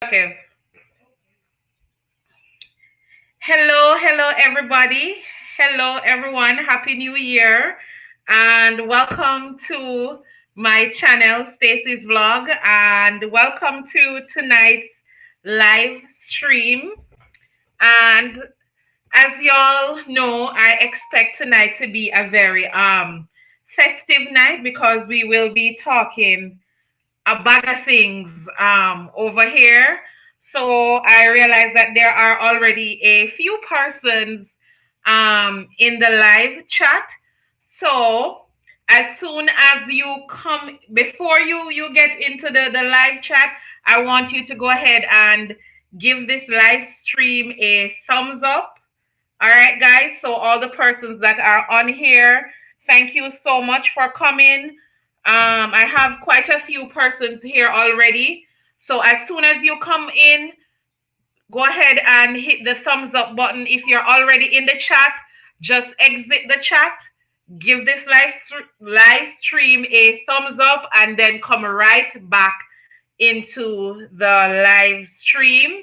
Okay. Hello, everybody. Hello, everyone. Happy New Year. And welcome to my channel, Stacy's Vlog. And welcome to tonight's live stream. And as y'all know, I expect tonight to be a very festive night because we will be talking a bag of things over here. So I realized that there are already a few persons in the live chat. So as soon as you come, before you get into the live chat, I want you to go ahead and give this live stream a thumbs up. All right, guys. So all the persons that are on here, thank you so much for coming. I have quite a few persons here already. So as soon as you come in, go ahead and hit the thumbs up button. If you're already in the chat, just exit the chat, give this live stream a thumbs up, and then come right back into the live stream.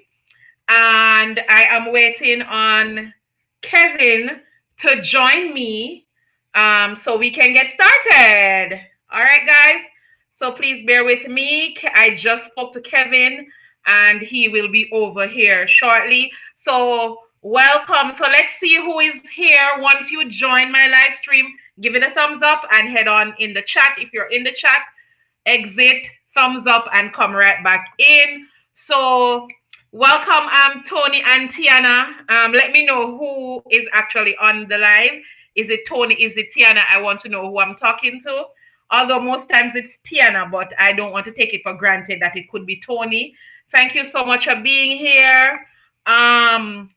And I am waiting on Kevin to join me so we can get started. All right, guys. So please bear with me. I just spoke to Kevin and he will be over here shortly. So welcome. So let's see who is here. Once you join my live stream, give it a thumbs up and head on in the chat. If you're in the chat, exit, thumbs up, and come right back in. So welcome, Tony and Tiana. Let me know who is actually on the live. Is it Tony? Is it Tiana? I want to know who I'm talking to. Although most times it's Tiana, but I don't want to take it for granted that it could be Tony. Thank you so much for being here. Maribel,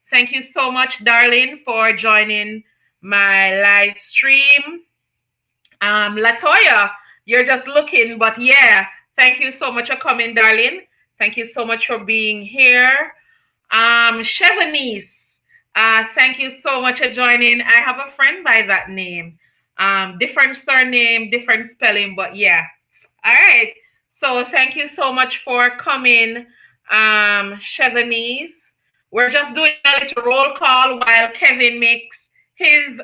thank you so much, darling, for joining my live stream. Latoya, you're just looking, but yeah, thank you so much for coming, darling. Thank you so much for being here. Chevanice, thank you so much for joining. I have a friend by that name. Different surname, different spelling, but yeah. All right. So thank you so much for coming, Chevanice. We're just doing a little roll call while Kevin makes his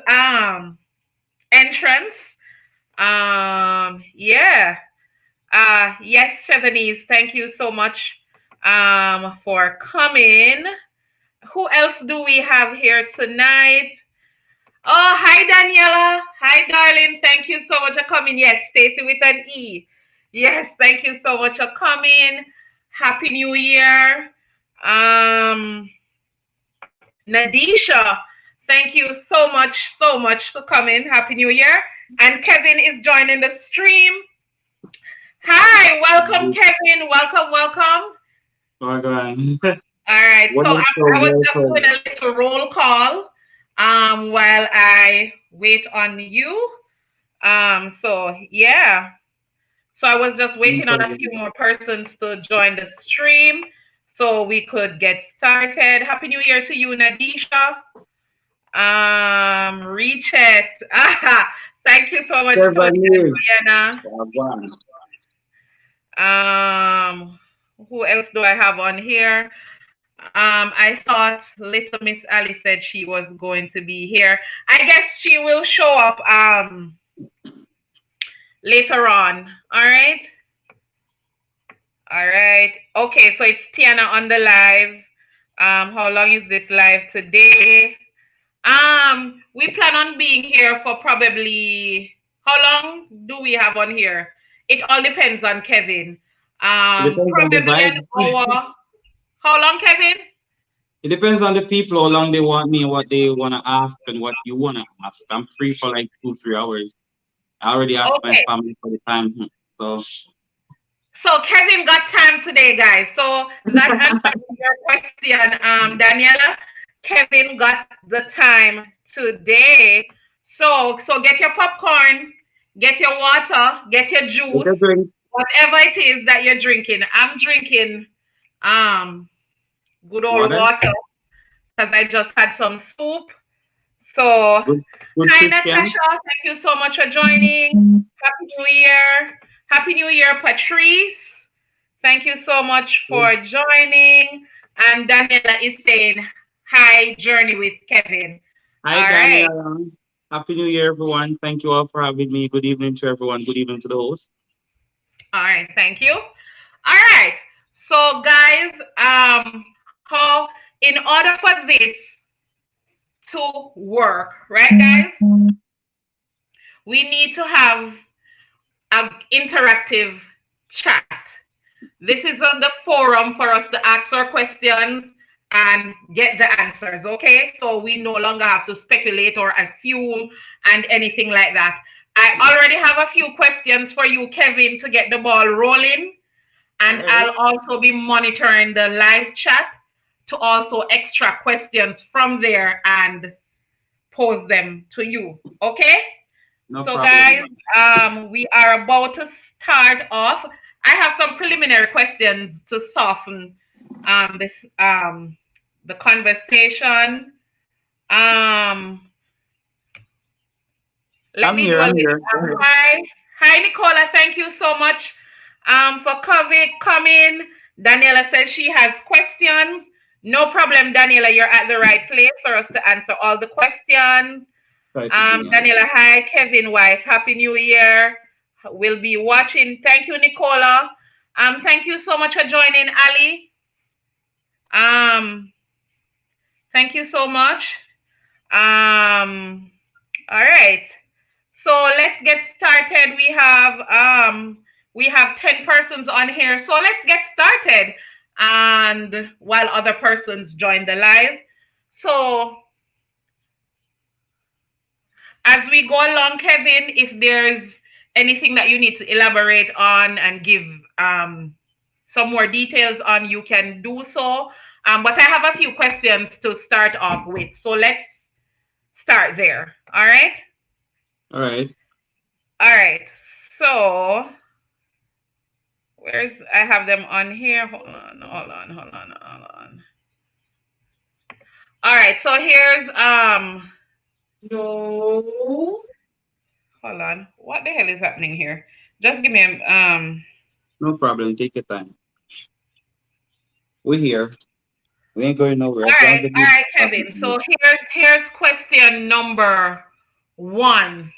entrance. Yeah. Yes, Chevenese, thank you so much for coming. Who else do we have here tonight? Oh, hi, Daniela. Hi, darling. Thank you so much for coming. Yes, Stacy with an E. Yes, thank you so much for coming. Happy New Year. Nadisha, thank you so much for coming. Happy New Year. And Kevin is joining the stream. Hi, welcome, Kevin. Welcome. Okay. All right. So I was just Welcome. doing a little roll call while I wait on you. So yeah. So I was just waiting on a few more persons to join the stream so we could get started. Happy New Year to you, Nadisha. Recheck. Thank you so much, Tony and Diana. Who else do I have on here? I thought little Miss Ali said she was going to be here. I guess she will show up later on. All right. All right. Okay, so it's Tiana on the live. How long is this live today? We plan on being here for probably, how long do we have on here? It all depends on Kevin. It depends on the Probably an vibe. hour. How long, Kevin? It depends on the people, how long they want me, what they want to ask, and what you want to ask. I'm free for like 2, 3 hours. I already asked my Okay. family for the time. So, So Kevin got time today, guys. So that answers your question, Daniela. Kevin got the time today. So get your popcorn, get your water, get your it's juice, a drink. whatever it is that you're drinking. I'm drinking um good old Water. water because I just had some soup. So Good, good hi Christian. Natasha, thank you so much for joining. Happy New Year. Happy New Year, Patrice. Thank you so much for joining. And Daniela is saying, hi, Journey with Kevin. Hi, All right. Daniel. Happy New Year, everyone. Thank you all for having me. Good evening to everyone. Good evening to the host. All right. Thank you. All right. So, guys, how, in order for this to work, right, guys, we need to have an interactive chat. This is on the forum for us to ask our questions and get the answers, okay? So we no longer have to speculate or assume and anything like that. I already have a few questions for you, Kevin, to get the ball rolling. All And right. I'll also be monitoring the live chat to also extract questions from there and pose them to you, okay? No So, problem. guys, we are about to start off. I have some preliminary questions to soften this the conversation. Um, Let I'm me do here. a I'm little. here. Go ahead. Hi, Nicola. Thank you so much for coming. Daniela says she has questions. No problem, Daniela. You're at the right place for us to answer all the questions. Try to be on. Daniela, hi, Kevin, wife. Happy New Year. We'll be watching. Thank you, Nicola. Thank you so much for joining, Ali. Um, Thank you so much. All right. So let's get started. We have 10 persons on here. So let's get started. And while other persons join the live. So as we go along, Kevin, if there's anything that you need to elaborate on and give some more details on, you can do so. But I have a few questions to start off with. So let's start there. All right. All right. All right. So I have them on here. Hold on. All right. So here's no. Hold on. What the hell is happening here? Just give me No problem. Take your time. We're here. We ain't going nowhere as long as all you right, Kevin. So here's question number one.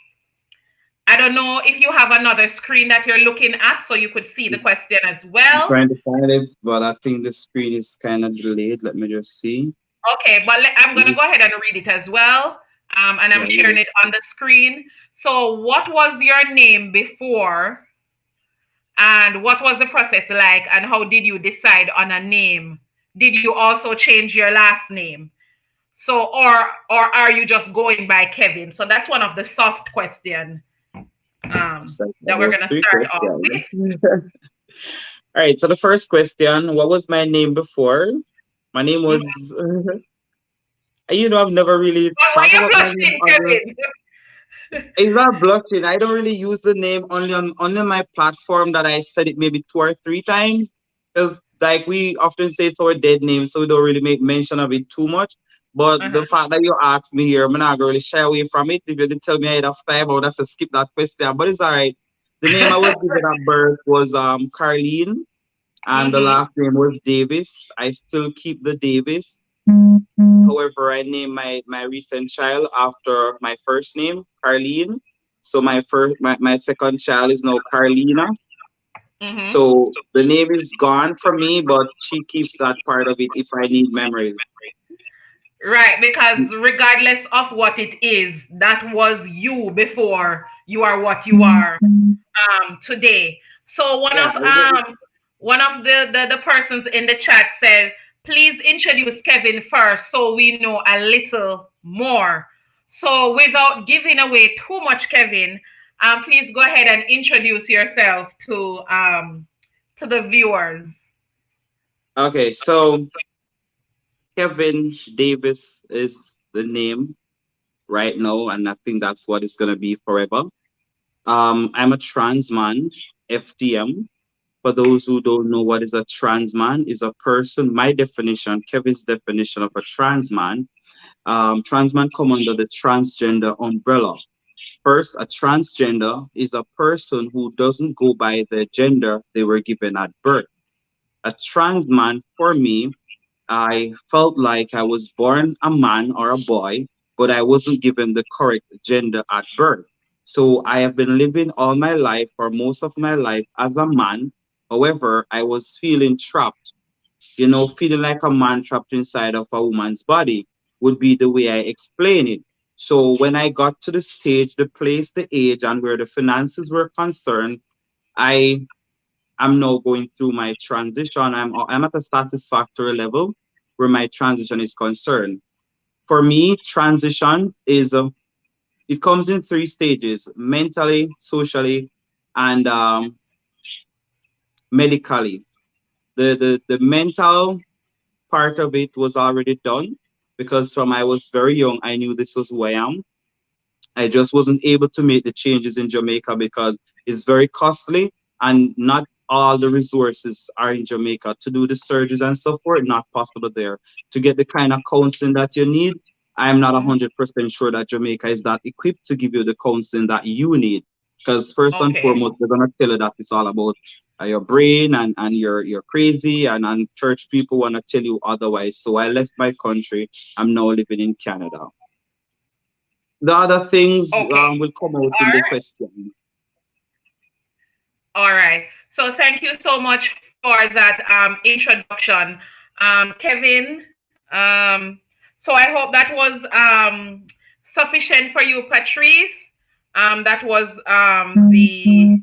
I don't know if you have another screen that you're looking at so you could see the question as I'm well. trying to find it, but I think the screen is kind of delayed. Let me just see. Okay, but I'm gonna go ahead and read it as well. And I'm Yeah, sharing it on the screen. So, what was your name before, and what was the process like, and how did you decide on a name? Did you also change your last name? So, or are you just going by Kevin? So that's one of the soft questions it's like that we're about gonna three start off questions. with. All right. So the first question: what was my name before? My name Mhm. was. I've never really But why talked you about my name blushing, on the. Kevin? It's not blockchain. I don't really use the name only on my platform that I said it maybe 2 or 3 times. Because like we often say it's our dead name, so we don't really make mention of it too much. But Uh-huh. the fact that you asked me here, I'm not gonna really shy away from it. If you did tell me ahead of time, I would have to skip that question. But it's alright. The name I was given at birth was Carlene, and the Mm-hmm. last name was Davis. I still keep the Davis. However, I named my recent child after my first name, Carlene. So my second child is now Carlina. Mm-hmm. So the name is gone from me, but she keeps that part of it if I need memories. Right, because regardless of what it is, that was you before you are what you are today. So Yeah, one of the persons in the chat said, please introduce Kevin first so we know a little more. So without giving away too much, Kevin, please go ahead and introduce yourself to the viewers. okay, so Kevin Davis is the name right now, and I think that's what it's gonna be forever. I'm a trans man, FTM. For those who don't know what is a trans man, is a person, my definition, Kevin's definition of a trans man. Trans man come under the transgender umbrella. First, a transgender is a person who doesn't go by the gender they were given at birth. A trans man, for me, I felt like I was born a man or a boy, but I wasn't given the correct gender at birth. So I have been living all my life, or most of my life, as a man. However, I was feeling trapped, feeling like a man trapped inside of a woman's body would be the way I explain it. So when I got to the stage, the place, the age, and where the finances were concerned, I am now going through my transition. I'm at a satisfactory level where my transition is concerned. For me, transition is it comes in three stages: mentally, socially, and medically. The mental part of it was already done because from I was very young, I knew this was who I am. I just wasn't able to make the changes in Jamaica because it's very costly and not all the resources are in Jamaica to do the surgeries and so forth. Not possible there to get the kind of counseling that you need. I'm not Mhm. 100% sure that Jamaica is that equipped to give you the counseling that you need. Because first and Okay. foremost, they're gonna tell you that it's all about your brain and you're crazy and church people wanna tell you otherwise. So I left my country. I'm now living in Canada. The other things Okay. will come out All in the right. question. All right. So thank you so much for that introduction, Kevin. So I hope that was sufficient for you, Patrice. That was the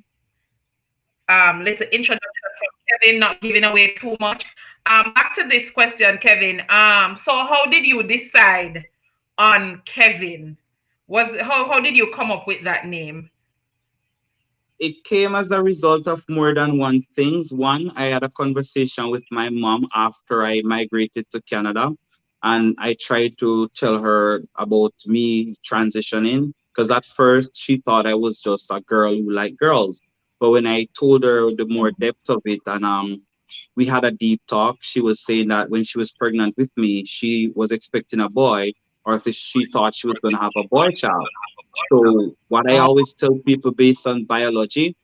little introduction from Kevin, not giving away too much. Back to this question, Kevin. So how did you decide on Kevin? Was how did you come up with that name? It came as a result of more than one things. One, I had a conversation with my mom after I migrated to Canada, and I tried to tell her about me transitioning because at first she thought I was just a girl who liked girls. But when I told her the more depth of it and we had a deep talk, she was saying that when she was pregnant with me, she was expecting a boy, or if she thought she was going to have a boy child. So what I Oh, always tell people based on biology,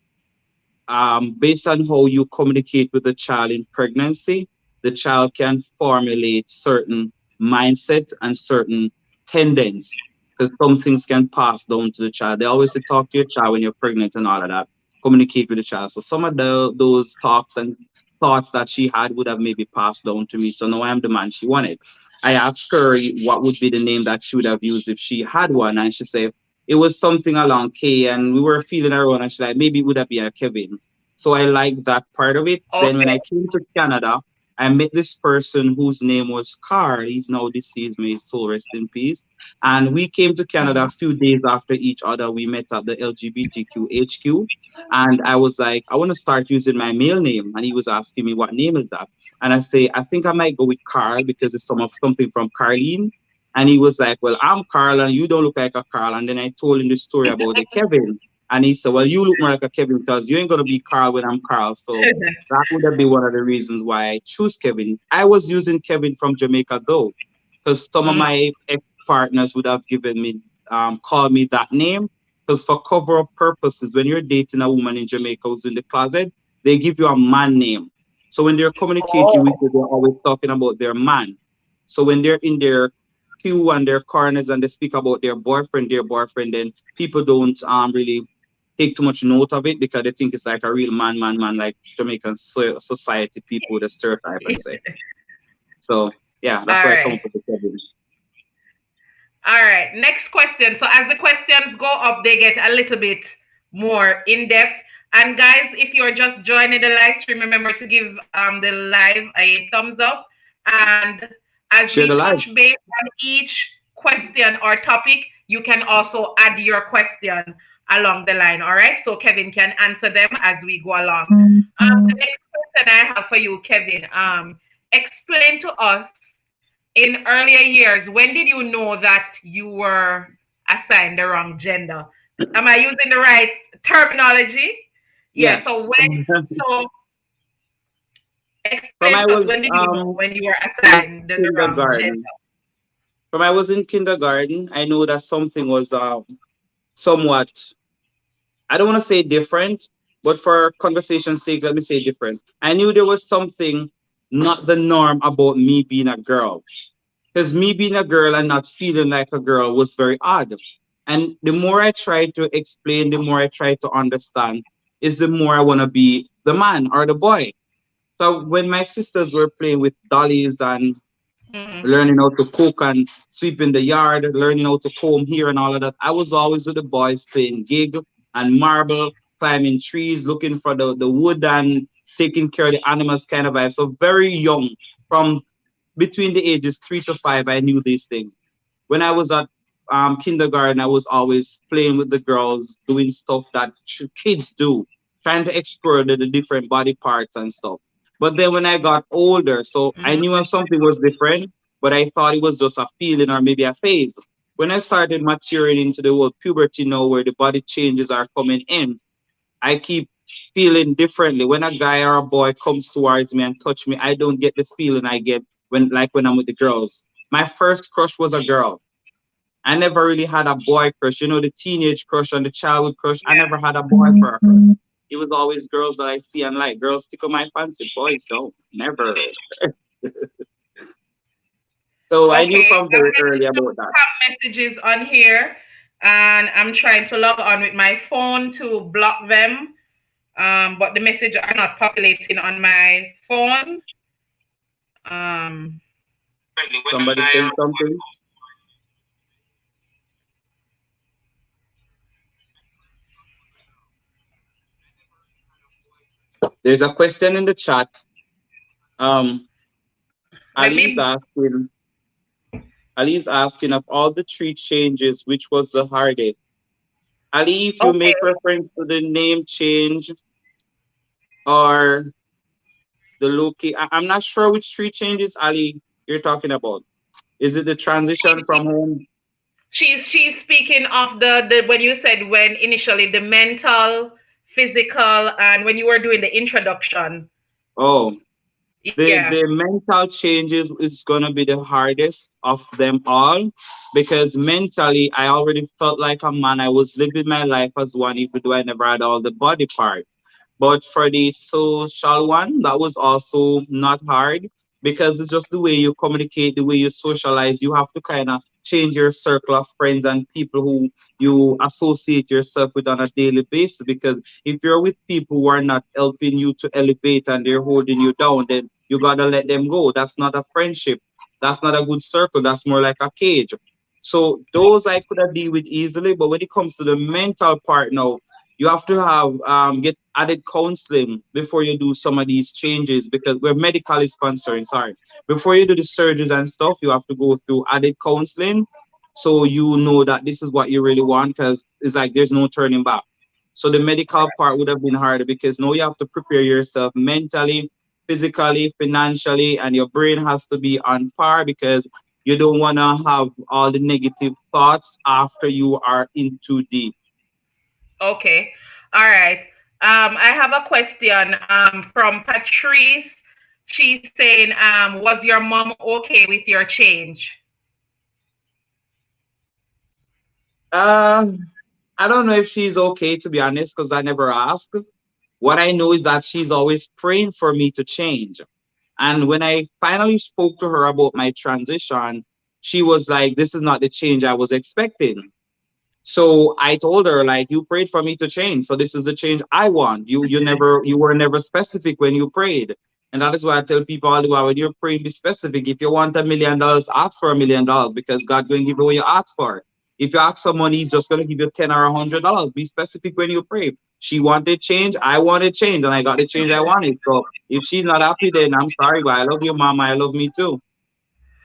based on how you communicate with the child in pregnancy, the child can formulate certain mindset and certain tendencies because some things can pass down to the child. They always say talk to your child when you're pregnant and all of that. Communicate with the child. So some of those talks and thoughts that she had would have maybe passed down to me. So now I'm the man she wanted. I asked her what would be the name that she would have used if she had one, and she said it was something along K, and we were feeling around, and she like maybe it would have been a Kevin. So I liked that part of it. Then when okay. I came to Canada, I met this person whose name was Carl. He's now deceased, may his soul rest in peace. And we came to Canada a Mhm. few days after each other. We met at the LGBTQ HQ. And I was like, I want to start using my male name. And he was asking me, what name is that? And I say, I think I might go with Carl because it's something from Carlene. And he was like, well, I'm Carl and you don't look like a Carl. And then I told him the story about the Kevin. And he said, well, you look more like a Kevin because you ain't going to be Carl when I'm Carl. So that would have been one of the reasons why I choose Kevin. I was using Kevin from Jamaica though, because some of Mhm. my ex partners would have called me that name. Because for cover up purposes, when you're dating a woman in Jamaica who's in the closet, they give you a man name. So when they're communicating with Oh, you, they're always talking about their man. So when they're in their queue and their corners and they speak about their boyfriend, then people don't really take too much note of it because they think it's like a real man, like Jamaican society people with a stereotype and say. So yeah, all that's why I come right. up with the Kevin. All right, next question. So as the questions go up, they get a little bit more in depth. And guys, if you're just joining the live stream, remember to give the live a thumbs up. And as Share we the life. touch base on each question or topic, you can also add your question along the line. All right, so Kevin can answer them as we go along. The next question I have for you, Kevin, explain to us in earlier years, when did you know that you were assigned the wrong gender? Am I using the right terminology? Yeah. So Yes. when, so From explain I to us, was when did you know when you were in assigned the wrong gender? kindergarten. From I was in kindergarten, I know that something was somewhat, I don't want to say different, But for conversation's sake, let me say different. I knew there was something not the norm about me being a girl. Because me being a girl and not feeling like a girl was very odd. And the more I try to explain, the more I try to understand, is the more I want to be the man or the boy. So when my sisters were playing with dollies and Mm-hmm. learning how to cook and sweep in the yard, learning how to comb here and all of that, I was always with the boys playing gig and marble, climbing trees, looking for the wood and taking care of the animals kind of vibe. So very young, from between the ages 3 to 5, I knew these things. When I was at kindergarten, I was always playing with the girls, doing stuff that kids do, trying to explore the different body parts and stuff. But then when I got older, so I knew if something was different, but I thought it was just a feeling or maybe a phase. When I started maturing into the whole puberty now, where the body changes are coming in, I keep feeling differently. When a guy or a boy comes towards me and touch me, I don't get the feeling I get when I'm with the girls. My first crush was a girl. I never really had a boy crush. You know, the teenage crush and the childhood crush. I never had a boy for a crush. It was always girls that I see and like. Girls tickle my fancy. Boys don't. Never. So I knew Okay, from I'm very getting early some about that. spam messages on here, and I'm trying to log on with my phone to block them. But the messages are not populating on my phone. Um, Somebody saying something. There's a question in the chat. Um, let Ali is me. asking. Ali is asking of all the three changes, which was the hardest? Ali, if you make Okay, reference to the name change or the Loki, I'm not sure which three changes, Ali, you're talking about. Is it the transition from home? she's speaking of the when you said when initially the mental, physical, and when you were doing the introduction. Oh, the Yeah. the mental changes is gonna be the hardest of them all because mentally I already felt like a man. I was living my life as one, even though I never had all the body parts. But for the social one, that was also not hard because it's just the way you communicate, the way you socialize. You have to kind of change your circle of friends and people who you associate yourself with on a daily basis. Because if you're with people who are not helping you to elevate and they're holding you down, then you gotta let them go. That's not a friendship. That's not a good circle. That's more like a cage. So those I could have deal with easily, but when it comes to the mental part now, you have to have get added counseling before you do some of these changes because where medical is concerned, sorry. Before you do the surgeries and stuff, you have to go through added counseling so you know that this is what you really want because it's like there's no turning back. So the medical part would have been harder because now you have to prepare yourself mentally, physically, financially, and your brain has to be on par because you don't want to have all the negative thoughts after you are in too deep. Okay. All right. I have a question from Patrice. She's saying, was your mom okay with your change? Uh, I don't know if she's okay to be honest because I never asked. What I know is that she's always praying for me to change. And when I finally spoke to her about my transition, she was like, "This is not the change I was expecting." So I told her, like, you prayed for me to change. So this is the change I want. You were never specific when you prayed. And that is why I tell people all the while when you're praying, be specific. If you want $1 million, ask for $1 million because God going to give you what you ask for. If you ask for money, He's just going to give you 10 or $100. Be specific when you pray. She wanted change, I wanted change, and I got the change I wanted. So if she's not happy, then I'm sorry, but I love you, mama. I love me too.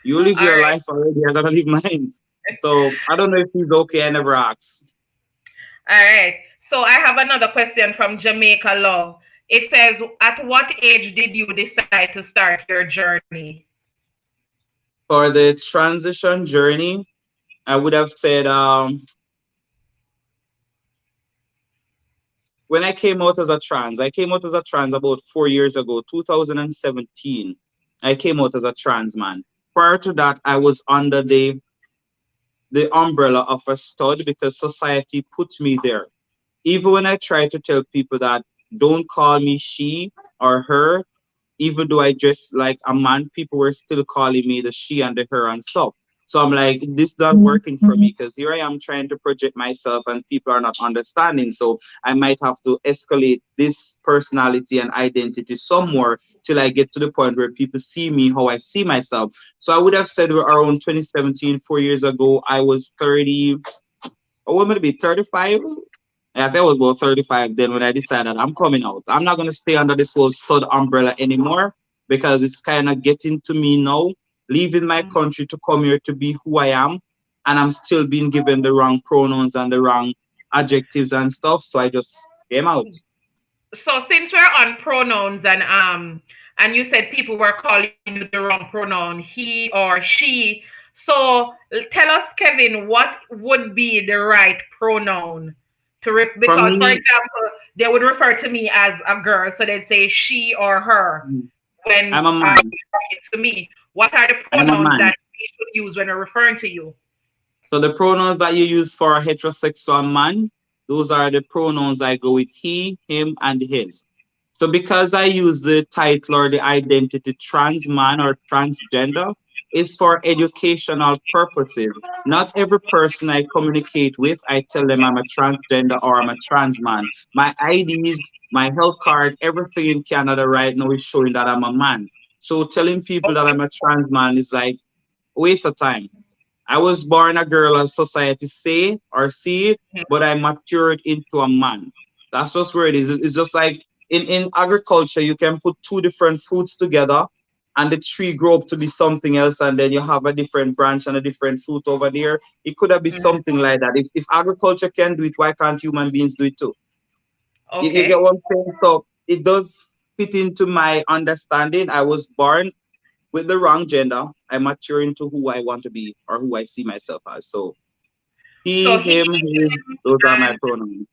You live All your right. life already. I gotta live mine. So I don't know if he's okay. I never asked. All right. So I have another question from Jamaica Love. It says, at what age did you decide to start your journey? For the transition journey, I would have said when I came out as a trans, I came out as a trans about 4 years ago, 2017. I came out as a trans man. Prior to that, I was under the umbrella of a stud because society put me there. Even when I try to tell people that don't call me she or her. Even though I dress like a man, people were still calling me the she and the her and stuff. So I'm like, this not working for me because here I am trying to project myself and people are not understanding. So I might have to escalate this personality and identity some more till I get to the point where people see me how I see myself. So I would have said around 2017, 4 years ago, I was 30, or what would it be, 35? Yeah, that was about 35 then when I decided I'm coming out. I'm not going to stay under this whole stud umbrella anymore because it's kind of getting to me now, leaving my country to come here to be who I am. And I'm still being given the wrong pronouns and the wrong adjectives and stuff. So I just came out. So since we're on pronouns and you said people were calling you the wrong pronoun, he or she. So tell us, Kevin, what would be the right pronoun For because for me, example, they would refer to me as a girl, so they'd say she or her when I'm a man. talking to me. What are the I'm a pronouns man. that we should use when we're referring to you? So the pronouns that you use for a heterosexual man, those are the pronouns I go with he, him, and his. So because I use the title or the identity trans man or transgender, it's for educational purposes. Not every person I communicate with, I tell them I'm a transgender or I'm a trans man. My IDs, my health card, everything in Canada right now is showing that I'm a man. So telling people that I'm a trans man is like a waste of time. I was born a girl as society say or see it, but I matured into a man. That's just where it is. It's just like in agriculture, you can put two different fruits together and the tree grow up to be something else, and then you have a different branch and a different fruit over there. It could have been Mhm. something like that. If agriculture can do it, why can't human beings do it too? You get Okay. what I'm saying? So it does fit into my understanding. I was born with the wrong gender. I mature into who I want to be or who I see myself as. So he, So he, him, his, those are my and pronouns.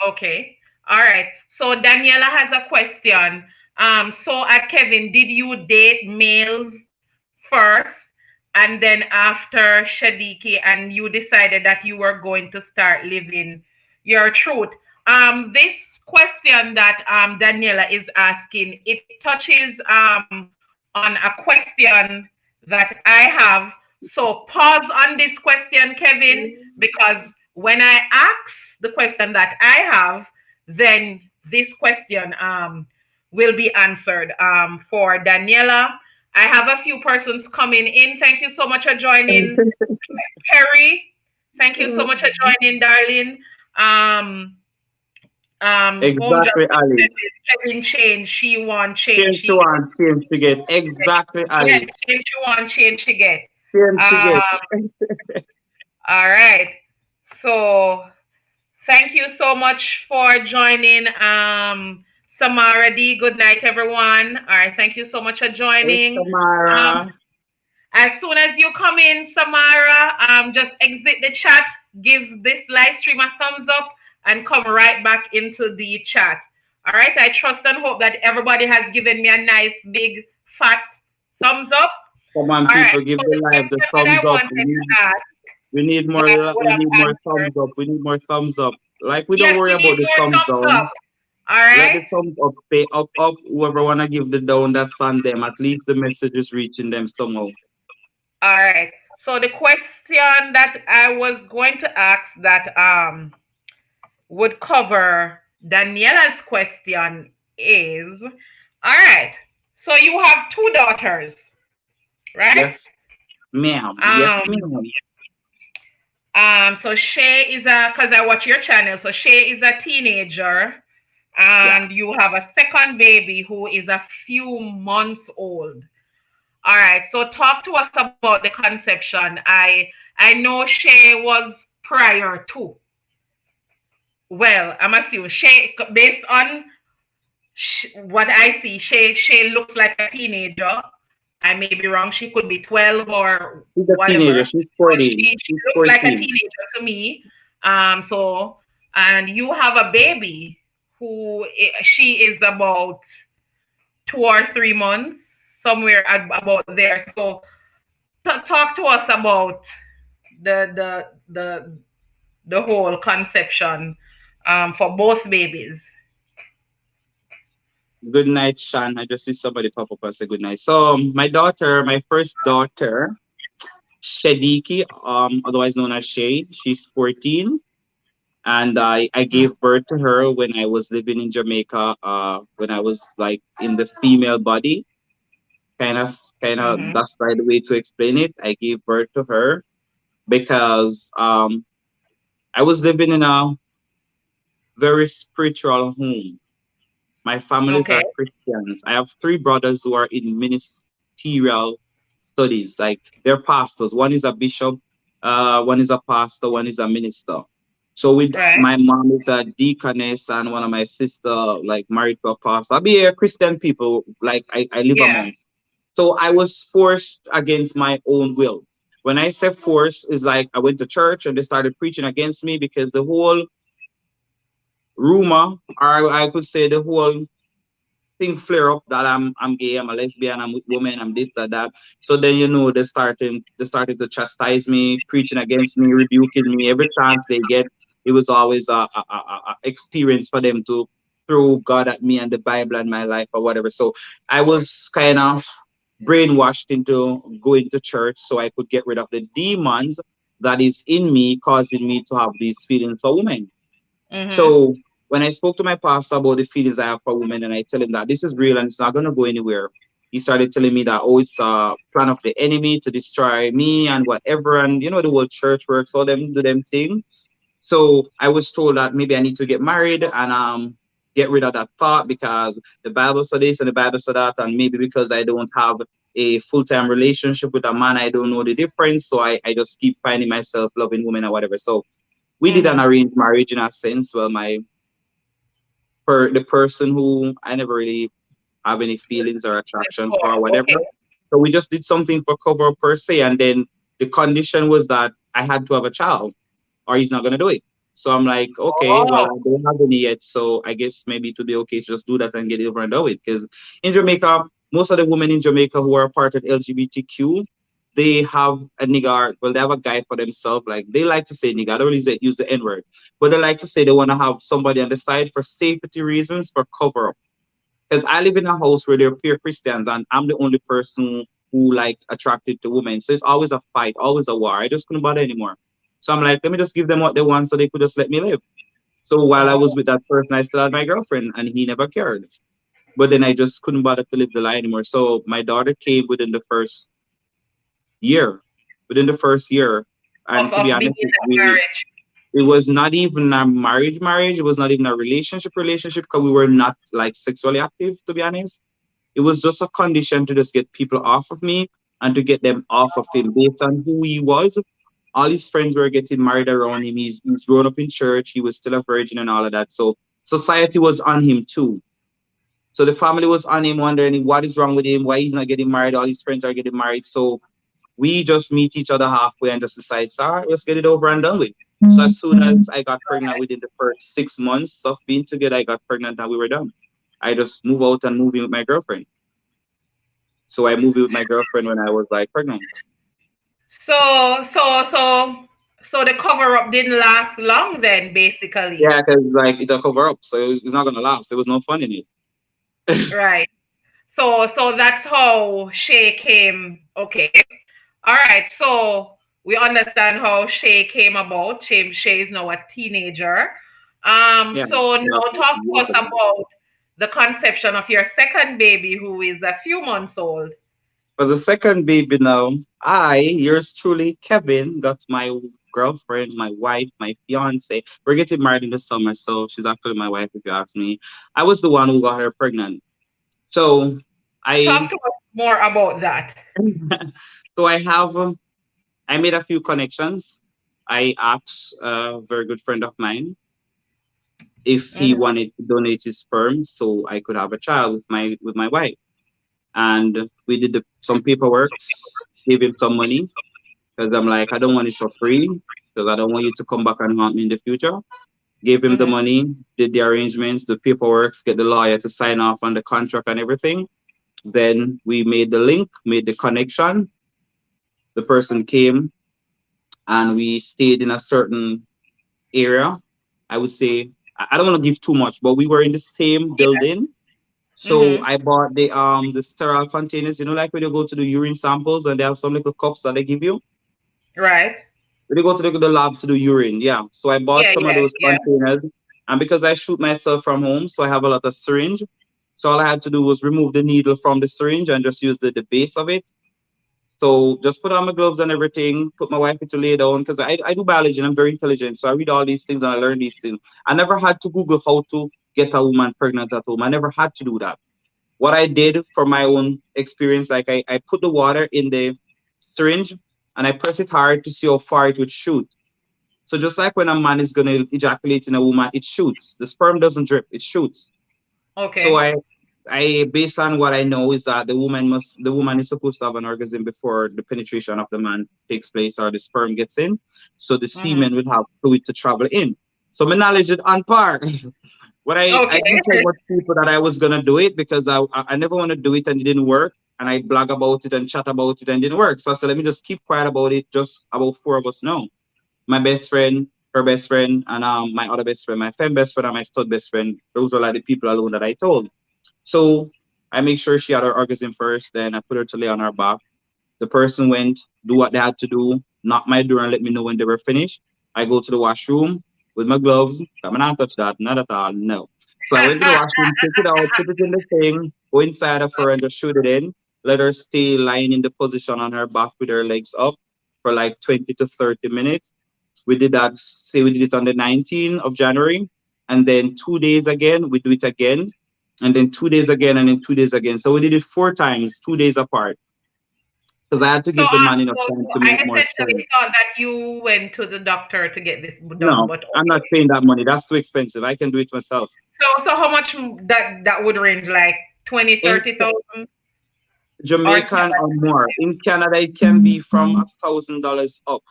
okay. All right. So Daniela has a question. So at Kevin, did you date males first and then after Shadiki and you decided that you were going to start living your truth? This question that Daniela is asking, it touches on a question that I have. So pause on this question, Kevin, because when I ask the question that I have, then this question will be answered. For Daniela, I have a few persons coming in. Thank you so much for joining, Perry. Thank you so much for joining, darling. Um, home just Exactly, Ali. said this, Kevin change. She want change. Change to She one, change to get. Exactly, yes, Ali. change she want change she get. Change to get. Um, all right. So thank you so much for joining. Samara D. Good night, everyone. All right. Thank you so much for Hey, joining. Um, Tamara. As soon as you come in, Samara, just exit the chat, give this live stream a thumbs up, and come right back into the chat. All right. I trust and hope that everybody has given me a nice, big, fat thumbs up. Come on, All right. people, give So the the live the question that thumbs I up. wanted to ask that I would We have need more answered. thumbs up. We need more thumbs up. Like we don't Yes, worry we need about the more thumbs thumbs up. down. All Let the right. thumbs up stay up, up. Whoever wanna give the down, that's on them. At least the message is reaching them somehow. All right. So the question that I was going to ask that would cover Daniela's question is, all right. So you have two daughters, right? Yes, ma'am. Um, Yes, ma'am. so Shay is a, because I watch your channel, so Shay is a teenager, Yeah. and you have a second baby who is a few months old. All right, so talk to us about the conception. I know Shay was prior to. Well, I'm assuming Shay, based on what I see, Shay looks like a teenager. I may be wrong. She could be 12 or She's a whatever, teenager. She's but 14. she She's looks like a 14. teenager to me. So and you have a baby who she is about 2 or 3 months, somewhere about there. So talk to us about the the the the whole conception for both babies. Good night, Sean. I just see somebody pop up and say good night. So my daughter, my first daughter, Shadiki, otherwise known as Shay, she's 14. And I Mm-hmm. gave birth to her when I was living in Jamaica, when I was like in the female body. Kind of, that's by the way to explain it. I gave birth to her because I was living in a very spiritual home. My families Okay. are Christians. I have three brothers who are in ministerial studies, like they're pastors. One is a bishop, one is a pastor, one is a minister. So with Right. my mom is a deaconess and one of my sister like married to a pastor. I be a Christian people, like I live Yeah. amongst. So I was forced against my own will. When I say force, is like I went to church and they started preaching against me because the whole rumor, or I could say the whole thing flare up that I'm gay, I'm a lesbian, I'm with women, I'm this, that. So then they started to chastise me, preaching against me, rebuking me. Every chance they get, it was always a experience for them to throw God at me and the Bible and my life or whatever. So I was kind of brainwashed into going to church so I could get rid of the demons that is in me, causing me to have these feelings for women. Mm-hmm. So when I spoke to my pastor about the feelings I have for women and I tell him that this is real and it's not gonna go anywhere, he started telling me that oh it's a plan of the enemy to destroy me and whatever and you know the whole church works, all them do them thing. So I was told that maybe I need to get married and get rid of that thought because the Bible said this and the Bible said that and maybe because I don't have a full-time relationship with a man, I don't know the difference. So I just keep finding myself loving women or whatever. So we did an Mm-hmm. arranged marriage in a sense. Well, the person who I never really have any feelings or attraction for or whatever. Okay. So we just did something for cover up per se, and then the condition was that I had to have a child, or he's not gonna do it. So I'm like, okay, well, Oh, I don't have any yet, so I guess maybe it would be okay to just do that and get it over and done with. Because in Jamaica, most of the women in Jamaica who are part of LGBTQ, they have a nigga, well, they have a guy for themselves. Like they like to say nigga, I don't really use the N word, but they like to say they want to have somebody on the side for safety reasons, for cover up because I live in a house where there are pure Christians, and I'm the only person who like attracted to women. So it's always a fight, always a war. I just couldn't bother anymore. So I'm like, let me just give them what they want, so they could just let me live. So while I was oh, with that person, I still had my girlfriend, and he never cared. But then I just couldn't bother to live the lie anymore. So my daughter came within the first year. Within the first year, and to be of being honest, in that we marriage. it was not even a marriage. It was not even a relationship because we were not like sexually active. To be honest, it was just a condition to just get people off of me and to get them off of him based on who he was. All his friends were getting married around him. He's grown up in church. He was still a virgin and all of that. So society was on him too. So the family was on him, wondering what is wrong with him, why he's not getting married. All his friends are getting married. So we just meet each other halfway and just decide, all right, let's get it over and done with. So as soon as I got pregnant within the first 6 months of being together, I got pregnant and we were done. I just move out and move in with my girlfriend. So I moved in with my girlfriend when I was like pregnant. So the cover up didn't last long then, basically. Yeah, because like it's a cover up, so it's not gonna last. There was no fun in it. Right. So that's how Shay came. Okay. All right. So we understand how Shay came about. Shay is now a teenager. Yeah, So yeah, now talk to years us ago. about the conception of your second baby who is a few months old. For the second baby now, yours truly, Kevin, got my girlfriend, my wife, my fiance. We're getting married in the summer, so she's actually my wife if you ask me. I was the one who got her pregnant. So Talk I to us more about that. so I made a few connections. I asked a very good friend of mine if he Mhm. wanted to donate his sperm so I could have a child with my wife. And we did some paperwork, gave him some money because I'm like, I don't want it for free because I don't want you to come back and haunt me in the future. Gave him the Mhm. money, did the arrangements, the paperwork, get the lawyer to sign off on the contract and everything. Then we made the link, made the connection. The person came and we stayed in a certain area. I would say, I don't want to give too much, but we were in the same building So Mm-hmm. I bought the sterile containers, like when you go to the urine samples and they have some little cups that they give you. Right. When you go to the lab to do urine, yeah. So I bought Yeah, some of yeah, those yeah. containers, and because I shoot myself from home, so I have a lot of syringe. So all I had to do was remove the needle from the syringe and just use the base of it. So just put on my gloves and everything, put my wife to lay down because I do biology and I'm very intelligent. So I read all these things and I learn these things. I never had to Google how to get a woman pregnant at home. I never had to do that. What I did for my own experience, like I put the water in the syringe and I press it hard to see how far it would shoot. So just like when a man is gonna ejaculate in a woman, it shoots. The sperm doesn't drip, it shoots. So Okay. I based on what I know is that the woman is supposed to have an orgasm before the penetration of the man takes place or the sperm gets in. So the Mm-hmm. semen will have fluid to travel in. So my knowledge is on par. What I Okay. didn't tell much people that I was gonna do it because I never want to do it and it didn't work. And I blog about it and chat about it and it didn't work. So I said, let me just keep quiet about it. Just about four of us know. My best friend, her best friend, and my other best friend, my fem best friend, and my stud best friend. Those are like the people alone that I told. So I make sure she had her orgasm first. Then I put her to lay on her back. The person went, do what they had to do, knock my door and let me know when they were finished. I go to the washroom with my gloves. I'm not touch that, not at all, no. So I went to the washroom, take it out, put it in the thing, go inside of her and just shoot it in. Let her stay lying in the position on her back with her legs up for like 20 to 30 minutes. We did that, say we did it on the 19th of January, and then 2 days again, we do it again, and then 2 days again, and then 2 days again. So we did it four times, 2 days apart, because I had to So, give the man enough time so to I make more essentially sperm. thought that you went to the doctor to get this done, No, but I'm not okay. paying that money. That's too expensive. I can do it myself. So how much that would range? Like 20, In 30,000, or it's not Jamaican or that more. In Canada, it can be from $1,000 up,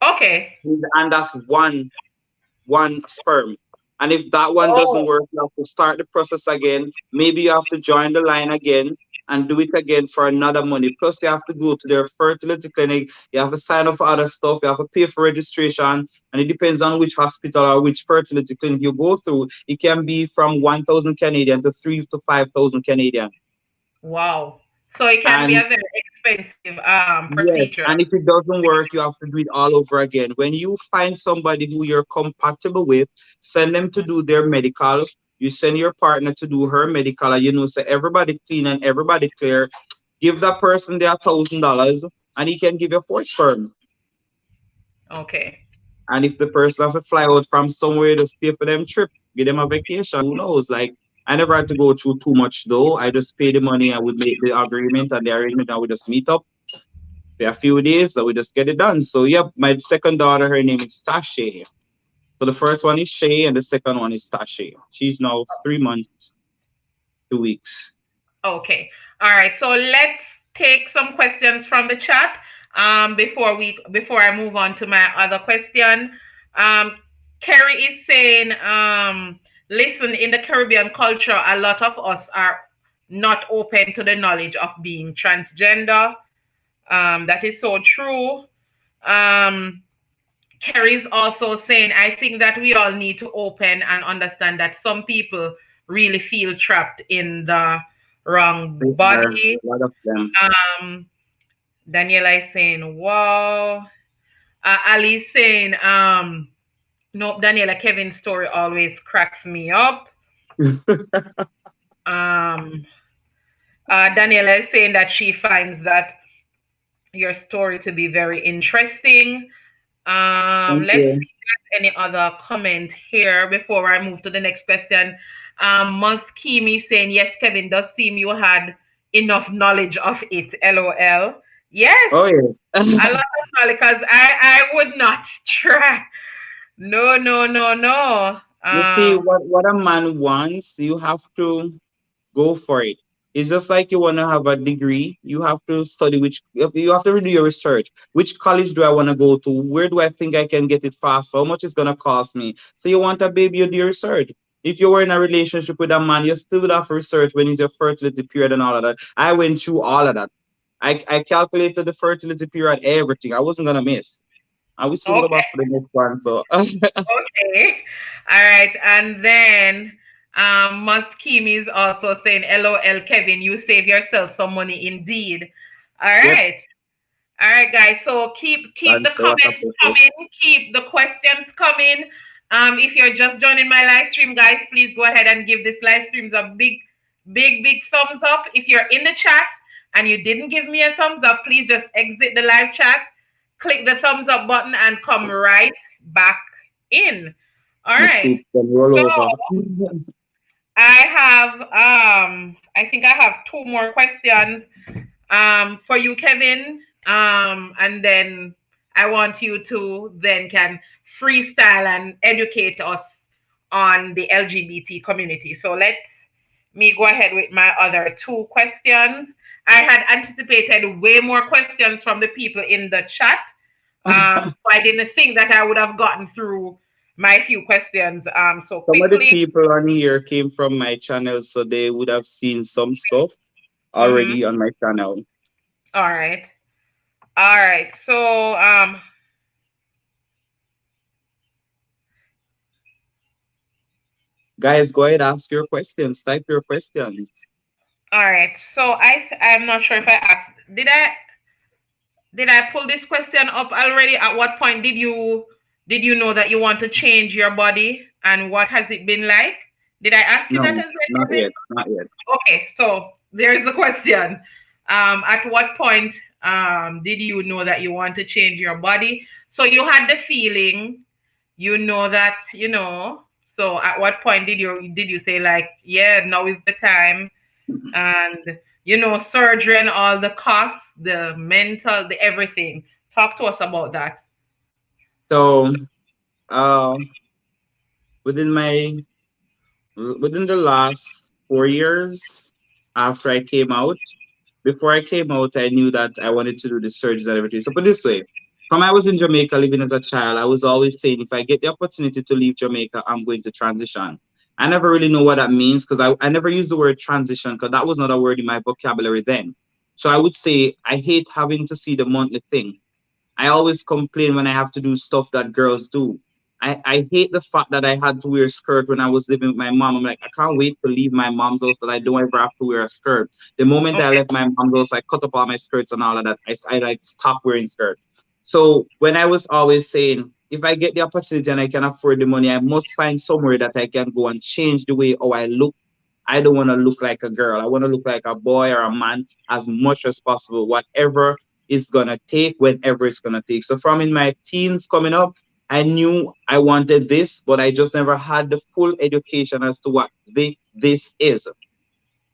okay. and that's one sperm. And if that one doesn't Oh, work, you have to start the process again. Maybe you have to join the line again and do it again for another money. Plus, you have to go to their fertility clinic. You have to sign up for other stuff. You have to pay for registration. And it depends on which hospital or which fertility clinic you go through. It can be from 1,000 Canadian to 3 to 5,000 Canadian. wow. So it can be And a very expensive yes, procedure. and if it doesn't work, you have to do it all over again. When you find somebody who you're compatible with, send them to do their medical. You send your partner to do her medical, and so everybody clean and everybody clear. Give that person their $1,000, and he can give you four sperm. Okay. And if the person have to fly out from somewhere, just pay for them trip, give them a vacation. Who knows? Like I never had to go through too much though. I just pay the money. I would make the agreement and the arrangement. I would just meet up for a few days, so we just get it done. So yep, my second daughter, her name is Tashay. So the first one is Shay, and the second one is Tashay. She's now 3 months, 2 weeks. Okay. All right. So let's take some questions from the chat before I move on to my other question. Um Kerry is saying listen, in the Caribbean culture a lot of us are not open to the knowledge of being transgender. That is so true. Um Kerry's also saying, I think that we all need to open and understand that some people really feel trapped in the wrong There are body. a lot of them. Um, Daniela is saying, wow. Ali's saying, no, Daniela, Kevin's story always cracks me up. Um, Daniela is saying that she finds that your story to be very interesting. Thank Let's see you. if there's any other comment here before I move to the next question. Muskimi saying, yes, Kevin, does seem you had enough knowledge of it. LOL. Yes, Oh yeah. a lot of knowledge because I would not try. No, no, no, no. You see, what a man wants, you have to go for it. It's just like you want to have a degree, you have to study you have to do your research. Which college do I want to go to? Where do I think I can get it fast? How much it's gonna cost me? So you want a baby, you do your research. If you were in a relationship with a man, you still would have to research when is your fertility period and all of that. I went through all of that. I calculated the fertility period, everything. I wasn't gonna miss. I will soon go Okay, back for the next one. So okay. All right. And then Muskimi is also saying, LOL, Kevin, you save yourself some money indeed. All Yep, right. All right, guys. So keep that's the the what comments I coming, keep the questions coming. If you're just joining my live stream, guys, please go ahead and give this live streams a big thumbs up. If you're in the chat and you didn't give me a thumbs up, please just exit the live chat, click the thumbs up button, and come right back in. All my right. soup can roll So over. I think I have two more questions for you, Kevin. And then I want you to then can freestyle and educate us on the LGBT community. So let me go ahead with my other two questions. I had anticipated way more questions from the people in the chat. So I didn't think that I would have gotten through my few questions so Some of the quickly. people on here came from my channel, so they would have seen some stuff Mm-hmm. already on my channel. All right. All right. So Guys, go ahead, ask your questions, type your questions. all right. So I'm not sure if I asked. Did I pull this question up already? At what point did you know that you want to change your body, and what has it been like? Did I ask you that No, as well, not Kevin? yet, not yet. Okay, so there's the question. At what point did you know that you want to change your body? So you had the feeling, that. So at what point did you say like, yeah, now is the time, and surgery and all the costs, the mental, the everything. Talk to us about that. So, uh, within my within the last 4 years after I came out, before I came out, I knew that I wanted to do the surgery and everything. So put this way, from I was in Jamaica living as a child, I was always saying if I get the opportunity to leave Jamaica, I'm going to transition. I never really know what that means because I never used the word transition because that was not a word in my vocabulary then. So I would say I hate having to see the monthly thing. I always complain when I have to do stuff that girls do. I hate the fact that I had to wear a skirt when I was living with my mom. I'm like, I can't wait to leave my mom's house that I don't ever have to wear a skirt. The moment I Okay. left my mom's house, I cut up all my skirts and all of that. I like stopped wearing skirt. So when I was always saying, if I get the opportunity and I can afford the money, I must find somewhere that I can go and change the way how I look. I don't want to look like a girl. I want to look like a boy or a man as much as possible. Whatever it's gonna take whenever it's gonna take. So from in my teens coming up, I knew I wanted this, but I just never had the full education as to what this is.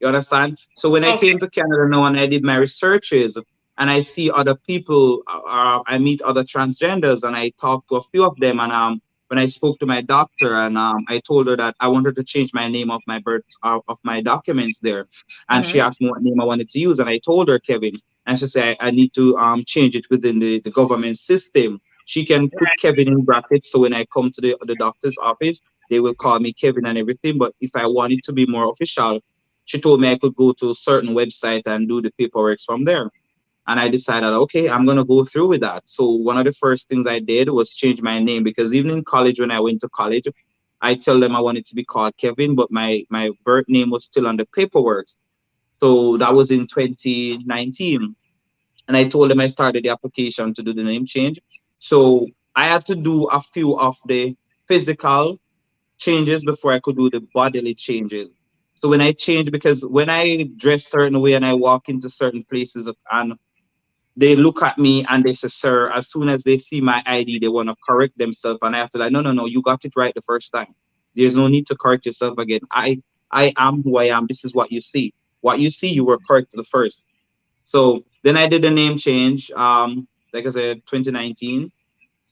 You understand? So when I Okay. came to Canada now and I did my researches and I see other people, I meet other transgenders and I talk to a few of them. And when I spoke to my doctor and I told her that I wanted to change my name of my birth of my documents there, and she Mm-hmm. asked me what name I wanted to use, and I told her Kevin, and she said I need to change it within the government system. She can put Right. Kevin in brackets, so when I come to the doctor's office, they will call me Kevin and everything. But if I want it to be more official, she told me I could go to a certain website and do the paperwork from there. And I decided, okay, I'm gonna go through with that. So one of the first things I did was change my name because even in college, when I went to college, I tell them I wanted to be called Kevin, but my birth name was still on the paperwork. So that was in 2019. And I told them I started the application to do the name change. So I had to do a few of the physical changes before I could do the bodily changes. So when I change, because when I dress certain way and I walk into certain places and they look at me and they say, sir, as soon as they see my ID, they want to correct themselves. And I have to like, no, no, no, you got it right the first time. There's no need to correct yourself again. I am who I am. This is what you see. What you see, you were correct the first. So then I did the name change. Like I said, 2019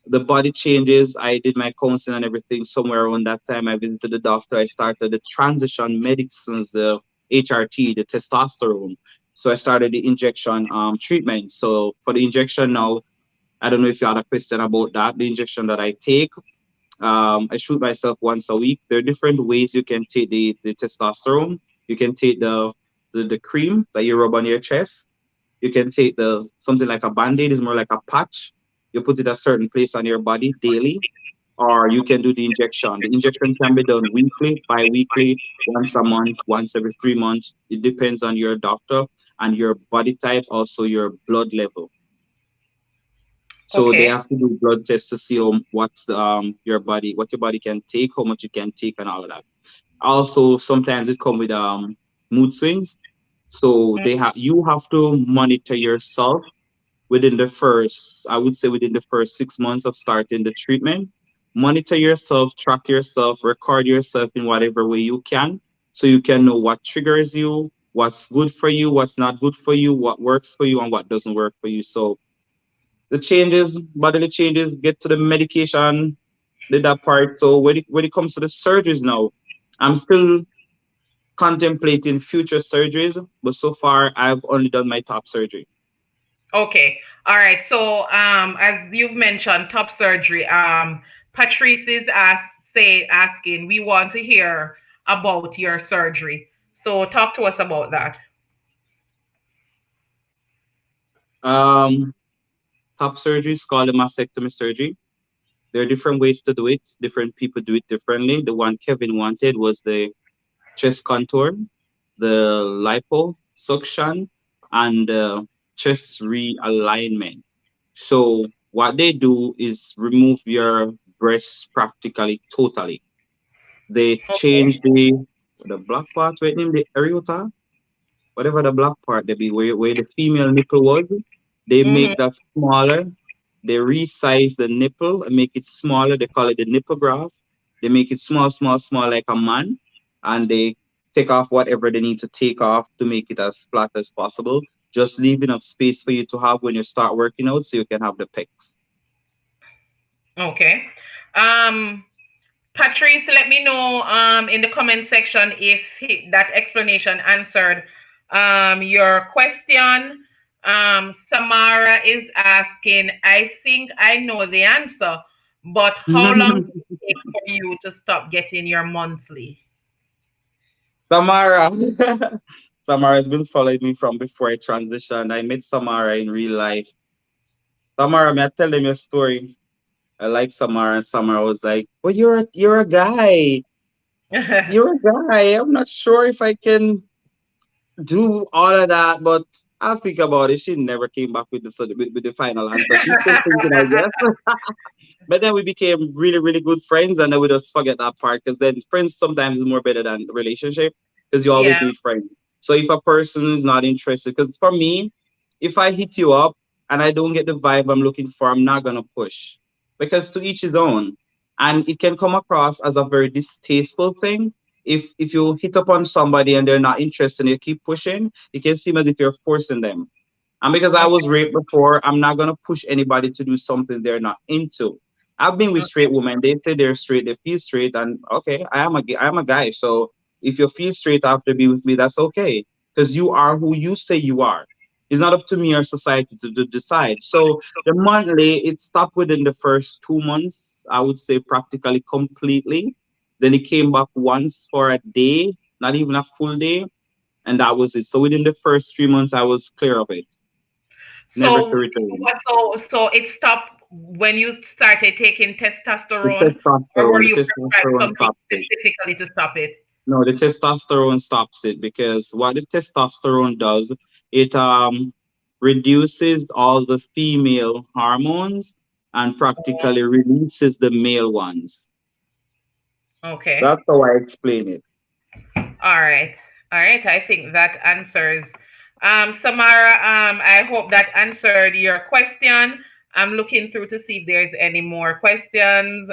the body changes. I did my counseling and everything somewhere around that time. I visited the doctor. I started the transition medicines, the HRT, the testosterone. So I started the injection treatment. So for the injection now, I don't know if you had a question about that. The injection that I take, I shoot myself once a week. There are different ways you can take the testosterone. You can take the cream that you rub on your chest. You can take the something like a band-aid is more like a patch. You put it a certain place on your body daily. or you can do the injection. The injection can be done weekly, bi-weekly, once a month, once every 3 months. It depends on your doctor and your body type, also your blood level. So they Okay. have to do blood tests to see what's your body, what your body can take, how much you can take, and all of that. Also, sometimes it come with mood swings. So Mm. you have to monitor yourself within the first, I would say within the first 6 months of starting the treatment. Monitor yourself, track yourself, record yourself in whatever way you can, so you can know what triggers you, what's good for you, what's not good for you, what works for you, and what doesn't work for you. So the changes, bodily changes, get to the medication, did that part. So when it comes to the surgeries now, I'm still contemplating future surgeries, but so far I've only done my top surgery. Okay. All right. So, as you've mentioned, top surgery. Patrice is asking, we want to hear about your surgery. So, talk to us about that. Um, Top surgery is called a mastectomy surgery. There are different ways to do it. Different people do it differently. The one Kevin wanted was the chest contour, the liposuction, and the chest realignment. So what they do is remove your breasts practically totally. They change the black part, wait name the areota, whatever the black part they be, where the female nipple was. They Mm-hmm. make that smaller. They resize the nipple and make it smaller. They call it the nipple graft. They make it small, small, small like a man, and they take off whatever they need to take off to make it as flat as possible. Just leave enough space for you to have when you start working out, so you can have the pecs. Okay. Um, Patrice, let me know in the comment section if that explanation answered your question. Samara is asking, I think I know the answer, but how long does it take for you to stop getting your monthly? Samara. Samara has been following me from before I transitioned. I met Samara in real life. Samara, may I tell them your story? I like Samara, and Samara was like, "Well, you're a guy. You're a guy. I'm not sure if I can do all of that, but I'll think about it." She never came back with with the final answer. She's still thinking, I guess. But then we became really, really good friends, and then we just forget that part, because then friends sometimes is more better than relationship, because you always Yeah. need friends. So if a person is not interested, because for me, if I hit you up and I don't get the vibe I'm looking for, I'm not gonna push, because to each his own, and it can come across as a very distasteful thing. If you hit up on somebody and they're not interested and you keep pushing, it can seem as if you're forcing them. And because I was Okay. raped before, I'm not gonna push anybody to do something they're not into. I've been with straight women. They say they're straight, they feel straight, and okay, I am a guy. So if you feel straight after be with me, that's okay, because you are who you say you are. It's not up to me or society to decide. So the monthly, it stopped within the first 2 months. I would say practically completely. Then it came back once for a day, not even a full day, and that was it. So within the first 3 months, I was clear of it, never to So, return. so it stopped when you started taking The testosterone, or were testosterone, the you prescribed testosterone something stops it. specifically to stop it? No, the testosterone stops it, because what the testosterone does, it reduces all the female hormones and practically releases the male ones. Okay. That's how I explain it. All right. All right. I think that answers. Samara, I hope that answered your question. I'm looking through to see if there's any more questions.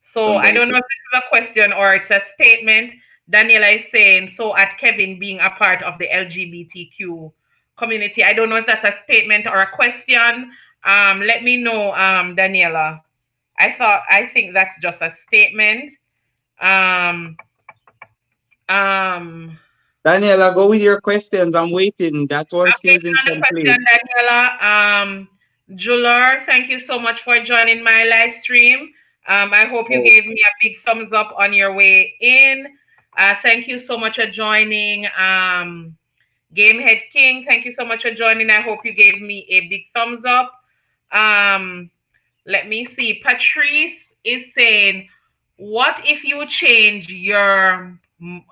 So Don't I get don't know it. if this is a question or it's a statement. Daniela is saying, so at Kevin being a part of the LGBTQ community, I don't know if that's a statement or a question. Let me know, Daniela. I think that's just a statement. Um, um, Daniela, go with your questions. I'm waiting. That one okay, seems another incomplete. question, Daniela. Jular, thank you so much for joining my live stream. I hope you Oh, gave me a big thumbs up on your way in. Thank you so much for joining. Gamehead King, thank you so much for joining. I hope you gave me a big thumbs up. Um, Let me see. Patrice is saying, what if you change your,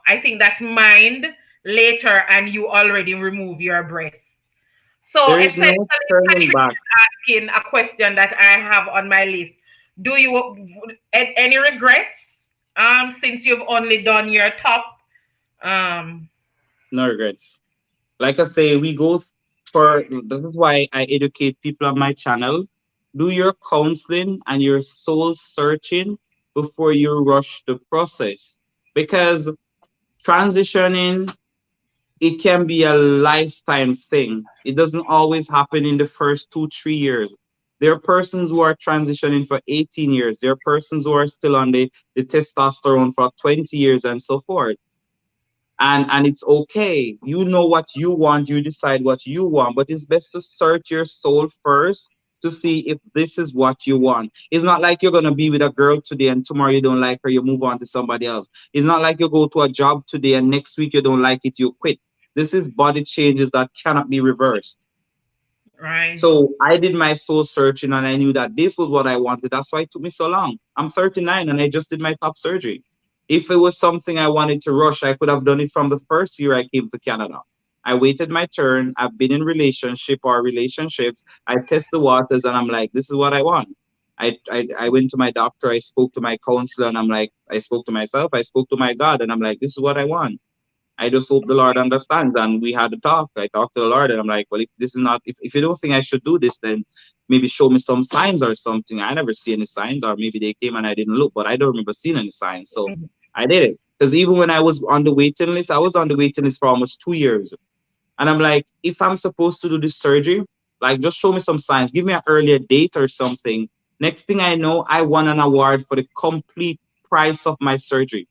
I think that's mind later and you already remove your breast? So There is no essentially, turning Patrice back. is asking a question that I have on my list. Do you any regrets since you've only done your top? Um, No regrets. Like I say, we go for this is why I educate people on my channel. Do your counseling and your soul searching before you rush the process. Because transitioning, it can be a lifetime thing. It doesn't always happen in the first 2, 3 years. There are persons who are transitioning for 18 years. There are persons who are still on the testosterone for 20 years and so forth, and it's okay. You know what you want, you decide what you want, but it's best to search your soul first to see if this is what you want. It's not like you're going to be with a girl today and tomorrow you don't like her, you move on to somebody else. It's not like you go to a job today and next week you don't like it, you quit. This is body changes that cannot be reversed. right. So I did my soul searching and I knew that this was what I wanted. That's why it took me so long. I'm 39 and I just did my top surgery. If it was something I wanted to rush, I could have done it from the first year I came to Canada. I waited my turn. I've been in relationship or relationships. I test the waters and I'm like, this is what I want. I went to my doctor, I spoke to my counselor, and I'm like, I spoke to myself, I spoke to my God, and I'm like, this is what I want. I just hope the Lord understands. And we had a talk. I talked to the Lord and I'm like, well, if this is not, if you don't think I should do this, then maybe show me some signs or something. I never see any signs, or maybe they came and I didn't look, but I don't remember seeing any signs. So Mhm. I did it. Because even when I was on the waiting list, I was on the waiting list for almost 2 years. And I'm like, if I'm supposed to do this surgery, like just show me some signs, give me an earlier date or something. Next thing I know, I won an award for the complete price of my surgery.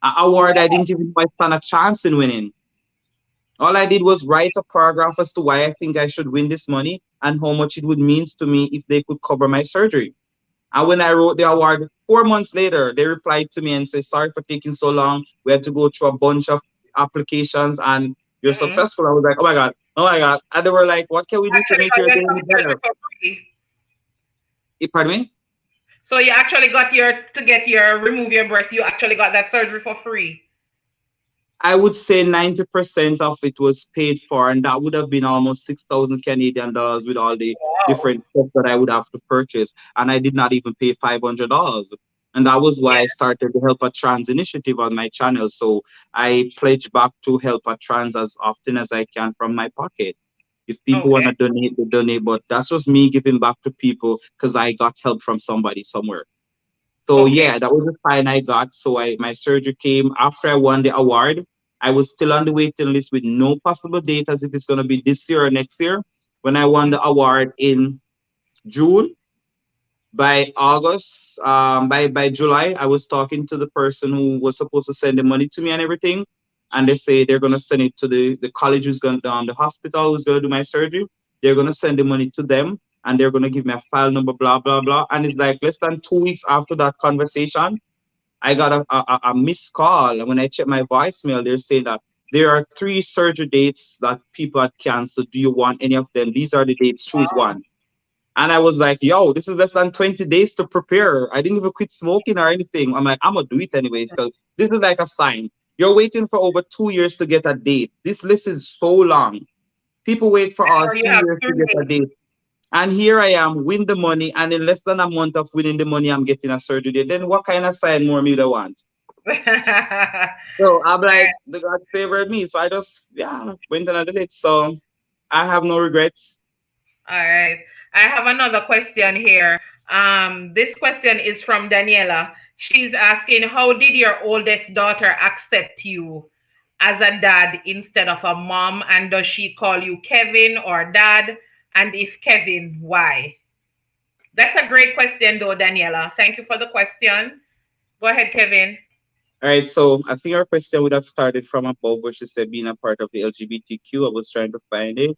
An award I didn't even stand a chance in winning. All I did was write a paragraph as to why I think I should win this money and how much it would mean to me if they could cover my surgery. And when I wrote the award, 4 months later, they replied to me and said, sorry for taking so long. We had to go through a bunch of applications and you're Mhm. successful. I was like, oh my God, oh my God. And they were like, what can we do to Actually make got your your day top any surgery better? for free. Pardon me? So you actually got your to get your remove your breast. You actually got that surgery for free. I would say 90% of it was paid for, and that would have been almost 6,000 Canadian dollars with all the Wow. different stuff that I would have to purchase. And I did not even pay $500. And that was why I Yeah. started the Help a Trans initiative on my channel. So I pledge back to Help a Trans as often as I can from my pocket. If people want Okay. to donate, they donate. But that's just me giving back to people because I got help from somebody somewhere. So Okay. yeah, that was the fine I got. So my surgery came after I won the award. I was still on the waiting list with no possible date as if it's gonna be this year or next year. When I won Mhm. the award in June, by August, by July, I was talking to the person who was supposed to send the money to me and everything, and they say they're gonna send it to the college who's gonna the hospital who's gonna do my surgery. They're gonna send the money to them, and they're gonna give me a file number, blah blah blah. And it's like less than 2 weeks after that conversation, I got a missed call, and when I checked my voicemail, they're saying that there are 3 surgery dates that people had canceled. Do you want any of them? These are the dates. Choose Wow. one. And I was like, yo, this is less than 20 days to prepare. I didn't even quit smoking or anything. I'm like, I'm going to do it anyways because this is like a sign. You're waiting for over 2 years to get a date. This list is so long. People wait for Or us you two have years to get a 3 days. date. And here I am, win the money. And in less than a month of winning the money, I'm getting a surgery date. Then what kind of sign more me they want? So I'm like, the God favored me. So I just, yeah, went and I did it. So I have no regrets. All right. I have another question here. This question is from Daniela. She's asking, how did your oldest daughter accept you as a dad instead of a mom? And does she call you Kevin or dad? And if Kevin, why? That's a great question, though, Daniela. Thank you for the question. Go ahead, Kevin. All right, so I think our question would have started from above, where she said being a part of the LGBTQ. I was trying to find it.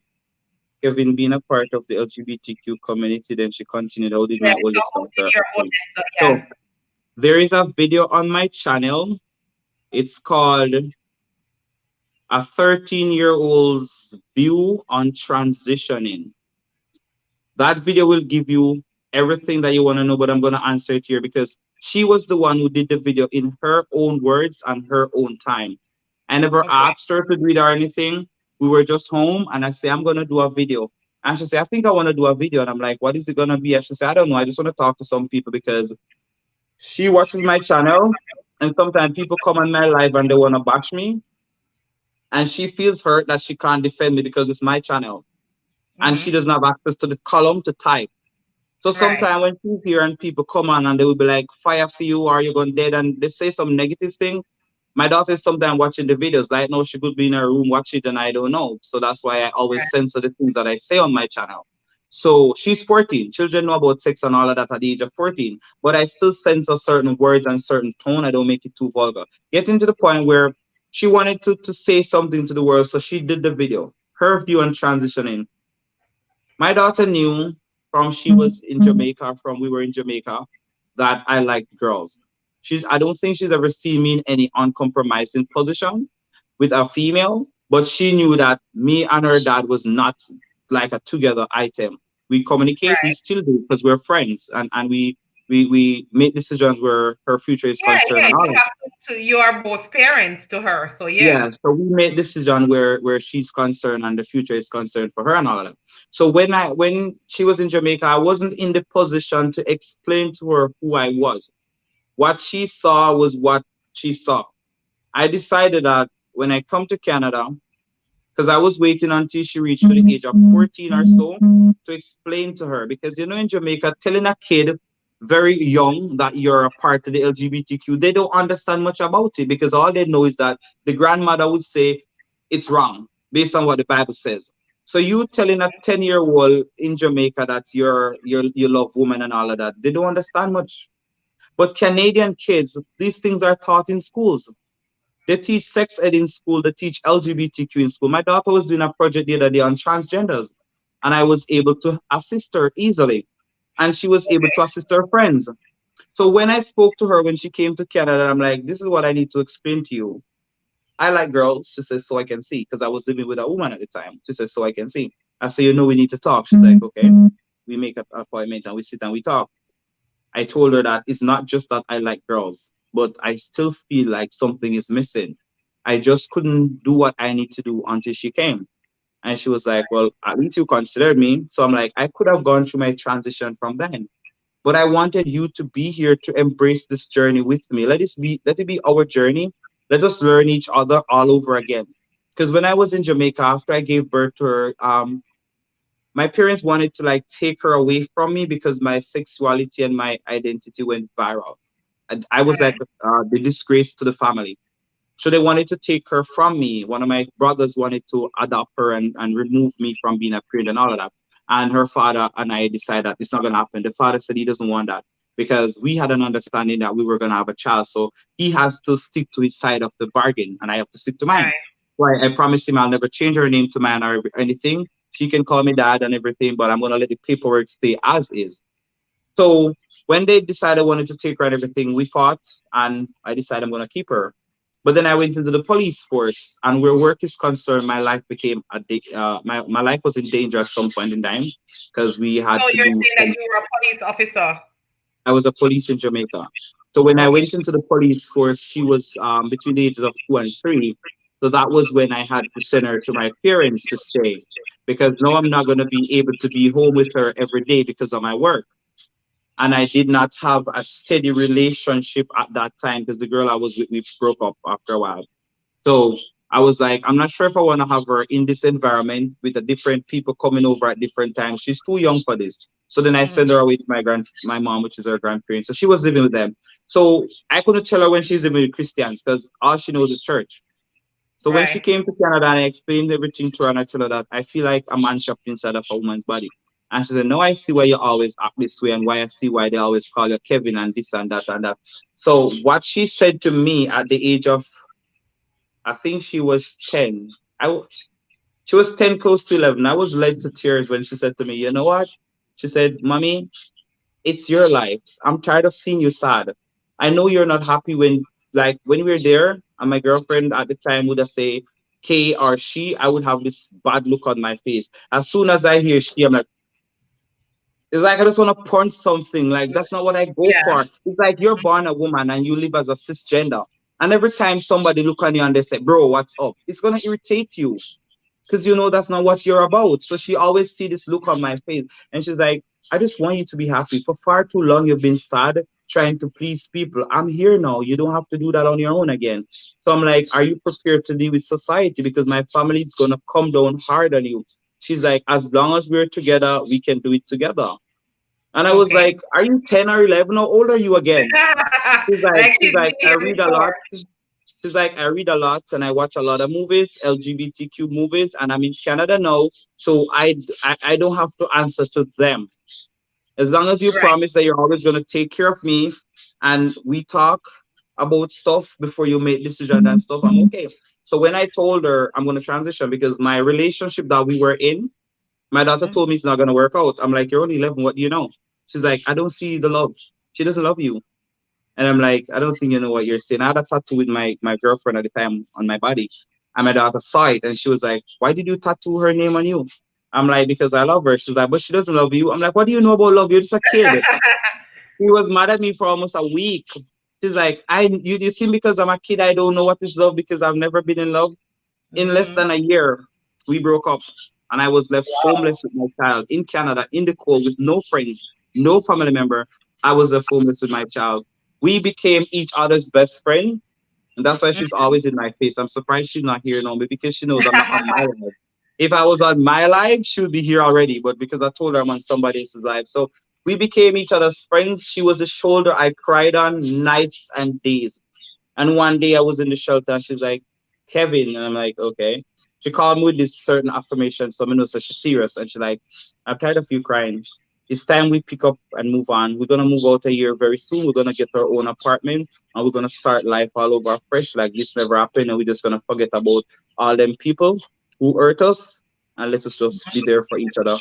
Kevin being a part of the LGBTQ community, then she continued, how did Yeah, my so oldest who did daughter your attend? oldest daughter? Yeah. So there is a video on my channel. It's called A 13-Year-Old's View on Transitioning. That video will give you everything that you want to know, but I'm going to answer it here because she was the one who did the video in her own words and her own time. I never Okay. asked her to do it or anything. We were just home and I say, I'm going to do a video. And she said, I think I want to do a video. And I'm like, what is it going to be? And she said, I don't know. I just want to talk to some people because she watches my channel. And sometimes people come on my live and they want to bash me. And she feels hurt that she can't defend me because it's my channel. And she Mm-hmm. doesn't have access to the column to type. So Right. sometimes when she's here and people come on and they will be like, fire for you, or you're going dead, and they say some negative thing, my daughter is sometimes watching the videos. Like, no, she could be in her room watching it and I don't know. So that's why I always Right. censor the things that I say on my channel. So she's 14. Children know about sex and all of that at the age of 14. But I still censor certain words and certain tone. I don't make it too vulgar. Getting to the point where she wanted to say something to the world. So she did the video. Her view on transitioning. My daughter knew from she was in Jamaica, from we were in Jamaica, that I liked girls. I don't think she's ever seen me in any uncompromising position with a female, but she knew that me and her dad was not like a together item. We communicate, we Right. still do because we're friends and we make decisions where her future is Yeah, concerned yeah. and You all that. have you are both parents to her, so yeah. Yeah, so we made decision where she's concerned and the future is concerned for her and all of that. So when she was in Jamaica, I wasn't in the position to explain to her who I was. What she saw was what she saw. I decided that when I come to Canada, because I was waiting until she reached to the age of 14 or so to explain to her. Because you know, in Jamaica, telling a kid very young that you're a part of the LGBTQ, they don't understand much about it because all they know is that the grandmother would say it's wrong based on what the Bible says. So you telling a 10-year-old in Jamaica that you love women and all of that, they don't understand much. But Canadian kids, these things are taught in schools. They teach sex ed in school. They teach LGBTQ in school. My daughter was doing a project the other day on transgenders, and I was able to assist her easily, and she was able to assist her friends. So when I spoke to her when she came to Canada, I'm like, this is what I need to explain to you. I like girls. She says, so I can see, because I was living with a woman at the time. She says, so I can see. I say, you know, we need to talk. She's like, okay. We make an appointment and we sit and we talk. I told her that it's not just that I like girls, but I still feel like something is missing. I just couldn't do what I need to do until she came. And she was like, well, at least you considered me. So I'm like, I could have gone through my transition from then. But I wanted you to be here to embrace this journey with me. Let it be our journey. Let us learn each other all over again. Because when I was in Jamaica, after I gave birth to her, my parents wanted to like take her away from me because my sexuality and my identity went viral. And I was like Right. the disgrace to the family. So they wanted to take her from me. One of my brothers wanted to adopt her and remove me from being a parent and all of that. And her father and I decided that it's not going to happen. The father said he doesn't want that because we had an understanding that we were going to have a child. So he has to stick to his side of the bargain and I have to stick to mine. Right. So I promised him I'll never change her name to mine or anything. She can call me dad and everything, but I'm going to let the paperwork stay as is. So when they decided I wanted to take her and everything, we fought, and I decided I'm gonna keep her. But then I went into the police force, and where work is concerned, my life became my life was in danger at some point in time because we So had to you're do saying that some. you were a police officer. I was a police in Jamaica, so when I Okay. went into the police force, she was between the ages of 2 and 3. So that was when I had to send her to my parents to stay because now I'm not going to be able to be home with her every day because of my work and I did not have a steady relationship at that time because the girl I was with, we broke up after a while. So I was like, I'm not sure if I want to have her in this environment with the different people coming over at different times. She's too young for this. So then I Mm. sent her away to my mom, which is her grandparents. So she was living with them. So I couldn't tell her when she's living with Christians because all she knows is church. So when she Right. came to Canada and I explained everything to her and I told her that I feel like a man trapped inside of a woman's body. And she said, no, I see why you always act this way and why I see why they always call you Kevin and this and that and that. So what she said to me at the age of, I think she was 10. She was 10, close to 11. I was led to tears when she said to me, you know what? She said, Mommy, it's your life. I'm tired of seeing you sad. I know you're not happy like, when we're there, and my girlfriend at the time would have say K or she, I would have this bad look on my face. As soon as I hear she, I'm like, It's like I just want to punch something. Like that's not what I go Yeah. for. It's like you're born a woman and you live as a cisgender. And every time somebody look on you and they say, bro, what's up? It's gonna irritate you because you know that's not what you're about. So she always see this look on my face, and she's like, "I just want you to be happy. For far too long, you've been sad trying to please people. I'm here now. You don't have to do that on your own again." So I'm like, "Are you prepared to deal with society? Because my family is gonna come down hard on you." She's like, "As long as we're together, we can do it together." And I was Okay. like, "Are you 10 or 11? How old are you again?" She's like, Like she's she's like, been "I here read a before. lot." She's like, I read a lot and I watch a lot of movies, LGBTQ movies, and I'm in Canada now, so I don't have to answer to them. As long as you Right. promise that you're always gonna take care of me, and we talk about stuff before you make decisions and stuff, I'm okay. So when I told her I'm gonna transition because my relationship that we were in, my daughter Mhm. told me it's not gonna work out. I'm like, you're only 11. What do you know? She's like, I don't see the love. She doesn't love you. And I'm like, I don't think you know what you're saying. I had a tattoo with my girlfriend at the time on my body. And my daughter saw it and she was like, why did you tattoo her name on you? I'm like, because I love her. She was like, but she doesn't love you. I'm like, what do you know about love? You're just a kid. He was mad at me for almost a week. She's like, you think because I'm a kid I don't know what is love because I've never been in love? In less Mhm. than a year, we broke up, and I was left homeless with my child in Canada in the cold with no friends, no family member. I was left homeless with my child. We became each other's best friend, and that's why she's always in my face. I'm surprised she's not here now, but because she knows I'm not on my life. If I was on my life, she would be here already. But because I told her I'm on somebody else's life, so we became each other's friends. She was the shoulder I cried on nights and days. And one day I was in the shelter and she's like, Kevin. And I'm like, okay. She called me with this certain affirmation. So I know so she's serious. And she's like, I'm tired of you crying. It's time we pick up and move on. We're gonna move out a year very soon. We're gonna get our own apartment and we're gonna start life all over fresh. Like this never happened, and we're just gonna forget about all them people who hurt us and let us just be there for each other.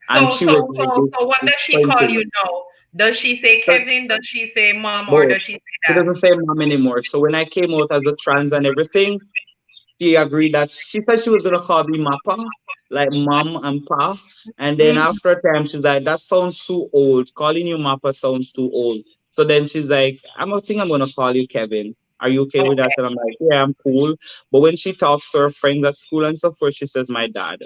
And So she was so like so so what this does she friend call you thing. now? Does she say So Kevin? Does she say mom or both. does she say She dad? doesn't say mom anymore. So when I came out as a trans and everything, she agreed that she said she was gonna call me Mappa, like mom and pa. And then Mm, after a time, she's like, that sounds too old. Calling you Mappa sounds too old. So then she's like, I think I'm gonna call you Kevin. Are you okay with that? okay. And I'm like, yeah, I'm cool. But when she talks to her friends at school and so forth, she says my dad.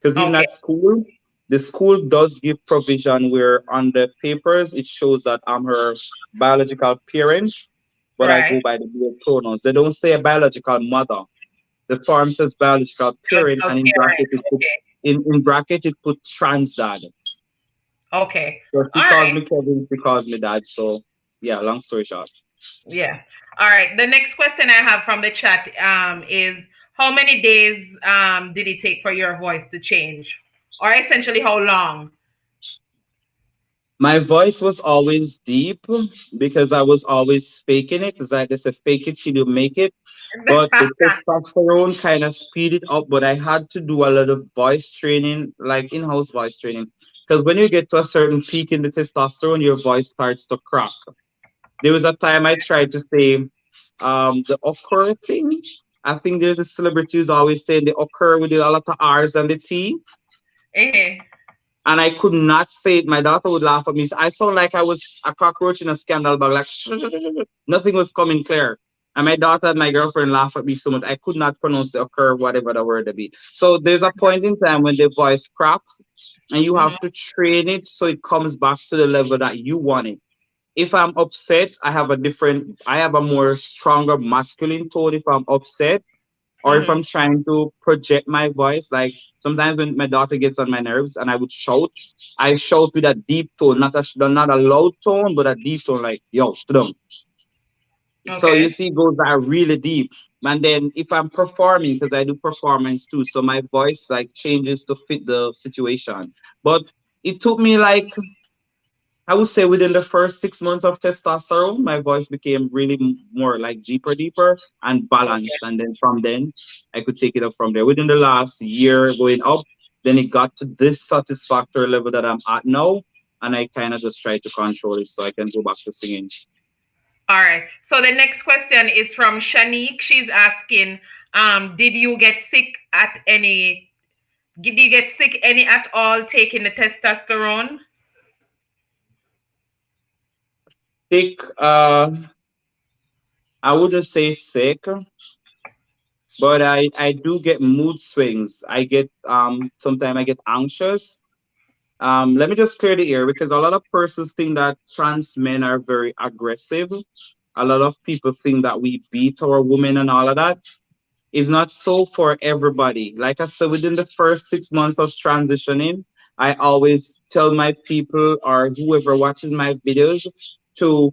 Because even Okay. at school, the school does give provision where on the papers it shows that I'm her biological parent, but I Right. go by the male pronouns. They don't say a biological mother. The form says biological parent, Biological and in parent. bracket it put Okay. in bracket it put trans dad. Okay. So she All calls right. me Kevin, she calls me dad. So yeah, long story short. Yeah. All right. The next question I have from the chat is how many days did it take for your voice to change? Or essentially how long? My voice was always deep because I was always faking it. It's like they say, fake it till you make it. But the testosterone kind of speed it up. But I had to do a lot of voice training, like in-house voice training. Because when you get to a certain peak in the testosterone, your voice starts to crack. There was a time I tried to say the occur thing. I think there's a celebrity who's always saying the occur with a lot of R's and the T, Eh, and I could not say it. My daughter would laugh at me. I sound like I was a cockroach in a scandal bag, like nothing was coming clear. And my daughter and my girlfriend laugh at me so much. I could not pronounce the occur, whatever the word to be. So there's a point in time when the voice cracks, and you mhm. have to train it so it comes back to the level that you want it. If I'm upset, I have a more stronger masculine tone if I'm upset, or if I'm Mhm. trying to project my voice. Like sometimes when my daughter gets on my nerves and I would shout, I shout with a deep tone, not a loud tone, but a deep tone, like yo, sit down. So you Okay. see, it goes that really deep. And then if I'm performing, because I do performance too, so my voice like changes to fit the situation. But it took me like I would say within the first 6 months of testosterone, my voice became really more like deeper and Okay. balanced. And then from then, I could take it up from there. Within the last year going up, then it got to this satisfactory level that I'm at now. And I kind of just try to control it so I can go back to singing. All right. So the next question is from Shanique. She's asking, did you get sick at any did you get sick any at all taking the testosterone? Sick, I wouldn't say sick, but I do get mood swings. I get sometimes I get anxious. Let me just clear the air because a lot of persons think that trans men are very aggressive. A lot of people think that we beat our women and all of that. Is not so for everybody. Like I said, within the first 6 months of transitioning, I always tell my people or whoever watches my videos to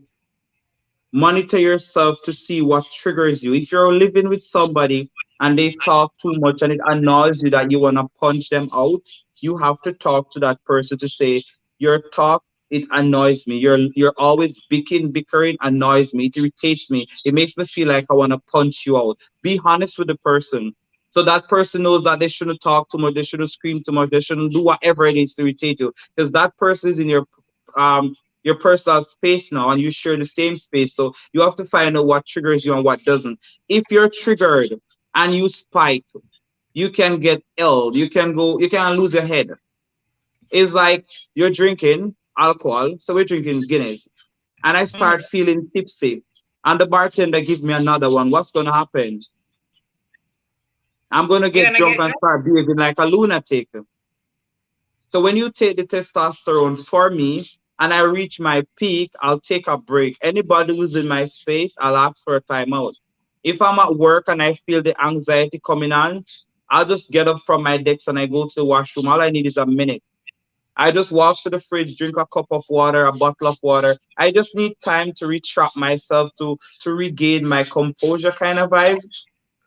monitor yourself to see what triggers you. If you're living with somebody and they talk too much and it annoys you that you want to punch them out, you have to talk to that person to say, your talk, it annoys me. You're always bickering annoys me. It irritates me. It makes me feel like I want to punch you out. Be honest with the person. So that person knows that they shouldn't talk too much, they shouldn't scream too much, they shouldn't do whatever it is to irritate you. Because that person is in your personal space now and you share the same space. So you have to find out what triggers you and what doesn't. If you're triggered and you spike, you can get ill. You can lose your head. It's like you're drinking alcohol. So we're drinking Guinness and I Mm. start feeling tipsy and the bartender gives me another one. What's going to happen? I'm going to You're get gonna drunk get and start behaving like a lunatic. So when you take the testosterone for me and I reach my peak, I'll take a break. Anybody who's in my space, I'll ask for a timeout. If I'm at work and I feel the anxiety coming on, I'll just get up from my desk and I go to the washroom. All I need is a minute. I just walk to the fridge, drink a cup of water, a bottle of water. I just need time to retrap myself to regain my composure kind of vibes.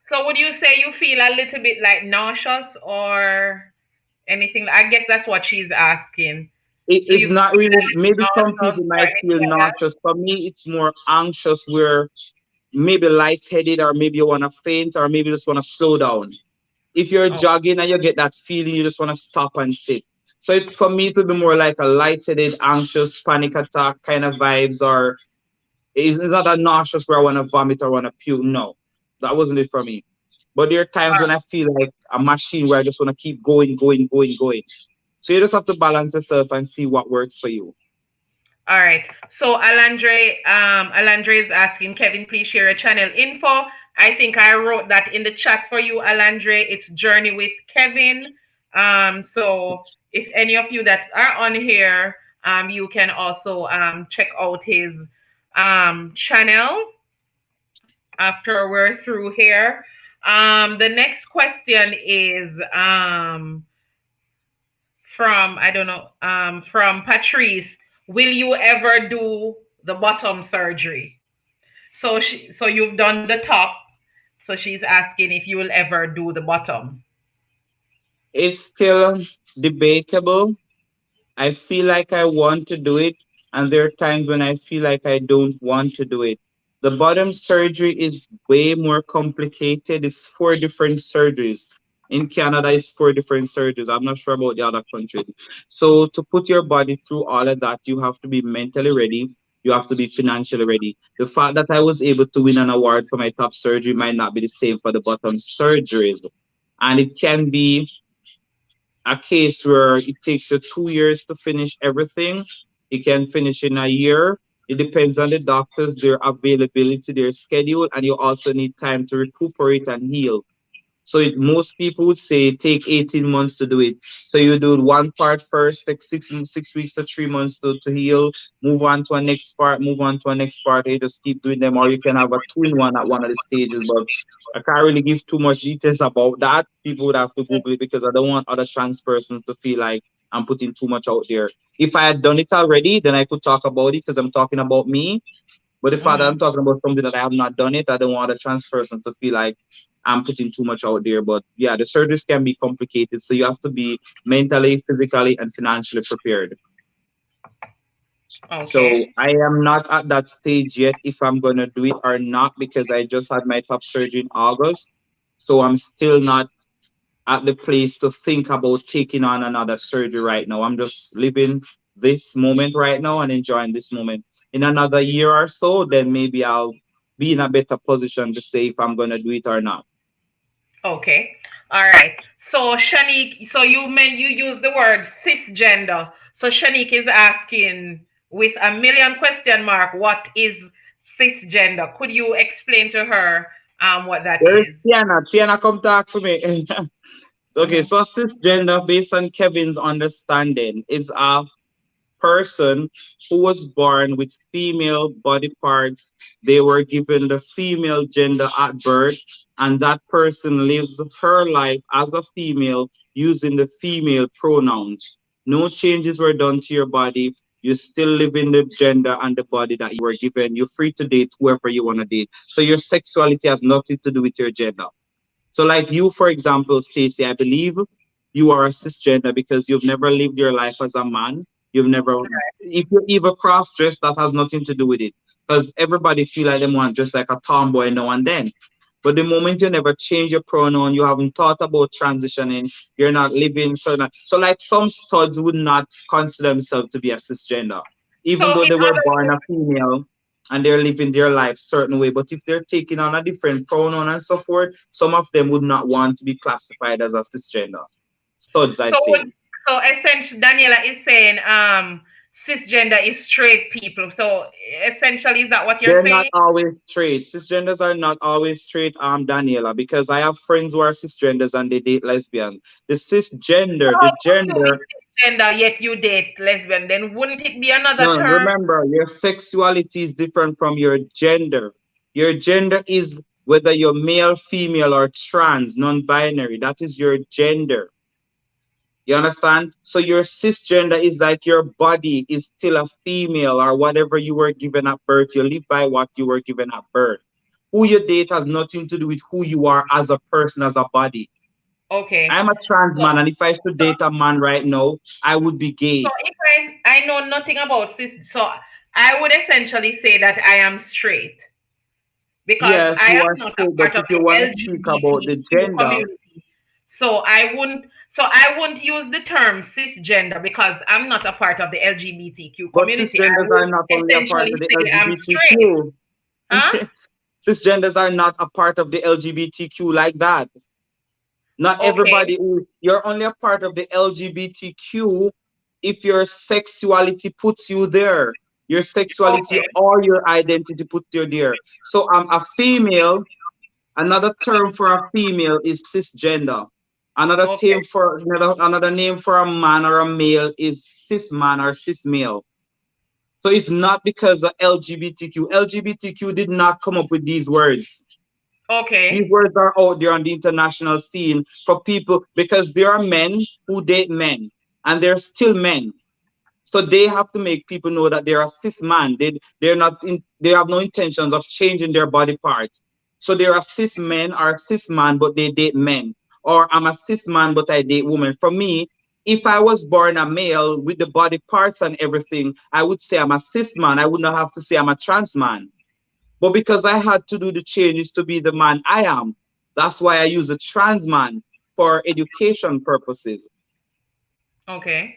So would you say you feel a little bit like nauseous or anything? I guess that's what she's asking. It Do is you not feel really, like maybe some nauseous people or might anything feel like that? nauseous. For me, it's more anxious where maybe lightheaded or maybe you want to faint or maybe you just want to slow down. If you're Oh, jogging and you get that feeling, you just want to stop and sit. So for me, it would be more like a lightheaded, anxious, panic attack kind of vibes, or it's not a nauseous where I want to vomit or want to puke. No, that wasn't it for me. But there are times when I feel like a machine where I just want to keep going, going, going, going. So you just have to balance yourself and see what works for you. all right. So Alandre is asking, Kevin, please share your channel info. I think I wrote that in the chat for you, Alandre. It's Journey with Kevin. So if any of you that are on here, you can also check out his channel after we're through here. The next question is from I don't know from Patrice. Will you ever do the bottom surgery? So you've done the top. So she's asking if you will ever do the bottom. It's still debatable. I feel like I want to do it, and there are times when I feel like I don't want to do it. The bottom surgery is way more complicated. It's four different surgeries. In Canada, it's four different surgeries. I'm not sure about the other countries. So to put your body through all of that, you have to be mentally ready. You have to be financially ready. The fact that I was able to win an award for my top surgery might not be the same for the bottom surgeries. And it can be a case where it takes you 2 years to finish everything. You can finish in a year. It depends on the doctors, their availability, their schedule, and you also need time to recuperate and heal. So most people would say take 18 months to do it. So you do one part first, take 6 weeks to 3 months to heal, move on to a next part, move on to a next part. You just keep doing them, or you can have a twin one at one of the stages. But I can't really give too much details about that. People would have to Google it because I don't want other trans persons to feel like I'm putting too much out there. If I had done it already, then I could talk about it because I'm talking about me. But the fact that I'm Mm-hmm. talking about something that I have not done it, I don't want a trans person to feel like I'm putting too much out there. But yeah, the surgeries can be complicated. So you have to be mentally, physically, and financially prepared. So Okay. I am not at that stage yet if I'm going to do it or not because I just had my top surgery in August. So I'm still not at the place to think about taking on another surgery right now. I'm just living this moment right now and enjoying this moment. In another year or so, then maybe I'll be in a better position to say if I'm gonna do it or not. Okay. All right. So Shanique, so you use the word cisgender. So Shanique is asking. with a million question mark. What is cisgender? Could you explain to her what that Where is is? Tiana? Tiana, come talk for me. Okay, Mhm. so cisgender, based on Kevin's understanding, is a person who was born with female body parts. They were given the female gender at birth, and that person lives her life as a female using the female pronouns. No changes were done to your body. You still live in the gender and the body that you were given. You're free to date whoever you want to date. So your sexuality has nothing to do with your gender. So, like you, for example, Stacey, I believe you are a cisgender because you've never lived your life as a man. You've never, if you even cross dress, that has nothing to do with it. Because everybody feel like they want just like a tomboy now and then. But the moment you never change your pronoun, you haven't thought about transitioning, you're not living certain. So, like some studs would not consider themselves to be a cisgender, even So though in they were other born a female and they're living their life certain way. But if they're taking on a different pronoun and so forth, some of them would not want to be classified as a cisgender. Studs, I so say. so essentially Daniela is saying cisgender is straight people. So essentially is that what you're They're not saying? always straight. Cisgenders are not always straight, Daniela, because I have friends who are cisgenders and they date lesbian. The So cisgender, how the could you be gender, cisgender yet you date lesbian? Then wouldn't it be another no, term? remember, your sexuality is different from your gender. Your gender is whether you're male, female, or trans, non-binary. That is your gender. You understand? So your cisgender is like your body is still a female or whatever you were given at birth. You live by what you were given at birth. Who you date has nothing to do with who you are as a person, as a body. Okay. I'm a trans So, man, and if I should so date a man right now, I would be So gay. if I know nothing about cis, so I would essentially say that I am straight because Yes, I you am are not a straight, but part of if you the want to speak about the LGBTQ gender, community. So I wouldn't use the term cisgender because I'm not a part of the LGBTQ but community. I cisgenders would are not only a part essentially of the say I'm straight. LGBTQ. Huh? Cisgenders are not a part of the LGBTQ like that. Not Okay. everybody you're only a part of the LGBTQ if your sexuality puts you there. Your sexuality Okay. or your identity puts you there. So I'm a female. Another term for a female is cisgender. Another Okay. term for another name for a man or a male is cis man or cis male. So it's not because of LGBTQ. LGBTQ did not come up with these words. These Okay. words are out there on the international scene for people because there are men who date men and they're still men. So they have to make people know that they're a cis man. They have no intentions of changing their body parts. So they're a cis man or a cis man, but they date men. Or I'm a cis man, but I date women. For me, if I was born a male with the body parts and everything, I would say I'm a cis man. I would not have to say I'm a trans man. But because I had to do the changes to be the man I am, that's why I use a trans man for education purposes. Okay.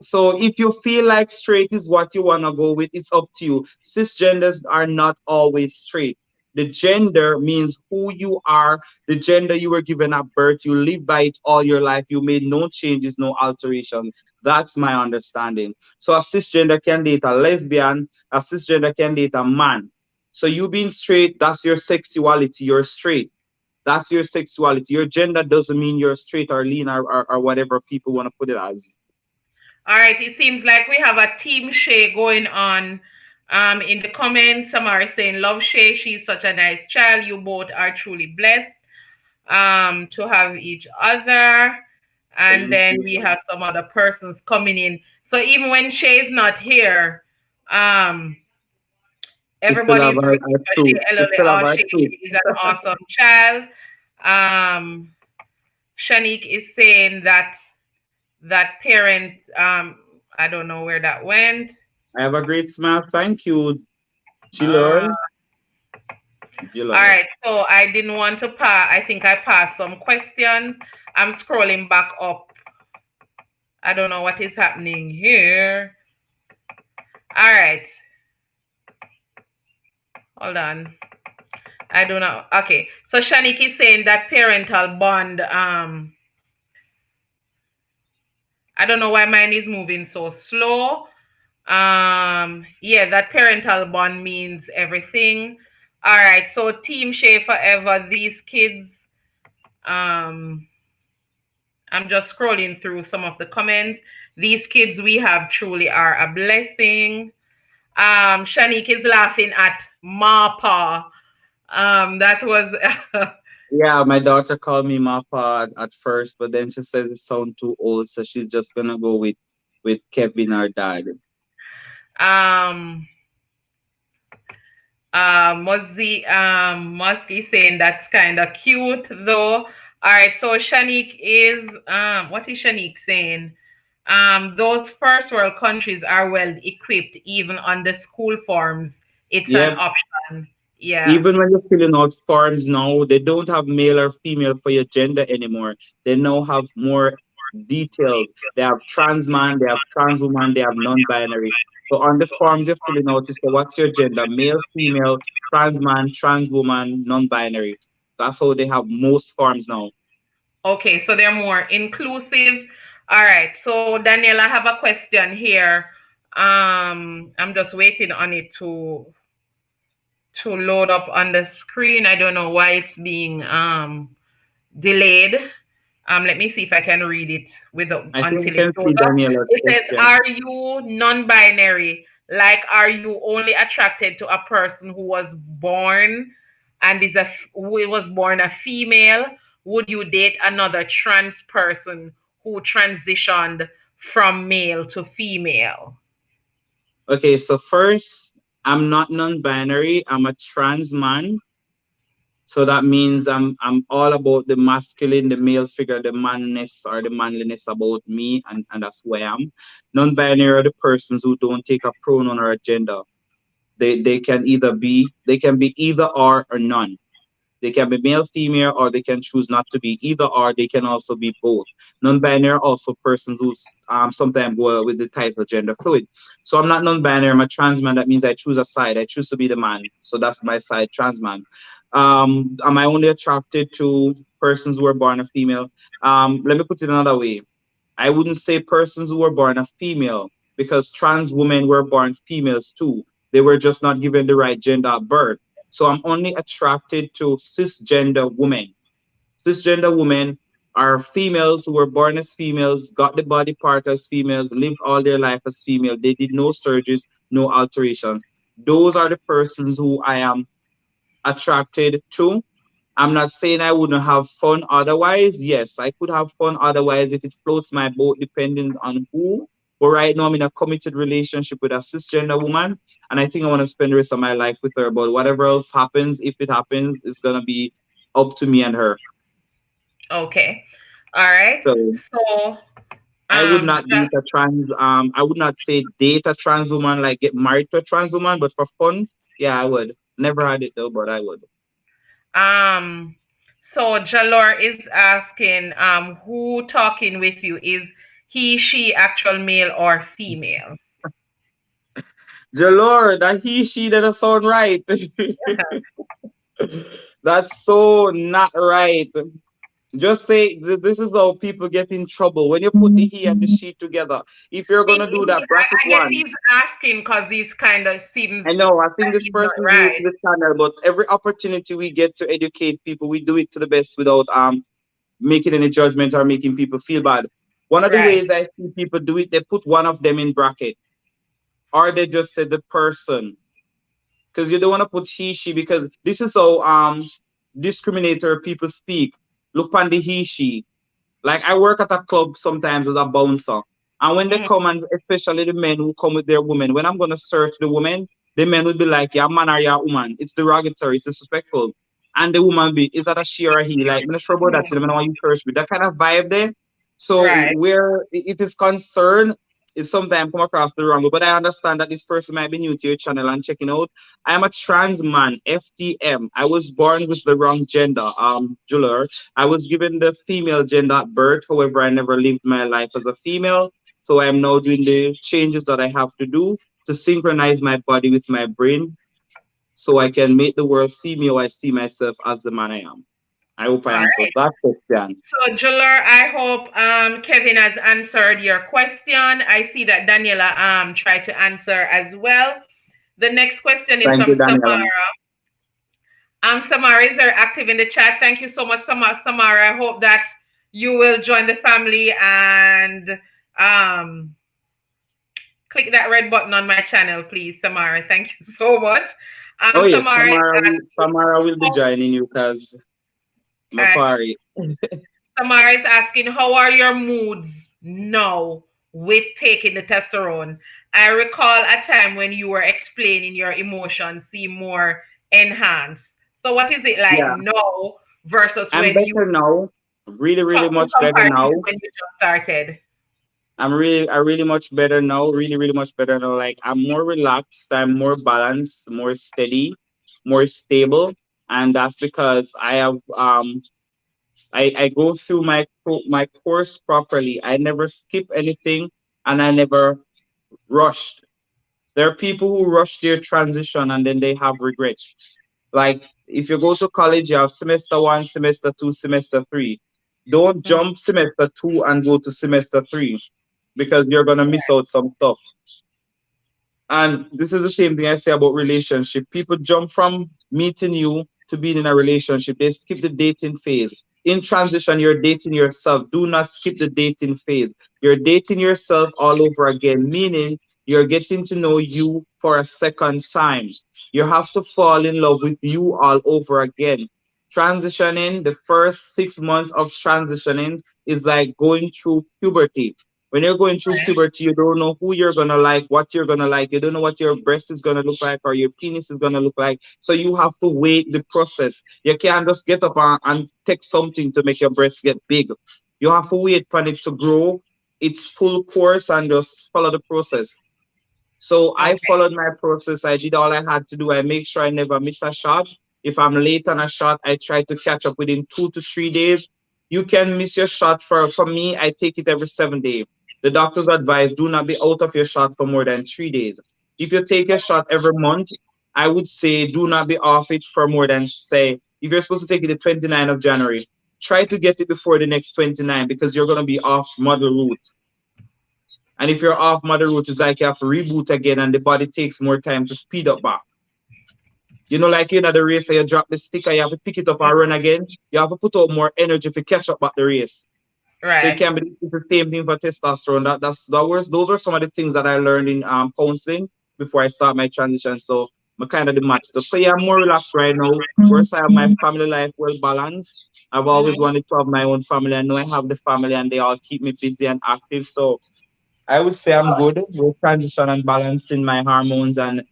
So if you feel like straight is what you want to go with, it's up to you. Cisgenders are not always straight. The gender means who you are, the gender you were given at birth. You live by it all your life. You made no changes, no alteration. That's my understanding. So a cisgender can date a lesbian, a cisgender can date a man. So you being straight, that's your sexuality. You're straight. That's your sexuality. Your gender doesn't mean you're straight or lean or whatever people want to put it as. All right, it seems like we have a team Shay going on in the comments. Some are saying, Love Shay, she's such a nice child. You both are truly blessed to have each other. And Thank then we you. have some other persons coming in. So even when Shay is not here, um, She still everybody have is rooting her for Shay. truth. She Hello, still have all her Shay, truth. Shay is an awesome child. Um, Shanique is saying that that parent, I don't know where that went. I have a great smile. Thank you, Uh, Jilor. all Jilor. right, so I didn't want to pass. I think I passed some questions. I'm scrolling back up. I don't know what is happening here. All right, hold on. I don't know. Okay, so Shanik is saying that parental bond. I don't know why mine is moving so slow. Yeah, that parental bond means everything. All right, so Team Shea Forever, these kids, um, I'm just scrolling through some of the comments. These kids we have truly are a blessing. Shanique is laughing at Mapa. That was Yeah, my daughter called me Mapa at first, but then she said it sound too old, so she's just gonna go with Kevin, our dad. um Musky saying that's kind of cute though. All right, so Shanique is what is Shanique saying? Those first world countries are well equipped even on the school forms. It's an Yep. option. Yeah. Even when you're filling out forms now, they don't have male or female for your gender anymore. They now have more details. They have trans man, they have trans woman, they have non-binary. So on the forms you're filling out, you say what's your gender? Male, female, trans man, trans woman, non-binary. That's how they have most forms now. Okay, so they're more inclusive. All right. So Danielle, I have a question here. I'm just waiting on it to load up on the screen. I don't know why it's being delayed. Let me see if I can read it I think until I it can shows see up. Daniela's It says, question. "Are you non-binary? Like, are you only attracted to a person who was born and who was born a female? Would you date another trans person who transitioned from male to female?" Okay, so first, I'm not non-binary. I'm a trans man. So that means I'm all about the masculine, the male figure, the manness or the manliness about me, and that's who I am. Non-binary are the persons who don't take a pronoun or a gender. They can be either or none. They can be male, female, or they can choose not to be either or. They can also be both. Non-binary are also persons who sometimes go with the title gender fluid. So I'm not non-binary. I'm a trans man. That means I choose a side. I choose to be the man. So that's my side, trans man. Am I only attracted to persons who are born a female? Let me put it another way. I wouldn't say persons who were born a female because trans women were born females too. They were just not given the right gender at birth. So I'm only attracted to cisgender women. Cisgender women are females who were born as females, got the body part as females, lived all their life as female. They did no surgeries, no alterations. Those are the persons who I am attracted to. I'm not saying I wouldn't have fun otherwise. Yes, I could have fun otherwise if it floats my boat, depending on who. But right now, I'm in a committed relationship with a cisgender woman, and I think I want to spend the rest of my life with her. But whatever else happens, if it happens, it's gonna be up to me and her. Okay. All right. So So, I would um, not date a trans. I would not say date a trans woman, like get married to a trans woman. But for fun, yeah, I would. Never had it though, but I would. Um, so Jalor is asking, who talking with you? Is he, she actual male or female? Jalor, that he, she, that doesn't sound right. That's so not right. Just say this is how people get in trouble when you put the he and the she together. If you're gonna do that, bracket I guess one. he's asking because this kind of seems I know, I that think this he's not person is new to right. the channel, but every opportunity we get to educate people, we do it to the best without making any judgment or making people feel bad. One of the Right, ways I see people do it, they put one of them in bracket, or they just say the person, because you don't want to put he she because this is how discriminatory people speak. Look on the he she. Like I work at a club sometimes as a bouncer. And when they mhm, come and especially the men who come with their women, when I'm gonna search the woman, the men will be like, yeah, man or yeah, woman. It's derogatory, it's disrespectful. And the woman be, is that a she or a he? Like, I'm not sure about that, so mhm. I don't want you search with that kind of vibe there. So Right. where it is concerned, it sometimes come across the wrong way. But I understand that this person might be new to your channel and checking out. I am a trans man, FTM. I was born with the wrong gender, Juller. I was given the female gender at birth. However, I never lived my life as a female. So I am now doing the changes that I have to do to synchronize my body with my brain so I can make the world see me or I see myself as the man I am. I hope I All answered right. that question. So, Juler, I hope Kevin has answered your question. I see that Daniela tried to answer as well. The next question is Thank from you, Daniela. Samara. Samara is very active in the chat. Thank you so much, Samara. I hope that you will join the family and um, click that red button on my channel, please, Samara. Thank you so much. Oh yes, Samara is asking, Tamara will be how, joining you because my uh, party. Samara is asking, how are your moods now with taking the testosterone? I recall a time when you were explaining your emotions seem more enhanced. So, what is it like Yeah, now versus I'm when you better now. Really, really in much better comparison to now. when you just started? I really much better now. Really, really much better now. Like I'm more relaxed. I'm more balanced, more steady, more stable, and that's because I go through my course properly. I never skip anything, and I never rushed. There are people who rush their transition and then they have regrets. Like if you go to college, you have semester one, semester two, semester three. Don't Mhm. jump semester two and go to semester three because you're gonna miss out some stuff. And this is the same thing I say about relationship. People jump from meeting you to being in a relationship. They skip the dating phase. In transition, you're dating yourself. Do not skip the dating phase. You're dating yourself all over again, meaning you're getting to know you for a second time. You have to fall in love with you all over again. Transitioning, the first 6 months of transitioning is like going through puberty. When you're going through puberty, you don't know who you're gonna like, what you're gonna like. You don't know what your breast is gonna look like or your penis is gonna look like. So you have to wait the process. You can't just get up and take something to make your breast get big. You have to wait for it to grow its full course and just follow the process. So I Okay, followed my process. I did all I had to do. I make sure I never miss a shot. If I'm late on a shot, I try to catch up within 2 to 3 days. You can miss your shot for me. I take it every 7 days. The doctor's advice: do not be out of your shot for more than 3 days. If you take a shot every month, I would say do not be off it for more than, say, if you're supposed to take it the 29th of January, try to get it before the next 29 because you're going to be off mother route. And if you're off mother route, it's like you have to reboot again and the body takes more time to speed up back. You know, like the race, you drop the sticker, you have to pick it up and run again. You have to put out more energy to catch up back the race. So it right. can be the same thing for testosterone. Those are some of the things that I learned in counseling before I start my transition. So I'm kind of the match stuff. So yeah, I'm more relaxed right now. First, I have my family life well balanced. I've always Mhm. wanted to have my own family. I know I have the family and they all keep me busy and active. So I would say I'm good with transition and balancing my hormones and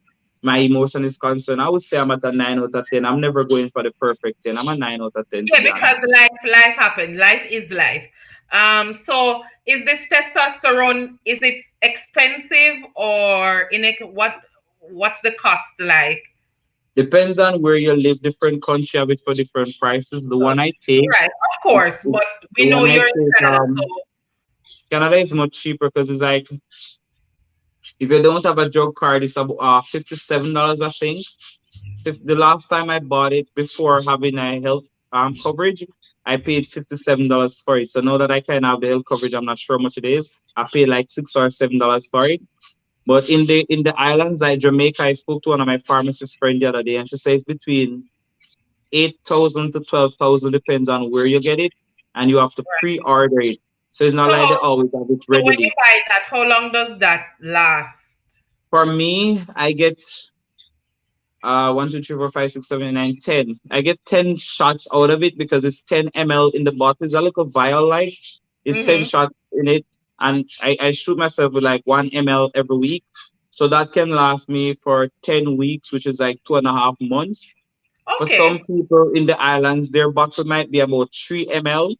my emotion is concerned. I would say I'm at a 9 out of 10. I'm never going for the perfect 10. I'm a 9 out of 10 to Yeah, be because honest. life happens. Life is life. So is this testosterone, is it expensive or what's the cost like? Depends on where you live. Different country have it for different prices. The one I take, Right, of it, course, it, but the we know one I you're in take, Canada, so Canada is much cheaper because it's like if you don't have a drug card, it's about $57, I think. The last time I bought it before having a health coverage, I paid $57 for it. So now that I kind of have the health coverage, I'm not sure how much it is. I paid like $6 or $7 for it. But in the islands like Jamaica, I spoke to one of my pharmacist friend the other day, and she says between 8,000 to 12,000 depends on where you get it, and you have to pre-order it. So it's not so like how they always have it so when you readily. buy that, how long does that last? For me, I get 1, 2, 3, 4, 5, 6, 7, 8, 9, 10. I get 10 shots out of it because it's 10 ml in the bottle. It's a little vial like. It's 10 Mm-hmm. shots in it. And I shoot myself with like 1 ml every week. So that can last me for 10 weeks, which is like 2.5 months. For some Okay, people in the islands, their bottle might be about 3 ml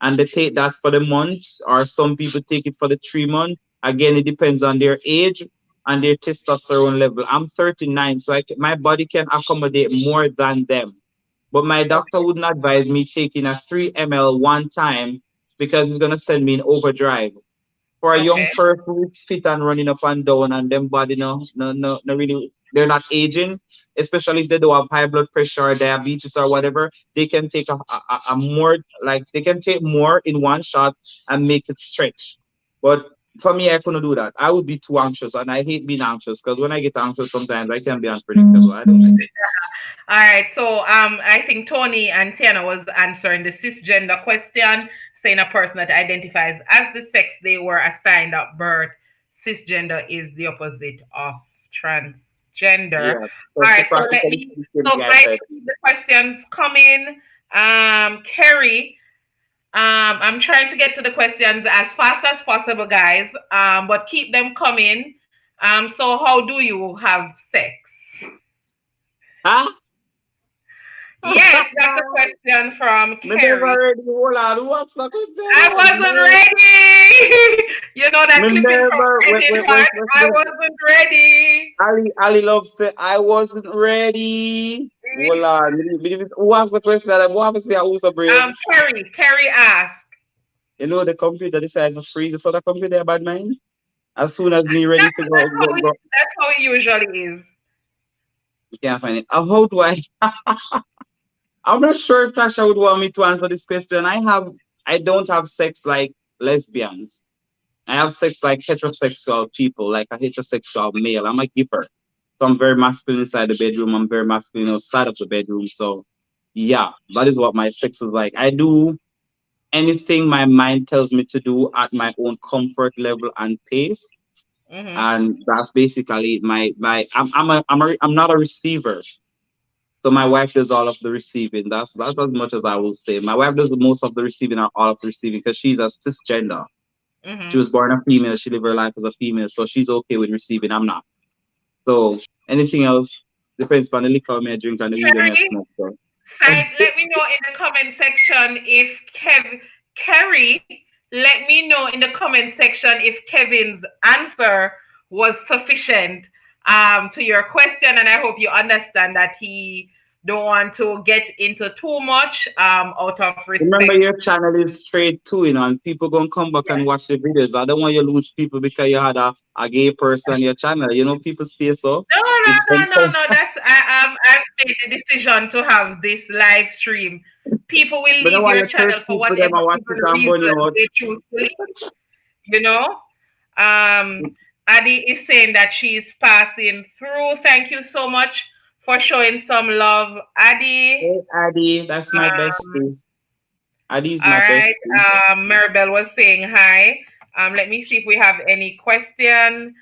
and they take that for the month, or some people take it for the 3 month. Again, it depends on their age and their testosterone level. I'm 39, so my body can accommodate more than them. But my doctor okay, wouldn't advise me taking a 3 ml one time because it's gonna send me in overdrive. For a young okay. person who's fit and running up and down and them body no really they're not aging, especially if they do have high blood pressure or diabetes or whatever, they can take a more, like they can take more in one shot and make it stretch. But for me, I couldn't do that. I would be too anxious, and I hate being anxious because when I get anxious, sometimes I can be unpredictable. I don't like it. All right, so I think Tony and Tiana was answering the cisgender question, saying a person that identifies as the sex they were assigned at birth. Cisgender is the opposite of transgender. Yeah, All so she right, so let practically me. said the same So thing I guys, said. keep the questions coming. Kerry, I'm trying to get to the questions as fast as possible, guys. But keep them coming. So how do you have sex? Huh? Yes, that's a question from Me never Kerry. ready. Hold on. What's the question? I wasn't ready. You know that Me clipping from never. Wait, Kevin wait, wait, Hart? wait, I wait. wasn't ready. Ali loves say I wasn't ready. Hold on. Who asked the question? Who asked the who's the brain? Kerry asked. You know the computer decides to freeze, so the computer bad mind. As soon as me ready to That's how go, that's how it usually is. you can't find it. How do I? I'm not sure if Tasha would want me to answer this question. I don't have sex like lesbians. I have sex like heterosexual people, like a heterosexual male. I'm a giver. So I'm very masculine inside the bedroom. I'm very masculine outside of the bedroom. So yeah, that is what my sex is like. I do anything my mind tells me to do at my own comfort level and pace. Hmm. And that's basically my I'm not a receiver. So my wife does all of the receiving. That's as much as I will say. My wife does the most of the receiving or all of the receiving because she's a cisgender. She Hmm. was born a female. She lived her life as a female, so she's okay with receiving. I'm not. So anything else depends on the liquor me I drink and the weed me I Kerry, smoke. So let me know in the comment section if Kerry, let me know in the comment section if Kevin's answer was sufficient to your question, and I hope you understand that he don't want to get into too much out of remember, respect. your channel is straight too, and people gonna come back and watch the videos. I don't want you to lose people because you had a gay person on your channel. People stay so. No, no, If no, them no, come, no. I've made the decision to have this live stream. People will but I leave want your your church channel for people them whatever I watch even it and burn reason you out. they choose to leave. You know. Adi is saying that she is passing through. Thank you so much for showing some love, Adi. Hey, Addy, that's my Um, bestie. Addy is all my right. bestie. Maribel was saying hi. Let me see if we have any question.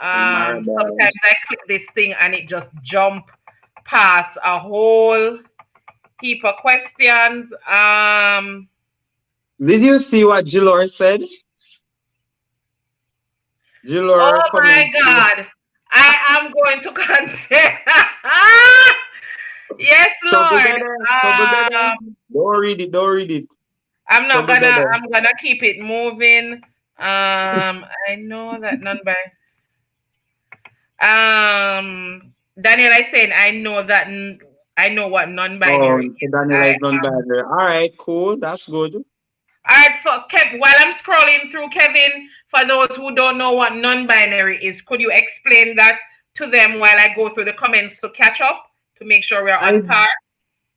Maribel. Sometimes I click this thing and it just jump past a whole heap of questions. Did you see what Jilor said? Oh Jilor my comment. God. I am going to contest. Yes, Trouble Lord. dede. Trouble dede. Don't read it. Don't read it. Trouble dede. I'm gonna keep it moving. I know that none by Daniel I saying I know what Oh, non-binary so is. Daniela I is non-binary. All right, cool. That's good. All right, for while I'm scrolling through, Kevin, for those who don't know what non-binary is, could you explain that to them while I go through the comments to catch up to make sure we're I on par?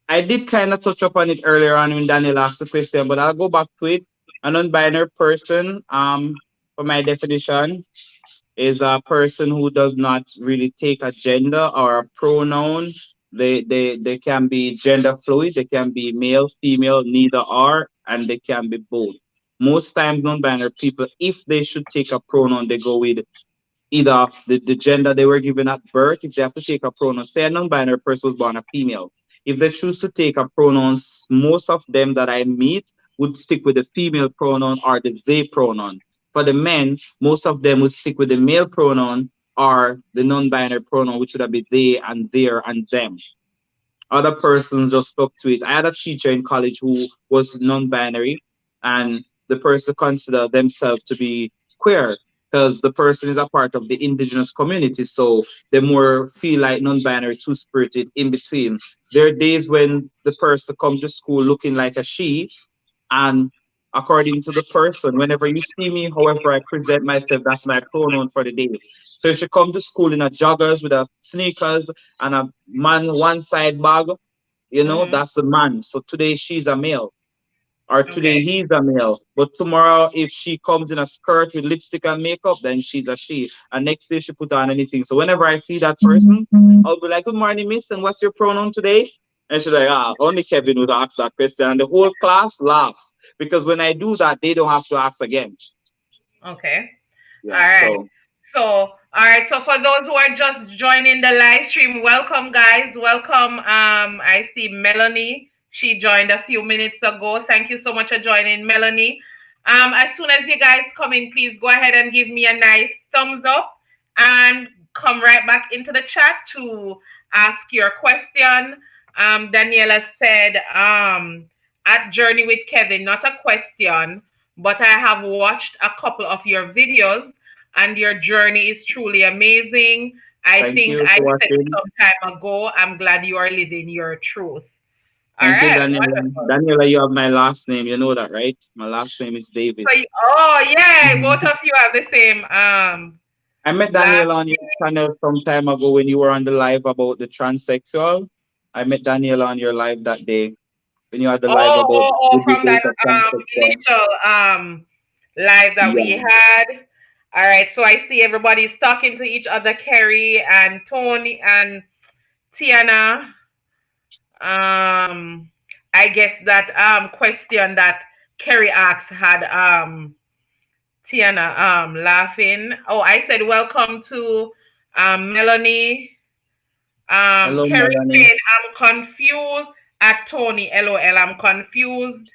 I did kind of touch upon it earlier on when Daniel asked the question, but I'll go back to it. A non-binary person, for my definition, is a person who does not really take a gender or a pronoun. They can be gender fluid, they can be male, female, neither or, and they can be both. Most times, non-binary people, if they should take a pronoun, they go with either the gender they were given at birth, if they have to take a pronoun. Say a non-binary person was born a female. If they choose to take a pronoun, most of them that I meet would stick with the female pronoun or the they pronoun. For the men, most of them would stick with the male pronoun or the non-binary pronoun, which would have been they and their and them. Other persons just fluctuate. I had a teacher in college who was non-binary, and the person considered themselves to be queer because the person is a part of the indigenous community. So they more feel like non-binary, two-spirited, in between. There are days when the person comes to school looking like a she, and according to the person. Whenever you see me, however I present myself, that's my pronoun for the day. So if she come to school in a joggers with a sneakers and a man one side bag, Mm-hmm. that's the man. So today she's a male, or today Okay. he's a male. But tomorrow, if she comes in a skirt with lipstick and makeup, then she's a she. And next day she put on anything. So whenever I see that person, I'll be like, "Good morning, miss, and what's your pronoun today?" And she's like, only Kevin would ask that question. And the whole class laughs because when I do that, they don't have to ask again. Okay. All Yeah. right. So So, all right. So for those who are just joining the live stream, welcome, guys. Welcome. I see Melanie. She joined a few minutes ago. Thank you so much for joining, Melanie. As soon as you guys come in, please go ahead and give me a nice thumbs up and come right back into the chat to ask your question. Daniela said, at Journey with Kevin, not a question, but I have watched a couple of your videos and your journey is truly amazing. I thank think you I for said it watching. some time ago. I'm glad you are living your truth. All Thank you, right, Daniela. wonderful. Daniela, you have my last name. You know that, right? My last name is So, Davis. oh yeah, both Mhm. of you have the same I met last Daniela on your name. channel some time ago when you were on the live about the transsexual. I met Daniela on your live that day when you had the live about the From debate that of transsexual. initial live that we Yeah. had. All right, so I see everybody's talking to each other, Kerry and Tony and Tiana. Um, I guess that question that Kerry asked had Tiana laughing. Oh, I said welcome to Melanie. Hello, Kerry Melanie. saying I'm confused at Tony. LOL. I'm confused.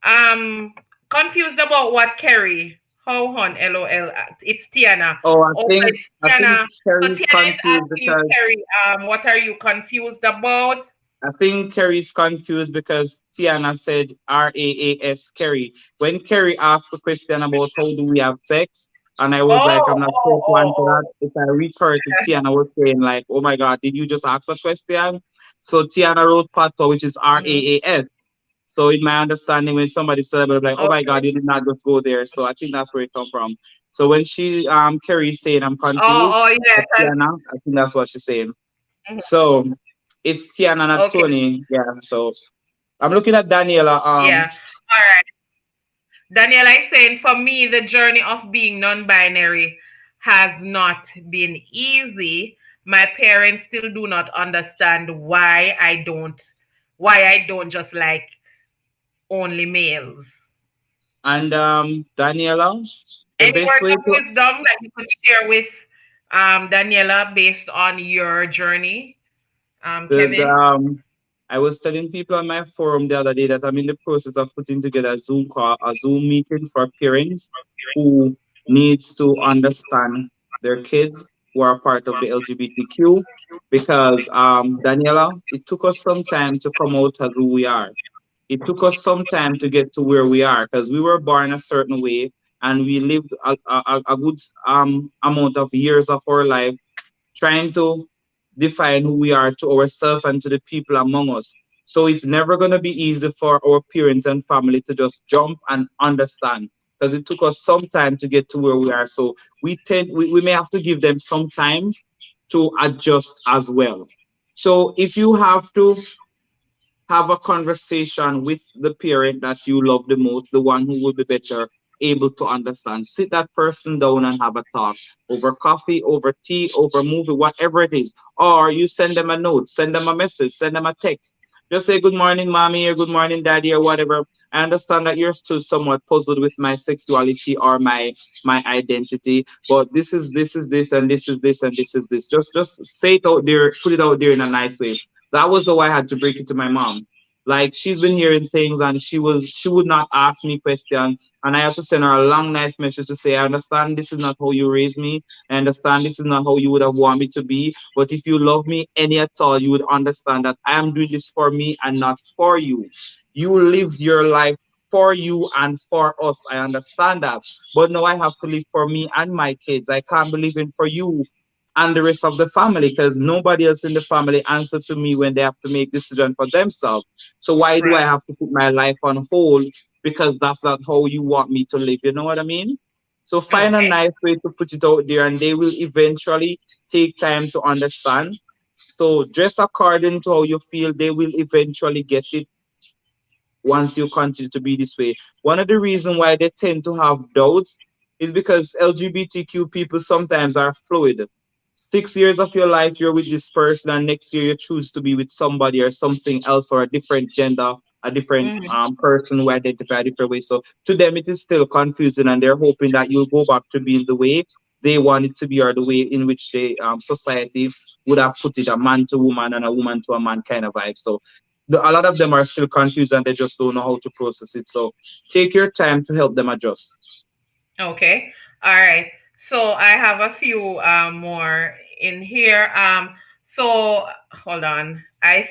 Um, confused about what, Kerry? How on? LOL. It's Tiana. Oh, I Oh, so think it's I think Tiana. So Kerry's Tiana is confused asking you, because Kerry. What are you confused about? I think Kerry's confused because Tiana said RAAS Kerry. When Kerry asked the question about how do we have sex, and I was like, Oh, I'm not oh, sure to oh, answer that. oh. If I refer to Tiana was saying like, oh my God, did you just ask a question? So Tiana wrote Pato, which is Mm-hmm. RAAS. So in my understanding, when somebody said, I'm like, oh my Okay. God, you did not just go there. So I think that's where it come from. So when she Kerry saying I'm confused, Oh, yeah. at Tiana, I think that's what she's saying. Mhm. So it's Tiana, not Okay. Tony. Yeah. So I'm looking at Daniela. Yeah. All right. Daniela is saying, for me, the journey of being non-binary has not been easy. My parents still do not understand why I don't just like only males. And Daniela, the Any best words way of to wisdom that you could share with Daniela based on your journey, the Kevin? I was telling people on my forum the other day that I'm in the process of putting together a Zoom call, a Zoom meeting for parents who needs to understand their kids who are part of the LGBTQ because Daniela, it took us some time to come out as who we are. It took us some time to get to where we are because we were born a certain way and we lived a good amount of years of our life trying to define who we are to ourselves and to the people among us. So it's never going to be easy for our parents and family to just jump and understand because it took us some time to get to where we are. So we may have to give them some time to adjust as well. So if you have to have a conversation with the parent that you love the most, the one who will be better able to understand. Sit that person down and have a talk over coffee, over tea, over movie, whatever it is. Or you send them a note, send them a message, send them a text. Just say good morning, mommy, or good morning, daddy, or whatever. I understand that you're still somewhat puzzled with my sexuality or my identity, but this is this and this is this and this is this. Just say it out there, put it out there in a nice way. That was how I had to break it to my mom. Like she's been hearing things and she would not ask me questions. And I had to send her a long, nice message to say, I understand this is not how you raised me. I understand this is not how you would have wanted me to be. But if you love me any at all, you would understand that I am doing this for me and not for you. You lived your life for you and for us. I understand that. But now I have to live for me and my kids. I can't be living for you and the rest of the family, because nobody else in the family answer to me when they have to make decision for themselves. So why do I Right. have to put my life on hold because that's not how you want me to live? You know what I mean? So find a Okay. nice way to put it out there, and they will eventually take time to understand. So dress according to how you feel. They will eventually get it once you continue to be this way. One of the reasons why they tend to have doubts is because LGBTQ people sometimes are fluid. 6 years of your life you're with this person, and next year you choose to be with somebody or something else, or a different gender, a different Mm-hmm. person who identify a different way. So to them it is still confusing, and they're hoping that you'll go back to being the way they want it to be, or the way in which they society would have put it, a man to woman and a woman to a man kind of vibe. So a lot of them are still confused and they just don't know how to process it. So take your time to help them adjust. Okay. All right. So I have a few more in here. So hold on. I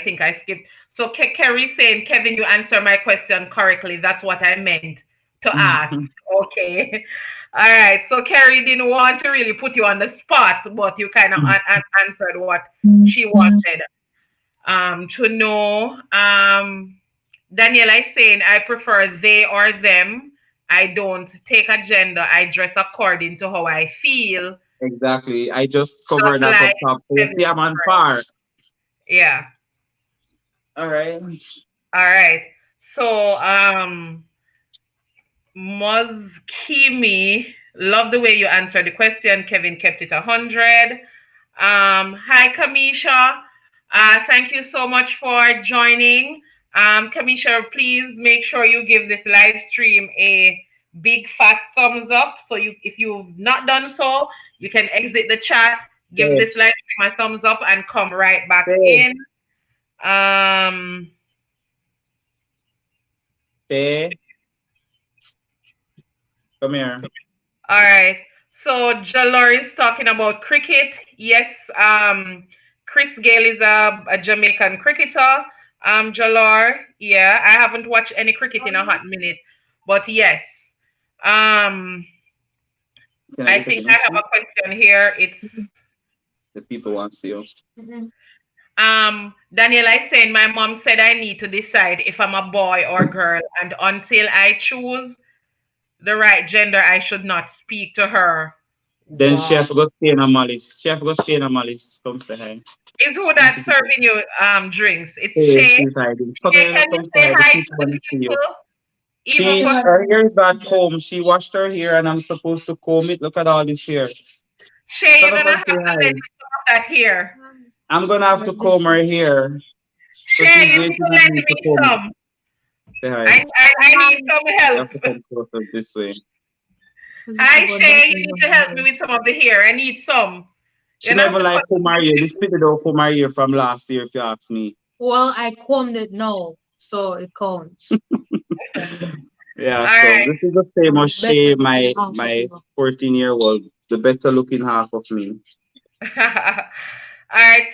think I skipped. So Kerry saying, Kevin, you answer my question correctly. That's what I meant to ask. Okay. All right. So Kerry didn't want to really put you on the spot, but you kind of answered what she wanted to know. Daniela is saying, I prefer they or them. I don't take a gender. I dress according to how I feel, Exactly. I just covered just that up like top. So you Kevin see, I'm on expressed. par. Yeah. All right. All right. So, Mozkimi, love the way you answered the question. Kevin kept it 100. Hi, Kamisha. Thank you so much for joining. Kamisha, please make sure you give this live stream a big fat thumbs up. So if you've not done so, you can exit the chat, give Okay. this live stream a thumbs up, and come right back Okay. in. Um, Okay. Come here. All right. So Jalor is talking about cricket. Yes, Chris Gale is a Jamaican cricketer. Jalor, yeah, I haven't watched any cricket in a hot minute, but yes. Um, Can I I get a think I gun, have please? a question here. It's The people want to see you. Daniel is saying my mom said I need to decide if I'm a boy or girl, and until I choose the right gender, I should not speak to her. Then Wow. Chef go stay in a malice. Chef go stay in a malice. Come say hi. Is who Want to that's see you. serving you drinks? It's Hey, Shay. she's hiding. Come Shay, here, can you come say say hi. The hi to people the want to see you. people? Even She, for her hair is back home. She washed her hair, and I'm supposed to comb it. Look at all this hair. Shay, you're Shut up gonna and have say to hi. lend me some of that here. I'm gonna have to comb her hair. So Shay, she's you need waiting to on lend me to me comb it. some. Say hi. I need some You help. have to come closer this way. Hi, Shay, you need to help me with some of the hair. I need some. She You're gonna have never to like cut comb some her hair. edges. This fitted out comb her hair from last year, if you ask me. Well, I combed it now, so it counts. Yeah, All so right. this is the famous Better Shay, looking my half of my you. 14-year-old, the better looking half of me. All right.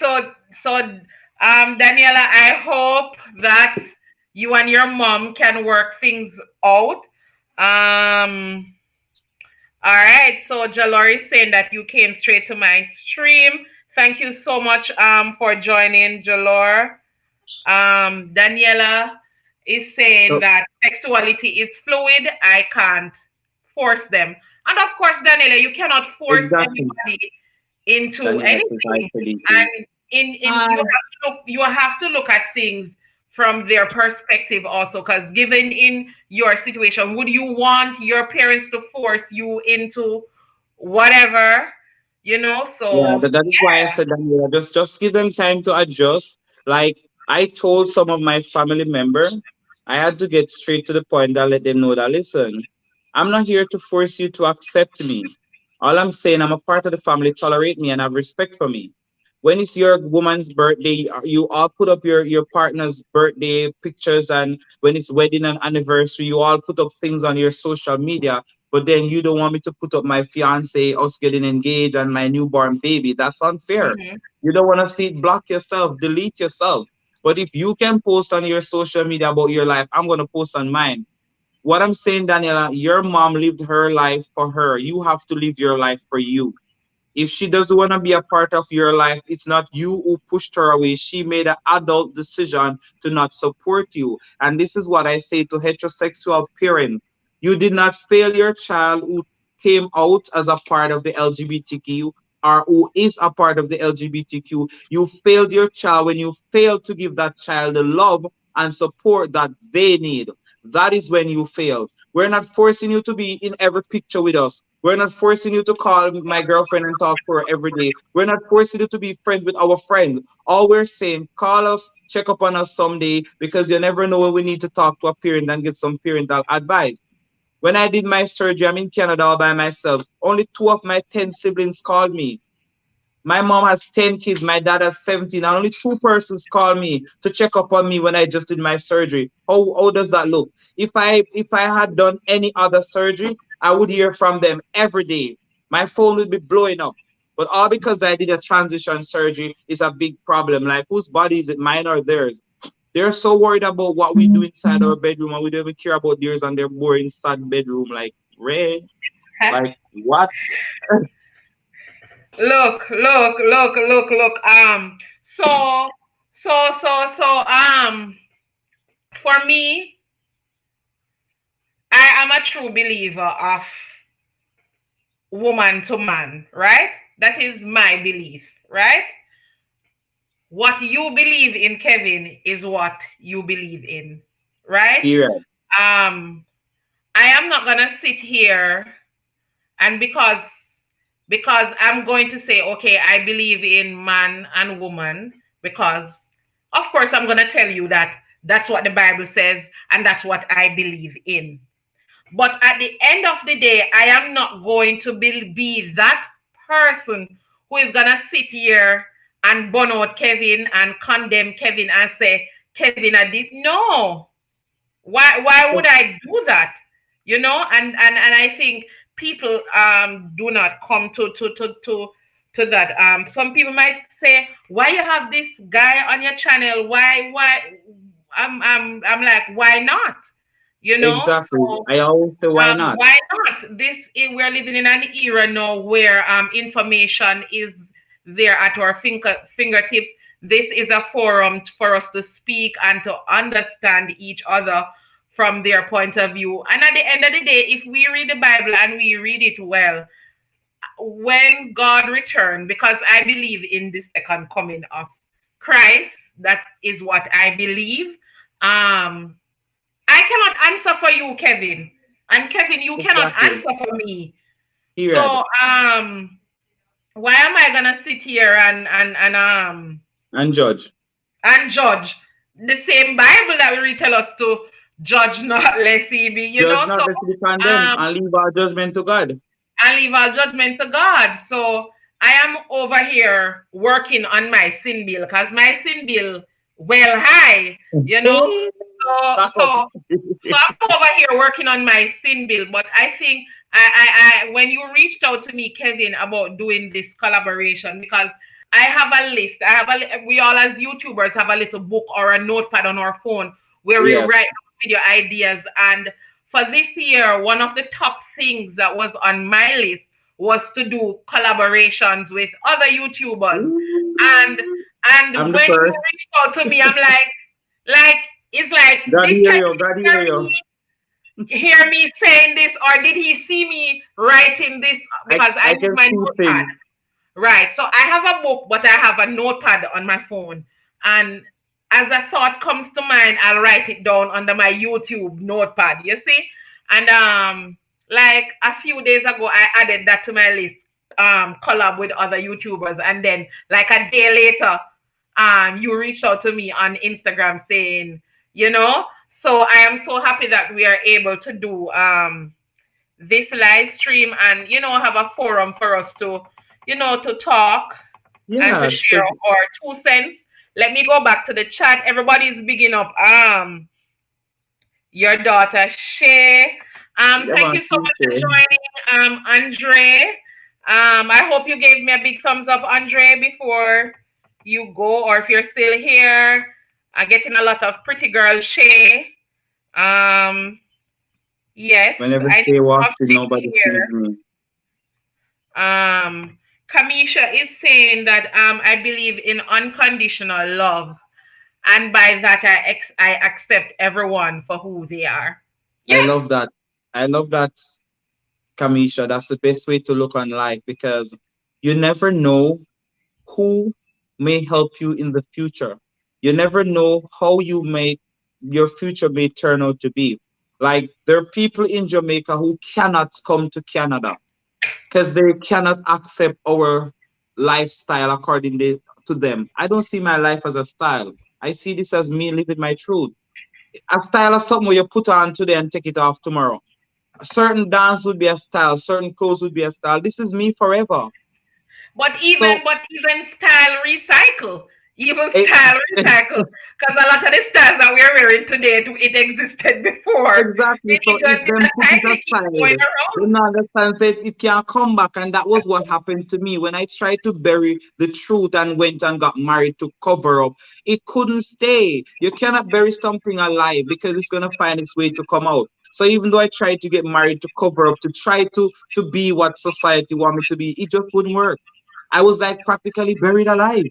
Daniela, I hope that you and your mom can work things out. Um, All right, so Jalori is saying that you came straight to my stream. Thank you so much for joining, Jalor. Daniela is saying So that sexuality is fluid. I can't force them. And of course, Daniela, you cannot force exactly. anybody into Daniela says hi, anything. Felipe. And in Uh, you have to look at things from their perspective also, because given in your situation, would you want your parents to force you into whatever, Yeah, so that is why I said that, yeah, just give them time to adjust. Like I told some of my family member, I had to get straight to the point and let them know that listen, I'm not here to force you to accept me. All I'm saying, I'm a part of the family, tolerate me and have respect for me. When it's your woman's birthday, you all put up your partner's birthday pictures, and when it's wedding and anniversary, you all put up things on your social media, but then you don't want me to put up my fiance, us getting engaged, and my newborn baby. That's unfair. mhm, You don't want to see it, block yourself, delete yourself. But if you can post on your social media about your life, I'm going to post on mine. What I'm saying, Daniela, your mom lived her life for her. You have to live your life for you. If she doesn't want to be a part of your life, it's not you who pushed her away. She made an adult decision to not support you. And this is what I say to heterosexual parents. You did not fail your child who came out as a part of the LGBTQ or who is a part of the LGBTQ. You failed your child when you failed to give that child the love and support that they need. That is when you fail. We're not forcing you to be in every picture with us. We're not forcing you to call my girlfriend and talk to her every day. We're not forcing you to be friends with our friends. All we're saying, call us, check up on us someday, because you never know when we need to talk to a parent and get some parental advice. When I did my surgery, I'm in Canada all by myself. Only two of my 10 siblings called me. My mom has 10 kids, my dad has 17, and only two persons call me to check up on me when I just did my surgery. How does that look? If I had done any other surgery, I would hear from them every day. My phone would be blowing up. But all because I did a transition surgery is a big problem. Like, whose body is it, mine or theirs? They're so worried about what we do inside our bedroom, and we don't even care about theirs and their boring, sad bedroom. Like, Ray, like, what? Look. So, for me, I am a true believer of woman to man, right? That is my belief, right? What you believe in, Kevin, is what you believe in, right? Period. Um, I am not gonna sit here and because I'm going to say, okay, I believe in man and woman, because of course I'm gonna tell you that that's what the Bible says and that's what I believe in. But at the end of the day, I am not going to be that person who is gonna sit here and burn out Kevin and condemn Kevin and say, Kevin, I did no. Why would I do that? And I think people do not come to that. Some people might say, why you have this guy on your channel? Why I'm like, why not? Exactly. So I always say, why not? why not? We're living in an era now where information is there at our fingertips. This is a forum for us to speak and to understand each other from their point of view. And at the end of the day, if we read the Bible and we read it well, when God returned, because I believe in the second coming of Christ, that is what I believe. Um, I cannot answer for you, Kevin. And Kevin, you cannot Exactly. answer for me. Period. So why am I gonna sit here And judge. and judge the same Bible that we read tell us to judge not lest he be, Judge so not lest you be condemned, um and leave our judgment to God. and leave our judgment to God. So I am over here working on my sin bill because my sin bill well high, you know. So Back up. so so I'm over here working on my sin bill, but I think I when you reached out to me, Kevin, about doing this collaboration, because I have a list. We all as YouTubers have a little book or a notepad on our phone where we Yes. write video ideas. And for this year, one of the top things that was on my list was to do collaborations with other YouTubers. And Ooh. I'm and the when you first. reached out to me, I'm like it's like, God did hear Kevin you. God hear hear you. me hear me saying this, or did he see me writing this? Because I I need can my see notepad. things. Right. So I have a book, but I have a notepad on my phone. And as a thought comes to mind, I'll write it down under my YouTube notepad. You see? And like a few days ago, I added that to my list. Collab with other YouTubers, and then like a day later, you reached out to me on Instagram saying, So I am so happy that we are able to do this live stream and have a forum for us to talk and to Yes. share our 2 cents. Let me go back to the chat. Everybody's bigging up your daughter Shay. Yeah, Thank man. you so much for joining, Andre. I hope you gave me a big thumbs up, Andre, before you go, or if you're still here. I'm getting a lot of pretty girl Shay. Um, yes, Whenever I need they to walk have in, Shay nobody sees here. me. Um, Kamisha is saying that I believe in unconditional love, and by that I accept everyone for who they are. I Yeah, love that. I love that, Kamisha. That's the best way to look on life because you never know who may help you in the future. You never know how your future may turn out to be. Like there are people in Jamaica who cannot come to Canada because they cannot accept our lifestyle to them. I don't see my life as a style. I see this as me living my truth. A style is something where you put on today and take it off tomorrow. A certain dance would be a style, certain clothes would be a style. This is me forever. So but even style recycle, even it, style recycle, because a lot of the styles that we're wearing today, it existed before. exactly. It So if just them in put a it time it keeps aside, going they around. not understand that it can't come back. And that was what happened to me when I tried to bury the truth and went and got married to cover up. It couldn't stay. You cannot bury something alive because it's gonna find its way to come out. So even though I tried to get married to cover up, to try to be what society want me to be, it just wouldn't work. I was like practically buried alive.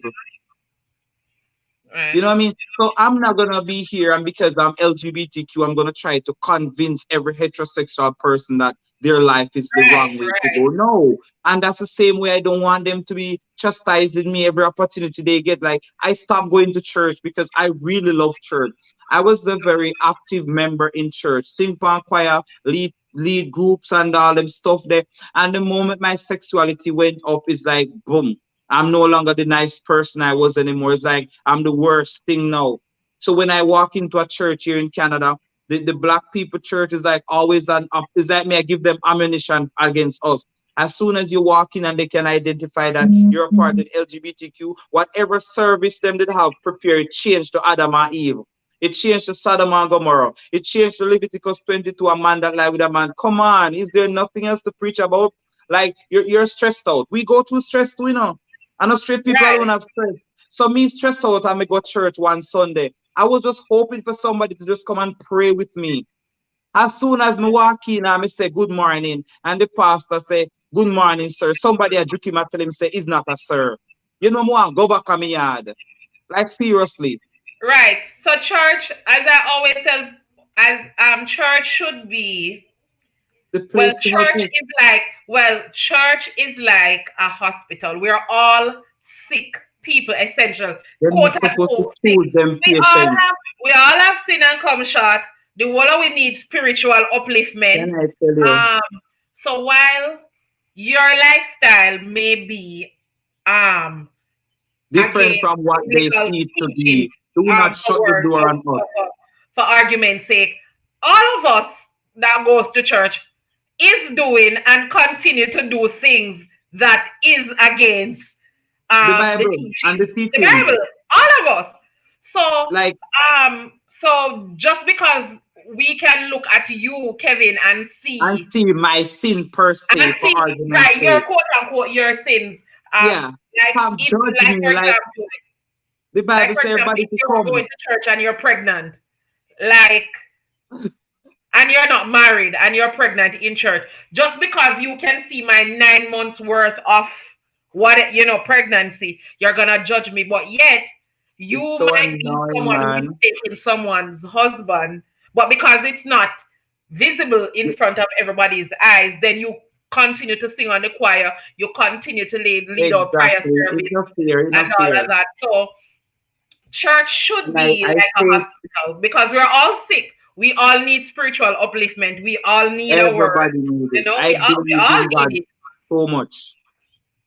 You Right, know what I mean? So I'm not gonna be here, and because I'm LGBTQ, I'm gonna try to convince every heterosexual person that their life is the right, wrong way to right. go. No. And that's the same way I don't want them to be chastising me every opportunity they get. Like I stopped going to church because I really love church. I was a very active member in church, sing pan choir, lead groups and all them stuff there. And the moment my sexuality went up, it's like boom. I'm no longer the nice person I was anymore. It's like I'm the worst thing now. So when I walk into a church here in Canada, the black people church is like always an up. It's like me, I give them ammunition against us. As soon as you walk in and they can identify that you're a part of the LGBTQ, whatever service them did have prepared, it changed to Adam and Eve. It changed to Sodom and Gomorrah. It changed to Leviticus 22, a man that lie with a man. Come on, is there nothing else to preach about? Like you're stressed out. We go through stress too, you know. I know straight people alone Right. have stress. So me stressed out and me go church one Sunday. I was just hoping for somebody to just come and pray with me. As soon as me walk in and me say good morning, and the pastor say good morning, sir. Somebody a juke him and tell him say it's not a sir. You know more, go back on me yard. Like seriously. Right. So church, as I always tell, as church should be. The place to help you. Church is like a hospital. We're all sick people, essential, They're quote not supposed to unquote sick. choose them We all patients. have we all have sin and come short. The whole of we need spiritual Can upliftment. I tell you? Um, so while your lifestyle may be um Different against from what they biblical see it to teachings, be. Do not shut the for door on us. for argument's sake, all of us that goes to church is doing and continue to do things that is against The the Bible and the teachings, the teachings. Bible, all of us. So Like just because we can look at you, Kevin, and see my sin per se and for see argument's right your sake. quote unquote your sins, Yeah. like Stop if judging like me. for example, The Bible say everybody if to you're come. going to church and you're pregnant, like and you're not married and you're pregnant in church, just because you can see my 9 months worth of pregnancy, you're gonna judge me. But yet you It's so might be annoying, someone who is man. taking someone's husband, but because it's not visible in front of everybody's eyes, then you continue to sing on the choir, you continue to lead out prayer Exactly. It's service not fair. It's and not all of fair. that. So church should And be I like a say hospital because we're all sick. We all need spiritual upliftment. We all need a word. everybody need it. I We believe all in need God it. so much.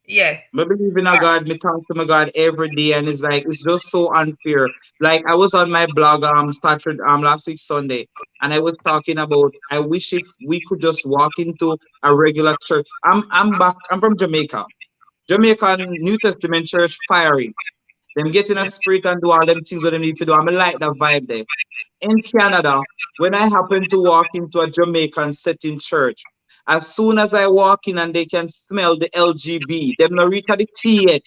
Yes. I believe in a God, me talk to my God every day, and it's like it's just so unfair. Like I was on my blog Saturday last week Sunday, and I was talking about I wish if we could just walk into a regular church. I'm from Jamaica. Jamaican New Testament church fiery. Them get in a spirit and do all them things what they need to do. I'm like that vibe there. In Canada, when I happen to walk into a Jamaican setting church, as soon as I walk in and they can smell the LGB, them not reach at the T yet.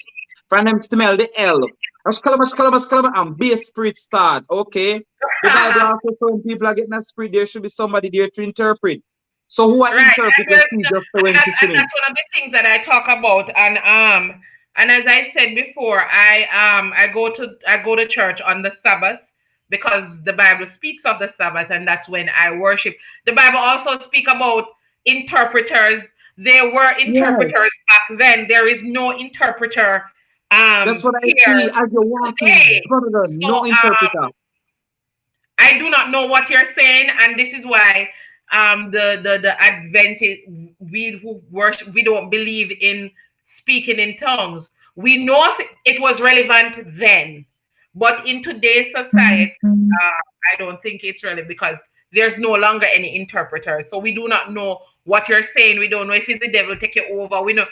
From them smell the L. And be a spirit start. Okay. The Bible also when people are getting a spirit, there should be somebody there to interpret. So who I Right, interpret the seed just went to me? that's one of the things that I talk about, and as I said before, I go to church on the Sabbath because the Bible speaks of the Sabbath, and that's when I worship. The Bible also speak about interpreters. There were Yes, interpreters back then. There is no interpreter that's what I here see as you're walking, today. brother. So No interpreter. I do not know what you're saying, and this is why the Adventist, we who worship, we don't believe in speaking in tongues. We know it was relevant then, but in today's society, I don't think it's relevant because there's no longer any interpreter. So we do not know what you're saying. We don't know if it's the devil take you over. We know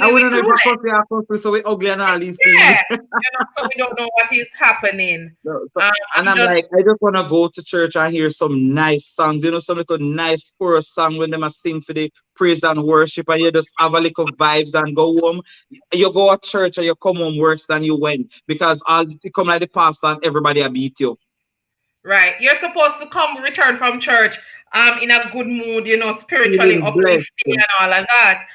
I we wouldn't know if I clueless. could say I could say so we ugly and all these things. Yeah, so we don't know what is happening. No, and I'm I'm just like, I just want to go to church and hear some nice songs, some little nice chorus song when them a sing for the praise and worship, and you just have a little vibes and go home. You go to church and you come home worse than you went because all you come like the pastor and everybody a beat you. right. You're supposed to come return from church in a good mood, spiritually Feeling uplifting blessed. and all of that.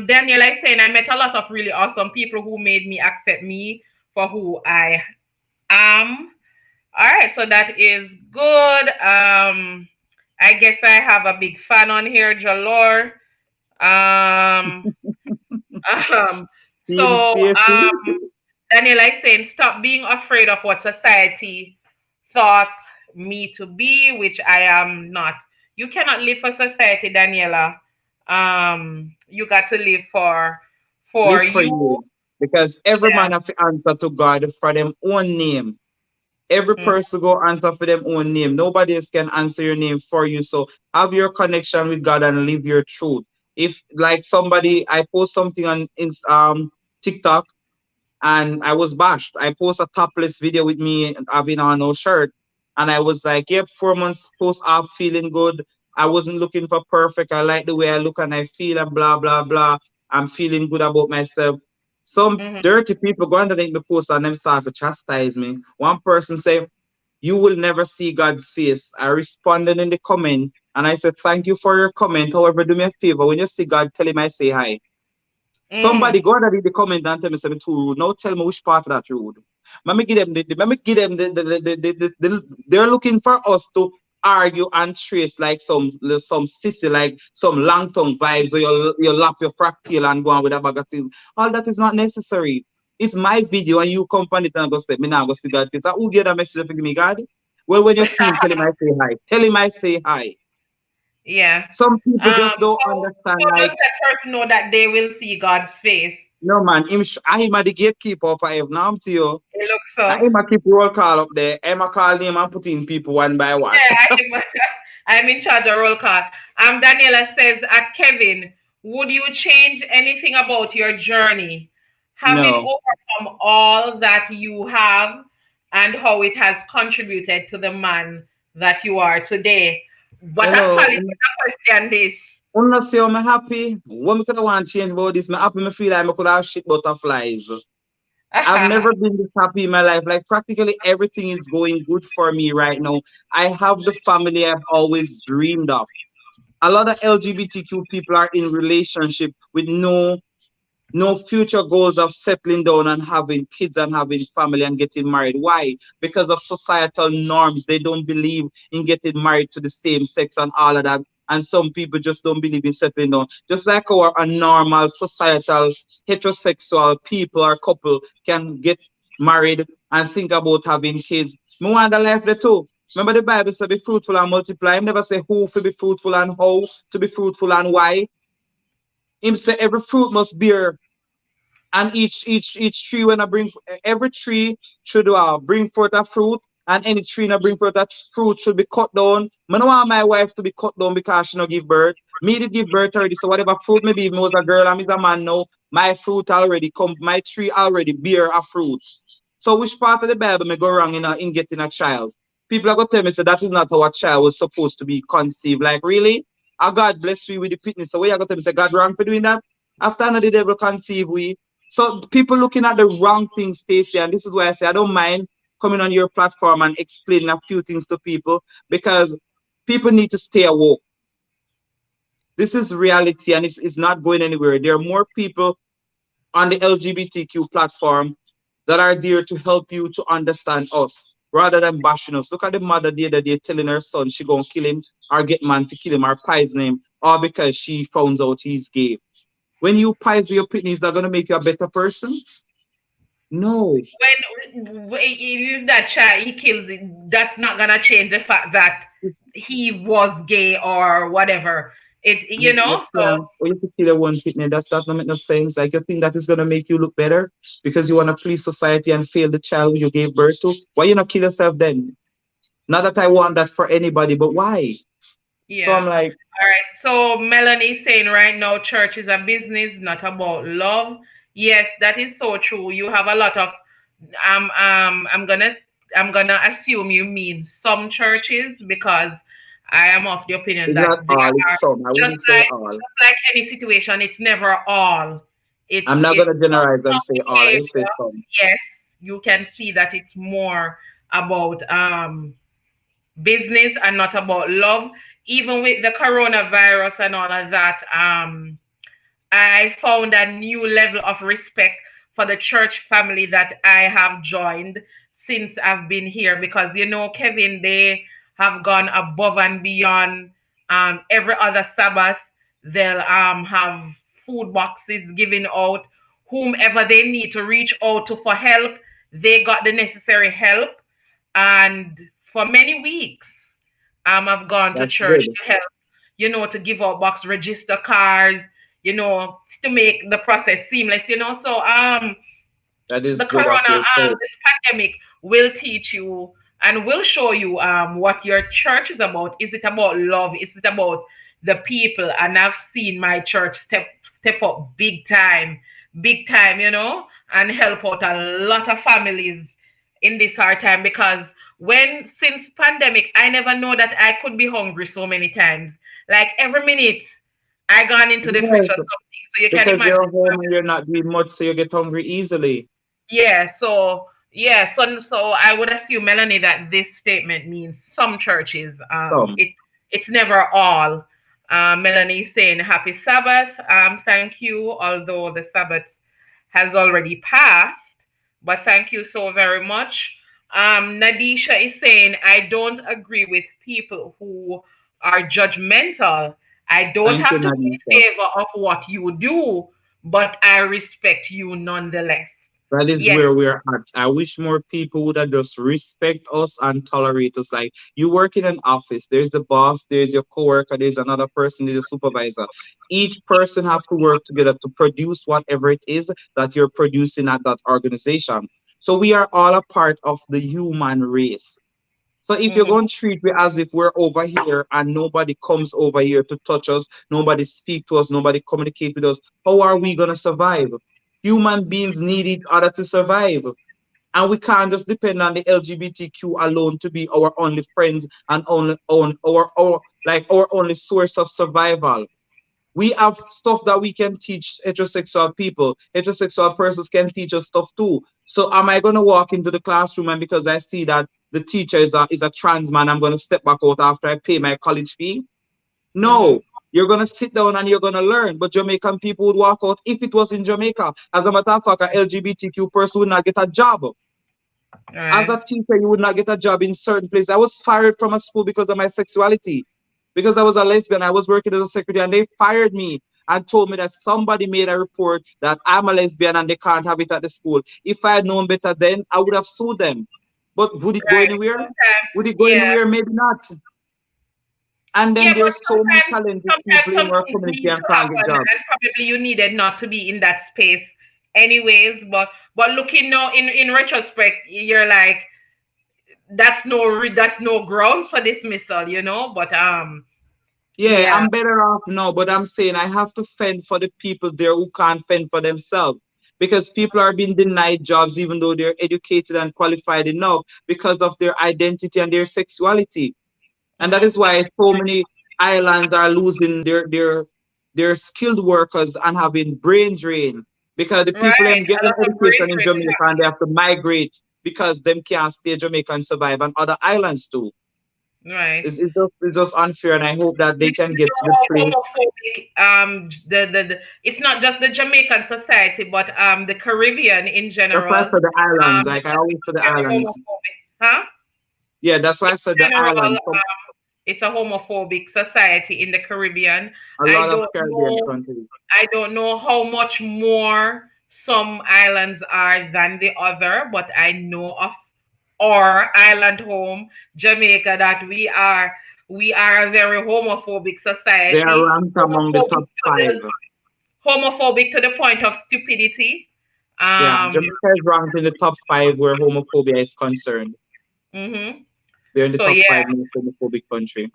Daniel, I saying I met a lot of really awesome people who made me accept me for who I am. All right, so that is good. I guess I have a big fan on here, Jalor. Um, um, Team so Stacy. Daniel is saying, stop being afraid of what society thought me to be, which I am not. You cannot live for society, Daniela. You got to live for Live for you. you. Because every Yeah. man have to answer to God for them own name. Every Mm, person go answer for them own name. Nobody else can answer your name for you. So have your connection with God and live your truth. If like somebody, I post something on TikTok and I was bashed. I post a topless video with me having on no shirt, and I was like, "Yep, 4 months post up, feeling good. I wasn't looking for perfect. I like the way I look and I feel, and blah blah blah. I'm feeling good about myself." Some mhm, dirty people go underneath the post and them start to chastise me. One person say, "You will never see God's face." I responded in the comment and I said, "Thank you for your comment. However, do me a favor. When you see God, tell him I say hi." mhm. Somebody go under the comment and tell me something too rude. Now tell me which part of that rude. Let me give them let me give them they're looking for us to argue and trace like some sissy, like some long tongue vibes or you lap your fractal and go on with a bag of things. All that is not necessary. It's my video and you come on it and go say, me now go see God face. Who get that message for me, God? Well, when you see him, tell him I say hi. Tell him I say hi. Yeah. Some people just don't understand, How does like, that person know that they will see God's face? no man, him a the gatekeeper of I have now to you. It looks And so. him a keep roll call up there. Him a call name and put in people one by one. Yeah, I'm in charge of roll call. Daniela says, Kevin, would you change anything about your journey, having No. overcome all that you have, and how it has contributed to the man that you are today? What a Hello. solid question, this. Wanna say I'm happy. What me could want change about this? Me happy me feel like I could have shit butterflies. I've never been this happy in my life. Like practically everything is going good for me right now. I have the family I've always dreamed of. A lot of LGBTQ people are in relationship with no future goals of settling down and having kids and having family and getting married. Why? Because of societal norms. They don't believe in getting married to the same sex and all of that. And some people just don't believe in settling down. Just like our a normal societal heterosexual people or couple can get married and think about having kids. Me want the life there too. Remember the Bible said be fruitful and multiply. It never say who to be fruitful and how to be fruitful and why. Him say every fruit must bear, and each tree when I bring every tree should bring forth a fruit, and any tree that bring forth that fruit should be cut down. I don't want my wife to be cut down because she no give birth. Me did give birth already, so whatever fruit maybe if I was a girl and I'm a man now, my fruit already come, my tree already bear a fruit. So which part of the Bible may go wrong in getting a child? People are gonna tell me say that is not how a child was supposed to be conceived. Like really? A God bless you with the fitness. So where you gonna tell me say God wrong for doing that? After another the devil conceive we. So people looking at the wrong things, Stacey, and this is why I say I don't mind coming on your platform and explaining a few things to people because people need to stay awoke. This is reality, and it's not going anywhere. There are more people on the LGBTQ platform that are there to help you to understand us rather than bashing us. Look at the mother the other day telling her son she gonna kill him or get man to kill him or poison him, all because she found out he's gay. When you poison your pitney, is that gonna make you a better person? No. If that child he kills it, that's not gonna change the fact that he was gay or whatever. It You, you you know, so can't, or you have to kill a one pitney. That don't make no sense. Like you think that is gonna make you look better because you wanna please society and fail the child who you gave birth to. Why you not kill yourself then? Not that I want that for anybody, but why? So I'm yeah. like, All right. So Melanie saying right now church is a business, not about love. Yes, that is so true. You have a lot of um um I'm gonna I'm gonna assume you mean some churches because I am of the opinion it's that not there all, are it's some. I just wouldn't say all. any situation, it's never all. I'm not It's gonna generalize and some say all. I will say behavior. some. Yes, you can see that it's more about business and not about love. Even with the coronavirus and all of that, I found a new level of respect for the church family that I have joined since I've been here because Kevin, they have gone above and beyond. Every other Sabbath, they'll have food boxes given out. Whomever they need to reach out to for help, they got the necessary help. And for many weeks, I've gone to That's church good. to help, to give out box register cards, to make the process seamless. So That the is good of corona your faith. this pandemic will teach you and will show you what your church is about. Is it about love? Is it about the people? And I've seen my church step up big time, and help out a lot of families in this hard time because when since pandemic I never know that I could be hungry so many times. Like every minute I gone into the fridge or Yes, something. So you can because imagine. you're home and you're not doing much, so you get hungry easily. So I would assume, Melanie, that this statement means some churches. Some. It's never all. Melanie is saying happy Sabbath. Thank you, although the Sabbath has already passed, but thank you so very much. Nadisha is saying I don't agree with people who are judgmental. I don't Thank you, have to be Nadisha. in favor of what you do, but I respect you nonetheless. That is Yes. where we're at. I wish more people would have just respect us and tolerate us. Like you work in an office, there's the boss, there's your coworker, there's another person, there's a supervisor. Each person have to work together to produce whatever it is that you're producing at that organization. So we are all a part of the human race. So if you're Mhm. going to treat me as if we're over here and nobody comes over here to touch us, nobody speak to us, nobody communicate with us, how are we going to survive? Human beings need each other to survive. And we can't just depend on the LGBTQ alone to be our only friends and only on our like our only source of survival. We have stuff that we can teach heterosexual people. Heterosexual persons can teach us stuff too. So am I gonna walk into the classroom and because I see that the teacher is a trans man, I'm gonna step back out after I pay my college fee? Mhm. No. You're gonna sit down and you're gonna learn. But Jamaican people would walk out if it was in Jamaica. As a matter of fact, a LGBTQ person would not get a job. All As right. a teacher, you would not get a job in certain places. I was fired from a school because of my sexuality, because I was a lesbian. I was working as a secretary, and they fired me and told me that somebody made a report that I'm a lesbian and they can't have it at the school. If I had known better then, I would have sued them. But would it go Right. anywhere? Sometimes, Would it go yeah, anywhere? Maybe not. And then yeah, but there's so many talented sometimes people in some our things community need and to can't get happen, jobs. and probably you needed not to be in that space, anyways. But looking now in retrospect, you're like, that's no grounds for dismissal. But Yeah, yeah. I'm better off now, but I'm saying I have to fend for the people there who can't fend for themselves. Because people are being denied jobs even though they're educated and qualified enough because of their identity and their sexuality. And that Mhm. is why so many islands are losing their skilled workers and having brain drain. Because the Right, people them get a an lot of brain education in drain is Jamaica and they have to migrate because them can't stay Jamaica and survive on other islands too. Right. It's just unfair, and I hope that Do they can you get know to the how place. homophobic the it's not just the Jamaican society, but the Caribbean in That's why I general. said the islands. Like I Becomes always say the very islands. homophobic. Huh? Yeah, that's why I In said the general, islands. it's a homophobic society in the Caribbean. A I lot of don't Caribbean know. countries. I don't know how much more some islands are than the other, but I know of our island home, Jamaica, that we are a very homophobic They are society. ranked among the Homophobic top to five. the homophobic to the point of stupidity. Yeah, Um, Jamaica is ranked in the top five where homophobia is concerned. mhm. They're in the So top yeah, five most homophobic country.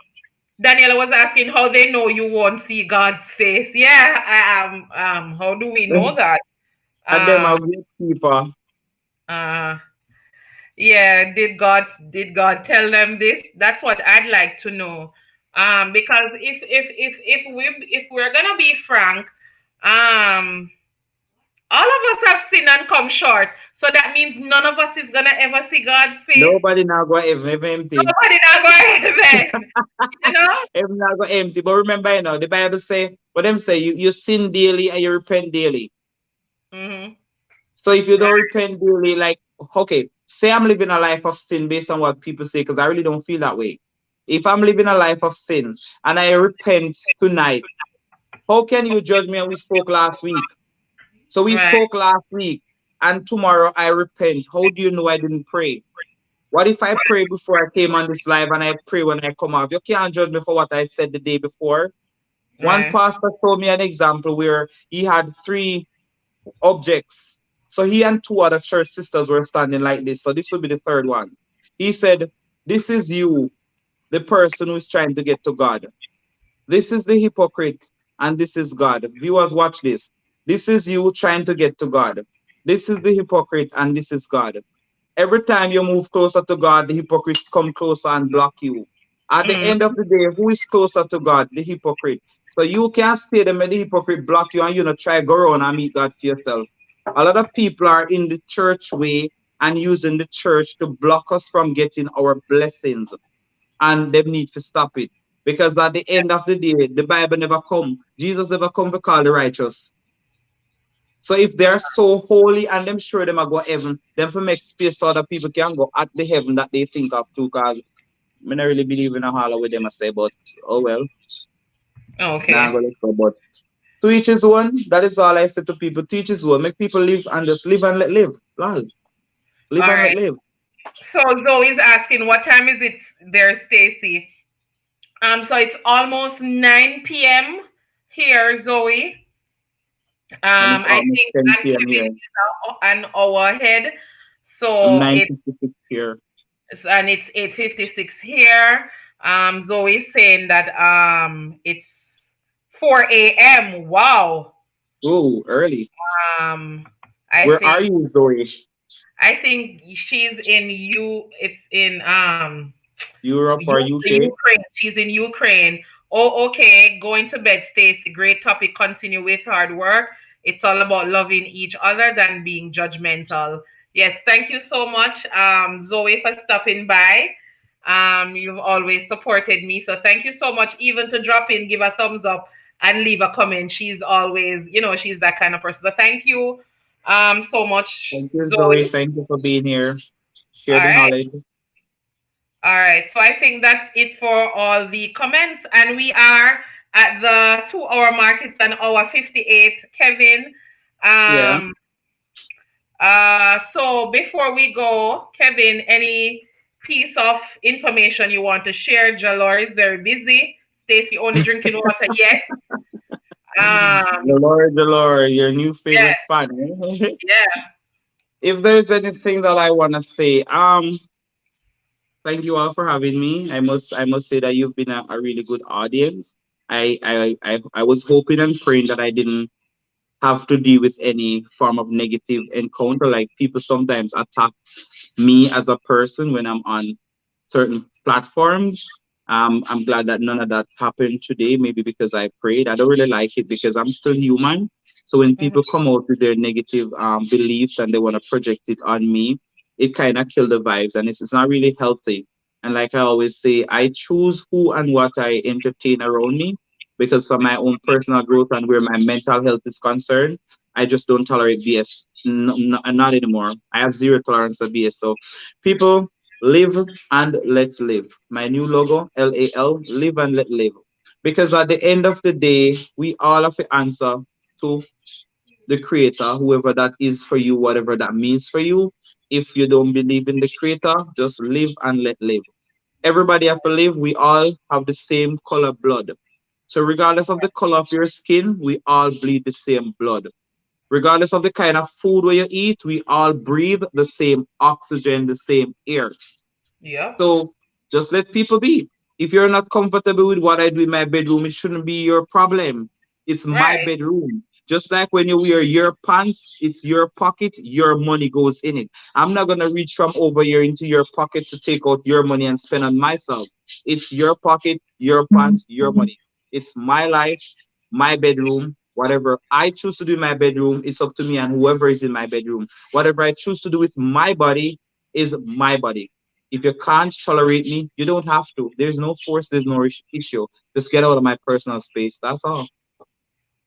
Daniela was asking how they know you won't see God's face. Yeah, how do we know that? And them Um, are gatekeeper. uh, yeah, did God tell them this? That's what I'd like to know. Because if we're gonna be frank, um, all of us have sinned and come short. So that means none of us is gonna ever see God's face. Nobody now go heaven empty. Nobody not going to heaven. You know? Heaven now go empty. But remember, the Bible say, what them say, you sin daily and you repent daily. Mm-hmm. So if you don't repent daily, like, okay, say I'm living a life of sin based on what people say, because I really don't feel that way. If I'm living a life of sin and I repent tonight, how can you judge me? And we spoke last week. So we Right. spoke last week, and tomorrow I repent. How do you know I didn't pray? What if I pray before I came on this live and I pray when I come off? You can't judge me for what I said the day before. One Right. pastor told me an example where he had three objects. So he and two other church sisters were standing like this. So this would be the third one. He said, "This is you, the person who is trying to get to God. This is the hypocrite, and this is God. Viewers, watch this. This is you trying to get to God. This is the hypocrite, and this is God. Every time you move closer to God, the hypocrites come closer and block you. At the end of Mm-hmm. the day, who is closer to God? The hypocrite. So you can't stay there and the hypocrite block you and you know try go around and meet God for yourself. A lot of people are in the church way and using the church to block us from getting our blessings. And they need to stop it. Because at the end of the day, the Bible never come. Jesus never come to call the righteous. So if they're so holy and them sure them are go heaven, then for make space so other people can go at the heaven that they think of too. Cause I don't really believe in a holler with them I say, but oh well, now I'm Okay. gonna go. But to each his own. That is all I say to people. To each his own. Make people live and just live and let live. Lol. Live All and let right. live. So Zoe's asking what time is it there, Stacy? So it's almost 9 p.m. here, Zoe. And it's I almost think 10 and p.m. Kevin here. is an hour ahead. I'm So it's 9:56 here. and it's 8:56 here. Zoe's saying that it's 4 a.m. Wow. Oh, early. Um, I Where are think you, Zoe? I think she's in it's in Europe or UK? Ukraine. She's in Ukraine. Oh, okay. Going to bed, Stacy. Great topic. Continue with hard work. It's all about loving each other than being judgmental. Yes, thank you so much, Zoe, for stopping by. You've always supported me, so thank you so much. Even to drop in, give a thumbs up, and leave a comment. She's always, she's that kind of person. So thank you, so much, Thank you, Zoe. Zoe. Thank you for being here. All Share the right. knowledge. All right, so I think that's it for all the comments, and we are at the 2 hour mark. It's an hour 58, Kevin. Yeah. Um, so before we go, Kevin, any piece of information you want to share? Jalor is very busy. Stacy only drinking water. Yes. Um, The Lord, your new yeah, favorite fan. yeah. If there's anything that I wanna say, thank you all for having me. I must say that you've been a really good audience. I was hoping and praying that I didn't have to deal with any form of negative encounter. Like people sometimes attack me as a person when I'm on certain platforms. I'm glad that none of that happened today. Maybe because I prayed. I don't really like it because I'm still human. So when Mhm. people come out with their negative beliefs and they want to project it on me, it kind of kill the vibes, and it's not really healthy. And like I always say, I choose who and what I entertain around me because for my own personal growth and where my mental health is concerned, I just don't tolerate BS. Not anymore. I have zero tolerance for BS. So, people, live and let live. My new logo, LAL, live and let live. Because at the end of the day, we all have to answer to the creator, whoever that is for you, whatever that means for you. If you don't believe in the creator, just live and let live. Everybody have to live. We all have the same color blood. So regardless of the color of your skin, we all bleed the same blood. Regardless of the kind of food where you eat, we all breathe the same oxygen, the same air. Yep. So just let people be. If you're not comfortable with what I do in my bedroom, it shouldn't be your problem. It's my Right. bedroom. Just like when you wear your pants, it's your pocket, your money goes in it. I'm not gonna reach from over here into your pocket to take out your money and spend on myself. It's your pocket, your pants, your money. It's my life, my bedroom. Whatever I choose to do in my bedroom, it's up to me and whoever is in my bedroom. Whatever I choose to do with my body is my body. If you can't tolerate me, you don't have to. There's no force, there's no issue. Just get out of my personal space. That's all.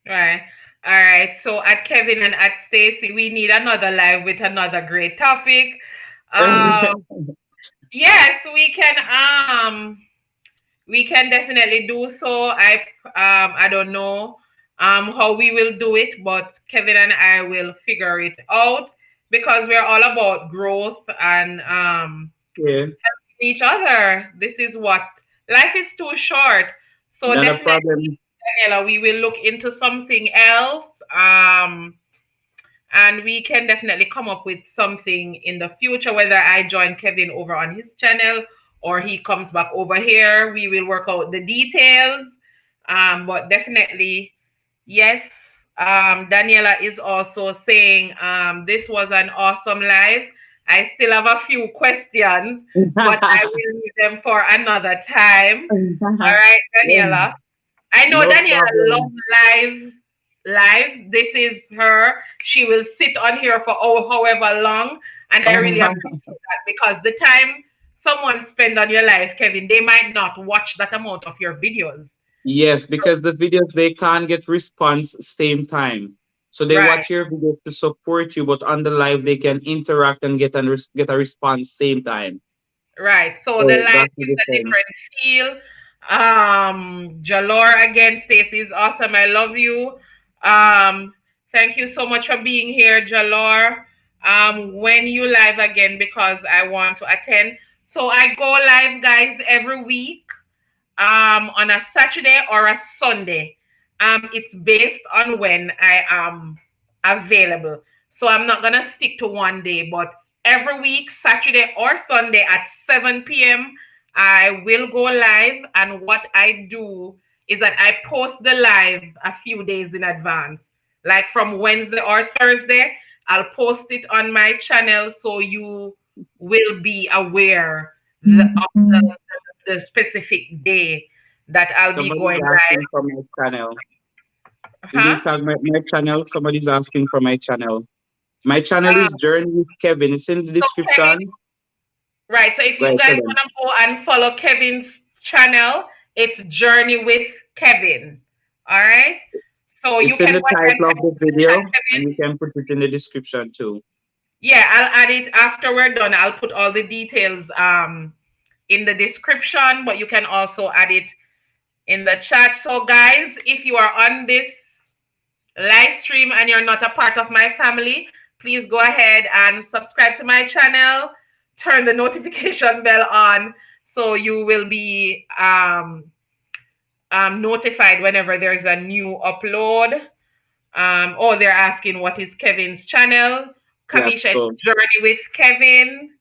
Right. All right. So at Kevin and at Stacy, we need another live with another great topic. Um, yes, we can definitely do so. I don't know how we will do it, but Kevin and I will figure it out because we're all about growth and Yeah, each other. This is what life is too short. So not a definitely, problem. Daniela, we will look into something else. And we can definitely come up with something in the future, whether I join Kevin over on his channel or he comes back over here. We will work out the details. But definitely, yes. Daniela is also saying this was an awesome live. I still have a few questions, but I will leave them for another time. All right, Daniela. I know No Daniela loves problem. lives. This is her. She will sit on here for however long, and I really appreciate that because the time someone spend on your life, Kevin, they might not watch that amount of your videos. Yes, So, because the videos they can't get response same time. So they right, watch your video to support you, but on the live they can interact and get a response same time. right. So the So life that's the gives a difference. different feel. Jalor again, Stacey is awesome. I love you. Um, thank you so much for being here, Jalor. When you live again because I want to attend. So I go live, guys, every week on a Saturday or a Sunday. It's based on when I am available. So I'm not gonna stick to one day, but every week, Saturday or Sunday at 7 p.m., I will go live. And what I do is that I post the live a few days in advance. Like from Wednesday or Thursday, I'll post it on my channel so you will be aware of the specific day that I'll be Somebody's going asking live. for my channel. Did you Huh? tag my channel? Somebody's asking for my channel. My channel Uh, is Journey with Kevin. It's in the so Kevin, description. right. So if you Right, guys Kevin. wanna go and follow Kevin's channel, it's Journey with Kevin. All right. So you It's in can the go ahead and title of type the in the chat, video, and Kevin. you can put it in the description too. Yeah, I'll add it after we're done. I'll put all the details in the description, but you can also add it in the chat. So guys, if you are on this live stream and you're not a part of my family, please go ahead and subscribe to my channel, turn the notification bell on so you will be notified whenever there's a new upload. Oh, they're asking what is Kevin's channel. Yeah, Kamisha, it's so Journey with Kevin.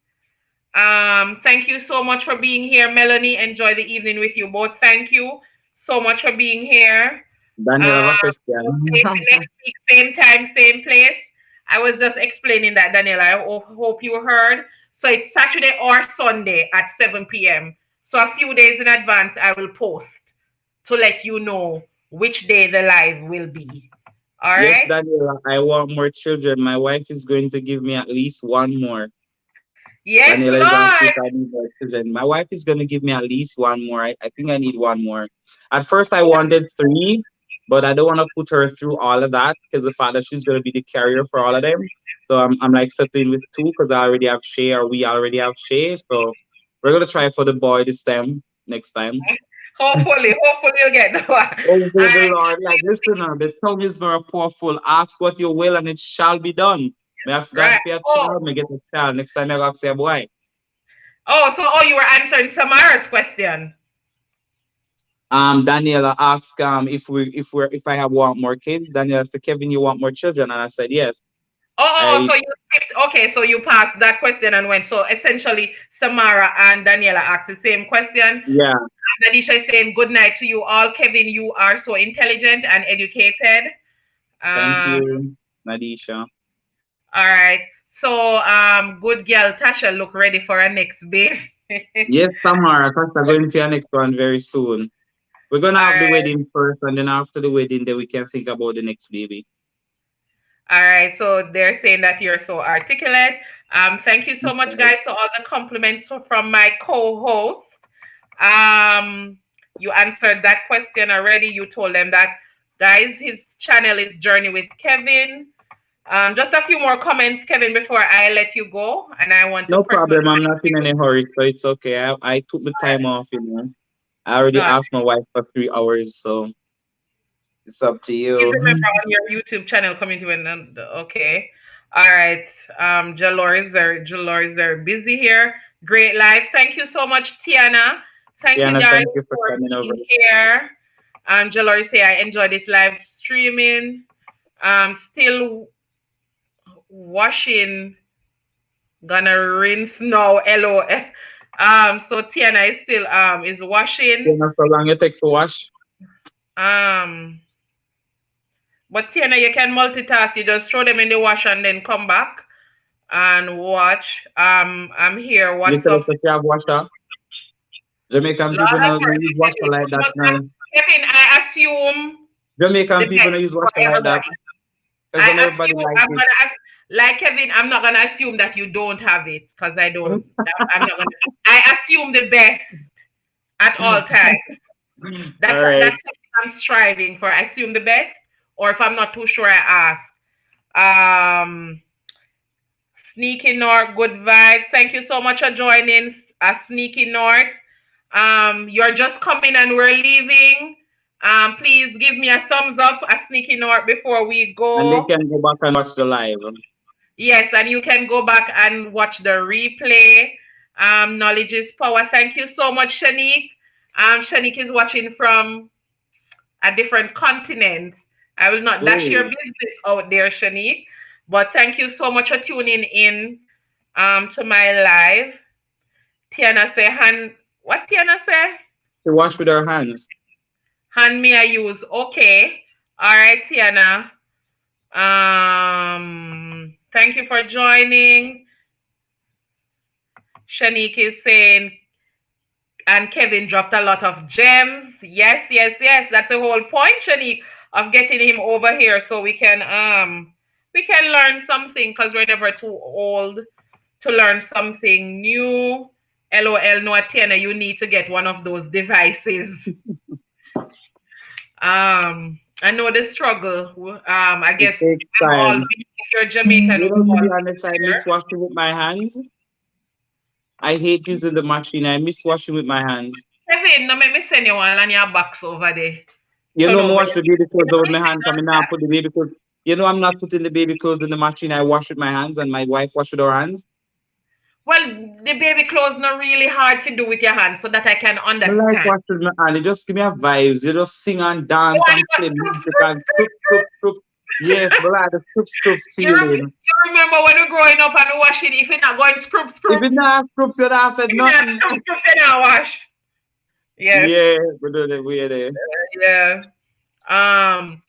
Thank you so much for being here, Melanie. Enjoy the evening with you both. Thank you so much for being here. Daniel have Um, a so question. Stacey, next week, same time, same place. I was just explaining that, Daniela. I hope you heard. So it's Saturday or Sunday at 7 p.m. So a few days in advance, I will post to let you know which day the live will be. All Yes, right. Daniel, I want more children. My wife is going to give me at least one more. Yes, Daniela is asking Lord. if I need more children. My wife is gonna give me at least one more. I think I need one more. At first, I wanted three, but I don't want to put her through all of that because the fact that she's gonna be the carrier for all of them. So I'm like settling with two because I already have Shay or we already have Shay. So we're gonna try for the boy this time, next time. Hopefully you'll get the one. All Oh, praise the right. Lord. Like, listen, the tongue is very powerful. Ask what you will and it shall be done. May ask God Right. for a Oh, child, may get a child. Next time I ask a boy. you were answering Samara's question. Daniela asked if I have want more kids. Daniela said, Kevin, you want more children? And I said, yes. So I you skipped. Okay, so you passed that question and went. So essentially, Samara and Daniela asked the same question. Yeah, And Anisha is saying, good night to you all. Kevin, you are so intelligent and educated. thank Um, you, Nadisha. all right. So, good girl Tasha look ready for her next baby. Yes, Tamara, because I'm going to your next one very soon. We're gonna All have the right. wedding first, and then after the wedding, then we can think about the next baby. All right. So they're saying that you're so articulate. Thank you so much, Okay. guys. So all the compliments from my co-host. Um, you answered that question already. You told them that, guys, his channel is Journey with Kevin. Just a few more comments, Kevin, before I let you go. And I want to No personally problem. I'm not thank in you. any hurry, so it's okay. I took the time off, you know. I already Uh, asked my wife for 3 hours, so it's up to Please you. remember on your YouTube channel coming to an end. Okay. All right. Jalor is very busy here. Great life. Thank you so much, Tiana. Thank you Tiana, guys thank you for for coming over. being here. Jalor say I enjoy this live streaming. Still washing. Gonna rinse now. LOL. So Tiana is still is washing. Tiana, so long it takes to wash. Um but Tiana, you can multitask. You just throw them in the wash and then come back and watch. I'm here. You What's tell us up? if you have washer. Jamaican Lord people have no use mercy, washer Kevin. like You that. must No. Kevin, I assume the Jamaican people no best use for washer like that. everybody. Because then I everybody assume like I'm it. gonna ask like Kevin, I'm not gonna assume that you don't have it because I don't. I'm not gonna. I assume the best at all times. All That's right. something I'm striving for. I assume the best, or if I'm not too sure, I ask. Sneaky North, good vibes. Thank you so much for joining, Sneaky North. You're just coming and we're leaving. Please give me a thumbs up, Sneaky North, before we And they go. can go back and watch the live. Yes, and you can go back and watch the replay. Knowledge is power. Thank you so much, Shanique. Shanique is watching from a different continent. I will not dash your Oh, business out there, Shanique. But thank you so much for tuning in to my live. Tiana say hand what Tiana say? to wash with our hands. Hand me I use. Okay. All right, Tiana. Thank you for joining. Shanique is saying and Kevin dropped a lot of gems. Yes, yes, yes. That's the whole point, Shanique, of getting him over here so we can learn something because we're never too old to learn something new. LOL, no, Tiana, you need to get one of those devices. I know the struggle. I It guess takes we've all, time. if you're Jamaican, You we've know, to all be been honest, I there. miss washing with my hands. I hate using the machine. I miss washing with my hands. Kevin, no make me send you one on your box over there. You Turn know, me over. wash the baby You clothes know with me my saying hand. Come in that. now, put the baby clothes. You know, I'm not putting the baby clothes in the machine. I wash with my hands, and my wife wash with her hands. Well, the baby clothes not really hard to do with your hands, so that I can My life understand. wash with my hand. It just give me a vibes. You just sing and You dance want and to play scoop, music scoop, and scoop, scoop. scoop. Yes, but like the scoop feeling. You remember when we growing up and we washing, if you're not going scoop, If it scoops, not scoop, you don't said if you're not nothing. scoop, scoops, you not wash. Yes. Yeah, we do the way there. Yeah. Um,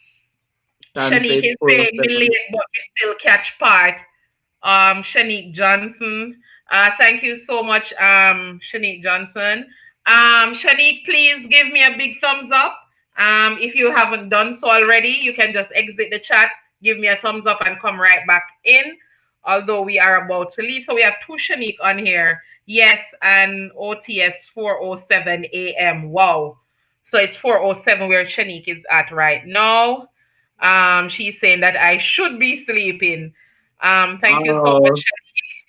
Can say Shanique it's is saying me 407. late, but me still catch part. Shanique Johnson. Thank you so much, Shanique Johnson. Shanique, please give me a big thumbs up. If you haven't done so already, you can just exit the chat, give me a thumbs up, and come right back in. although we are about to leave. So we have two Shanique on here. Yes, and OTS 4:07 a.m. Wow. So it's 4:07 where Shanique is at right now. She's saying that I should be sleeping. Thank you so much, Oh, Shanique.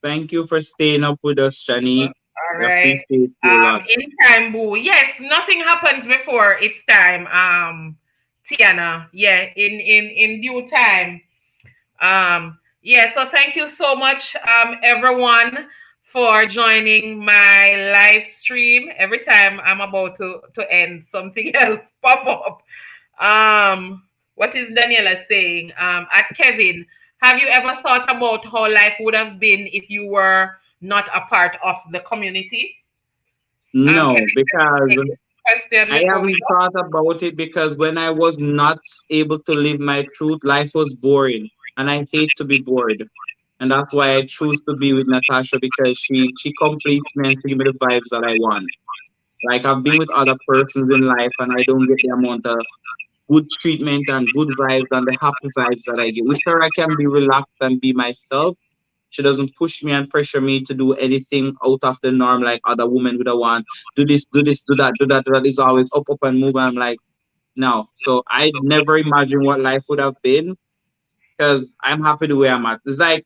thank you for staying up with us, Shanique. All We right. appreciate you a lot. In time, boo. Yes, nothing happens before it's time. Tiana. Yeah, in due time. Yeah, so thank you so much, everyone, for joining my live stream. Every time I'm about to end, something else pop up. What is Daniela saying? At Kevin, have you ever thought about how life would have been if you were not a part of the community? Can No, I because take this question I before we haven't go? thought about it because when I was not able to live my truth, life was boring. And I hate to be bored. And that's why I choose to be with Natasha because she completes me and she gives me the vibes that I want. Like I've been with other persons in life and I don't get the amount of good treatment and good vibes and the happy vibes that I get. With her I can be relaxed and be myself. She doesn't push me and pressure me to do anything out of the norm like other women would have want. Do this, do this, do that, do that, do that. It's always up and move. And I'm like, no. So I never imagined what life would have been because I'm happy the way I'm at. It's like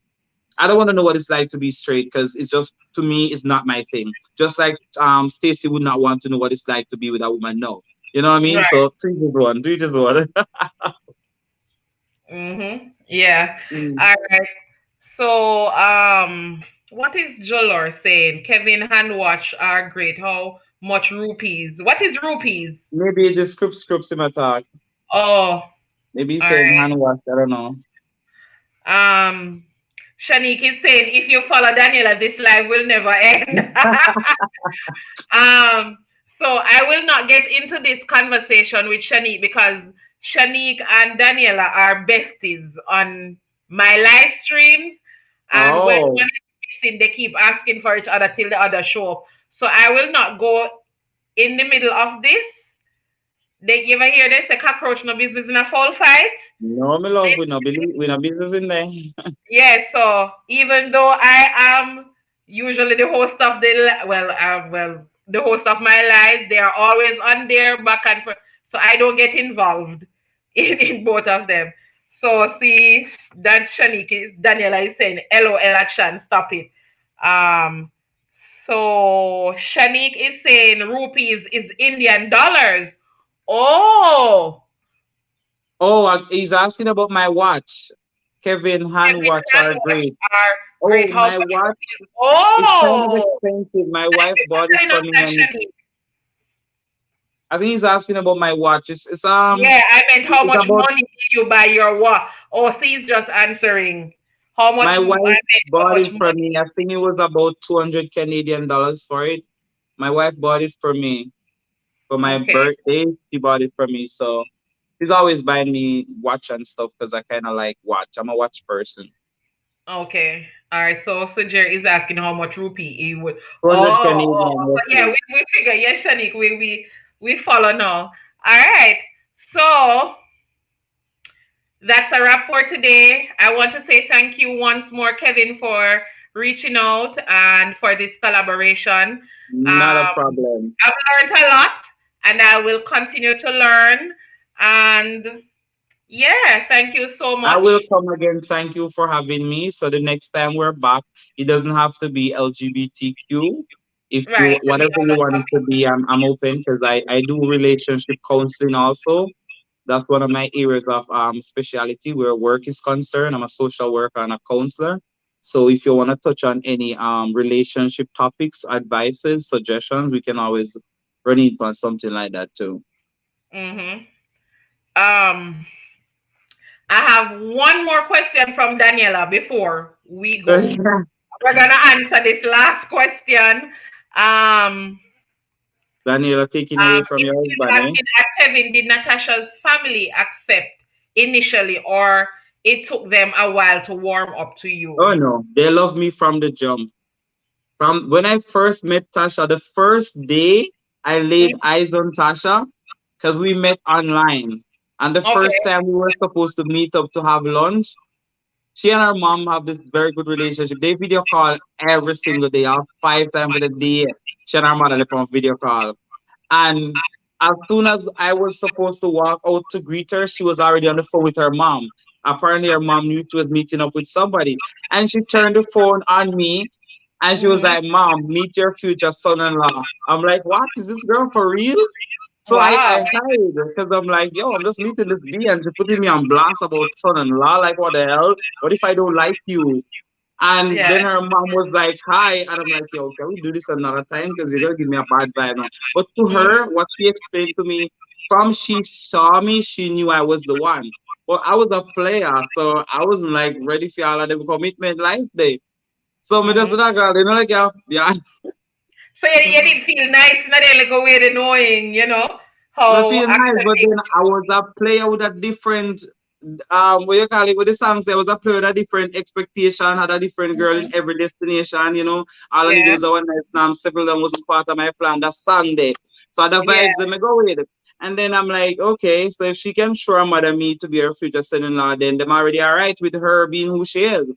I don't want to know what it's like to be straight because it's just to me it's not my thing. Just like Stacy would not want to know what it's like to be with a woman. No. You know what I mean? Right. So three just one, three just one. Mm-hmm. Yeah. Mm. All right. So, what is Jolor saying? Kevin hand watch are great. How much rupees? What is rupees? Maybe the scripts in my talk. Oh, Maybe he's all saying right. hand wash. I don't know. Um, Shanique is saying if you follow Daniela, this life will never end. Um, so I will not get into this conversation with Shanique because Shanique and Daniela are besties on my live streams. And when Oh, one is missing, they keep asking for each other till the other show up. So I will not go in the middle of this. They you ever hear this? A cockroach no business in a fall fight. no, my love, we no believe we no business in there. Yeah, so even though I am usually the host of the host of my lives, they are always on there back and forth, so I don't get involved in both of them. So see that Daniela is saying LOL at Shan, stop it. Um, so Shanique is saying rupees is Indian dollars. Oh, Oh, he's asking about my watch. Kevin, hand every watch hand are watch great. are great. Oh, How my much watch rupees? is kind of Oh. expensive. My Thank wife you for bought it telling for us me, that, and Shani. I think he's asking about my watch. Yeah, I meant how it's much about money did you buy your what? Oh, she's just answering. How much? my I wife meant how bought much it for money? me. I think it was about 200 Canadian dollars for it. My wife bought it for me for my Okay, birthday. She bought it for me, so she's always buying me watch and stuff because I kind of like watch. I'm a watch person. okay. All right. So Jerry is asking how much rupee he would. 200 Oh. Canadian, But yeah, roughly. we figure. Yes, Shanique, we follow now. All right. So that's a wrap for today. I want to say thank you once more, Kevin, for reaching out and for this collaboration. Not a Um, problem. I've learned a lot and I will continue to learn. And yeah, thank you so I will much. come again. Thank you for having me. So the next time we're back, it doesn't have to be LGBTQ. If Right, you to be whatever on you the want it topic. to be, I'm open because I do relationship counseling also. That's one of my areas of specialty where work is concerned. I'm a social worker and a counselor. So if you want to touch on any relationship topics, advices, suggestions, we can always run into on something like that too. Mm-hmm. Um, I have one more question from Daniela before we go. We're gonna answer this last question. Um, Daniela, taking away from It's your still husband, eh? asking at Kevin, did Natasha's family accept initially, or it took them a while to warm up to you? Oh no, they love me from the jump. From when I first met Tasha, the first day I laid Mm, eyes on Tasha, because we met online. And the okay. first time we were supposed to meet up to have lunch, She and her mom have this very good relationship. They video call every single day, 5 times in a day. She and her mother they on video call. And as soon as I was supposed to walk out to greet her, she was already on the phone with her mom. Apparently, her mom knew she was meeting up with somebody. And she turned the phone on me and she was Mm-hmm. like, Mom, meet your future son in law. I'm like, what? Is this girl for real? So I Wow. hide because I'm like, yo, I'm just meeting this B and she putting me on blast about son in law. Like, what the hell? What if I don't like you? And Yeah. then her mom was like, hi. And I'm like, yo, can we do this another time? Because you're going to give me a bad vibe now. But to Mm-hmm. her, what she explained to me, from she saw me, she knew I was the one. Well, I was a player, so I wasn't like ready for all of them commitment life day. So me just Mm-hmm. that girl, like, yeah, So you did feel nice, not like a weird annoying, I how feel nice, but accepting. then I was a player with a different what you call it with the songs there was a player with a different expectation, had a different girl in Mhm. every destination, All I need Yeah, was a one night stand, settle down wasn't part of my plan, that song there. So the yeah, vibes them I go with it. And then I'm like, okay, so if she can show her mother me to be her future son-in-law, then them already alright with her being who she is.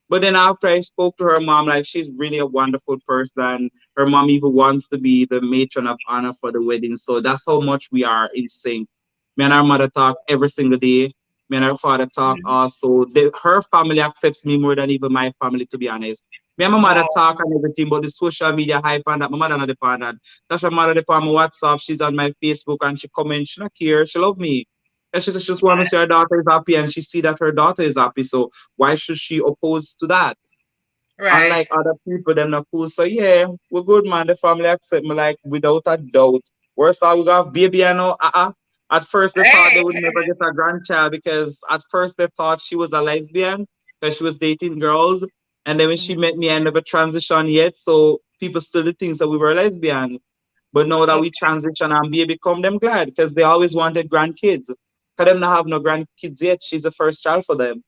But then after I spoke to her mom, like she's really a wonderful person. Her mom even wants to be the matron of honor for the wedding. So that's how much we are in sync. Me and our mother talk every single day. Me and her father talk mhm. also. Her family accepts me more than even my family, to be honest. Me and my mother Wow, talk and everything, but the social media hype and that, my mother not depend on that. That's my mother depend on my WhatsApp. She's on my Facebook and she comments. She not care. She love me. And she just want to see her daughter is happy and she see that her daughter is happy. So why should she oppose to that? right. Unlike other people, them not cool. So yeah, we're good, man. The family accept me like without a doubt. Worst all we got baby, I know. At first they thought Hey, they would never get a grandchild because at first they thought she was a lesbian because she was dating girls. And then when she mhm. met me, I never transitioned yet. So people still think that we were lesbian. But now that we Okay. transition and baby come, them glad because they always wanted grandkids. Cause them not have no grandkids yet. She's the first child for them.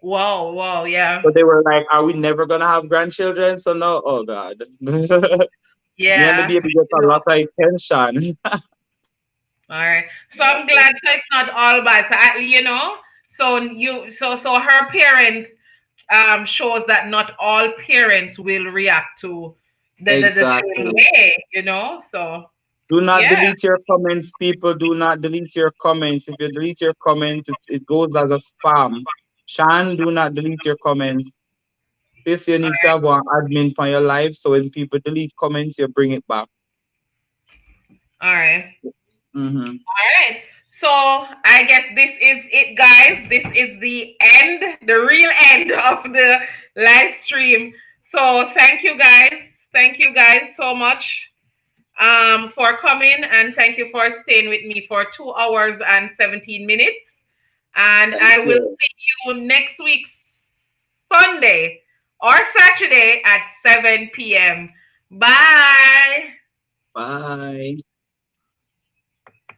Wow, wow, yeah, So they were like, "Are we never gonna have grandchildren?" So no, oh God, me and the yeah. baby get a lot of attention. All right. So I'm glad. So it's not all bad. So so her parents shows that not all parents will react to the same Exactly. way. So Do not yeah. delete your comments, people. Do not delete your comments. If you delete your comments, it goes as a spam. Shan, do not delete your comments. This you need to have one admin for your life, so when people delete comments, you bring it back. All right. Mm-hmm. All right. So I guess this is it, guys. This is the end, the real end of the live stream. So thank you guys. Thank you guys so much for coming, and thank you for staying with me for 2 hours and 17 minutes. And Thank I will you. see you next week, Sunday or Saturday at 7 p.m. Bye. Bye.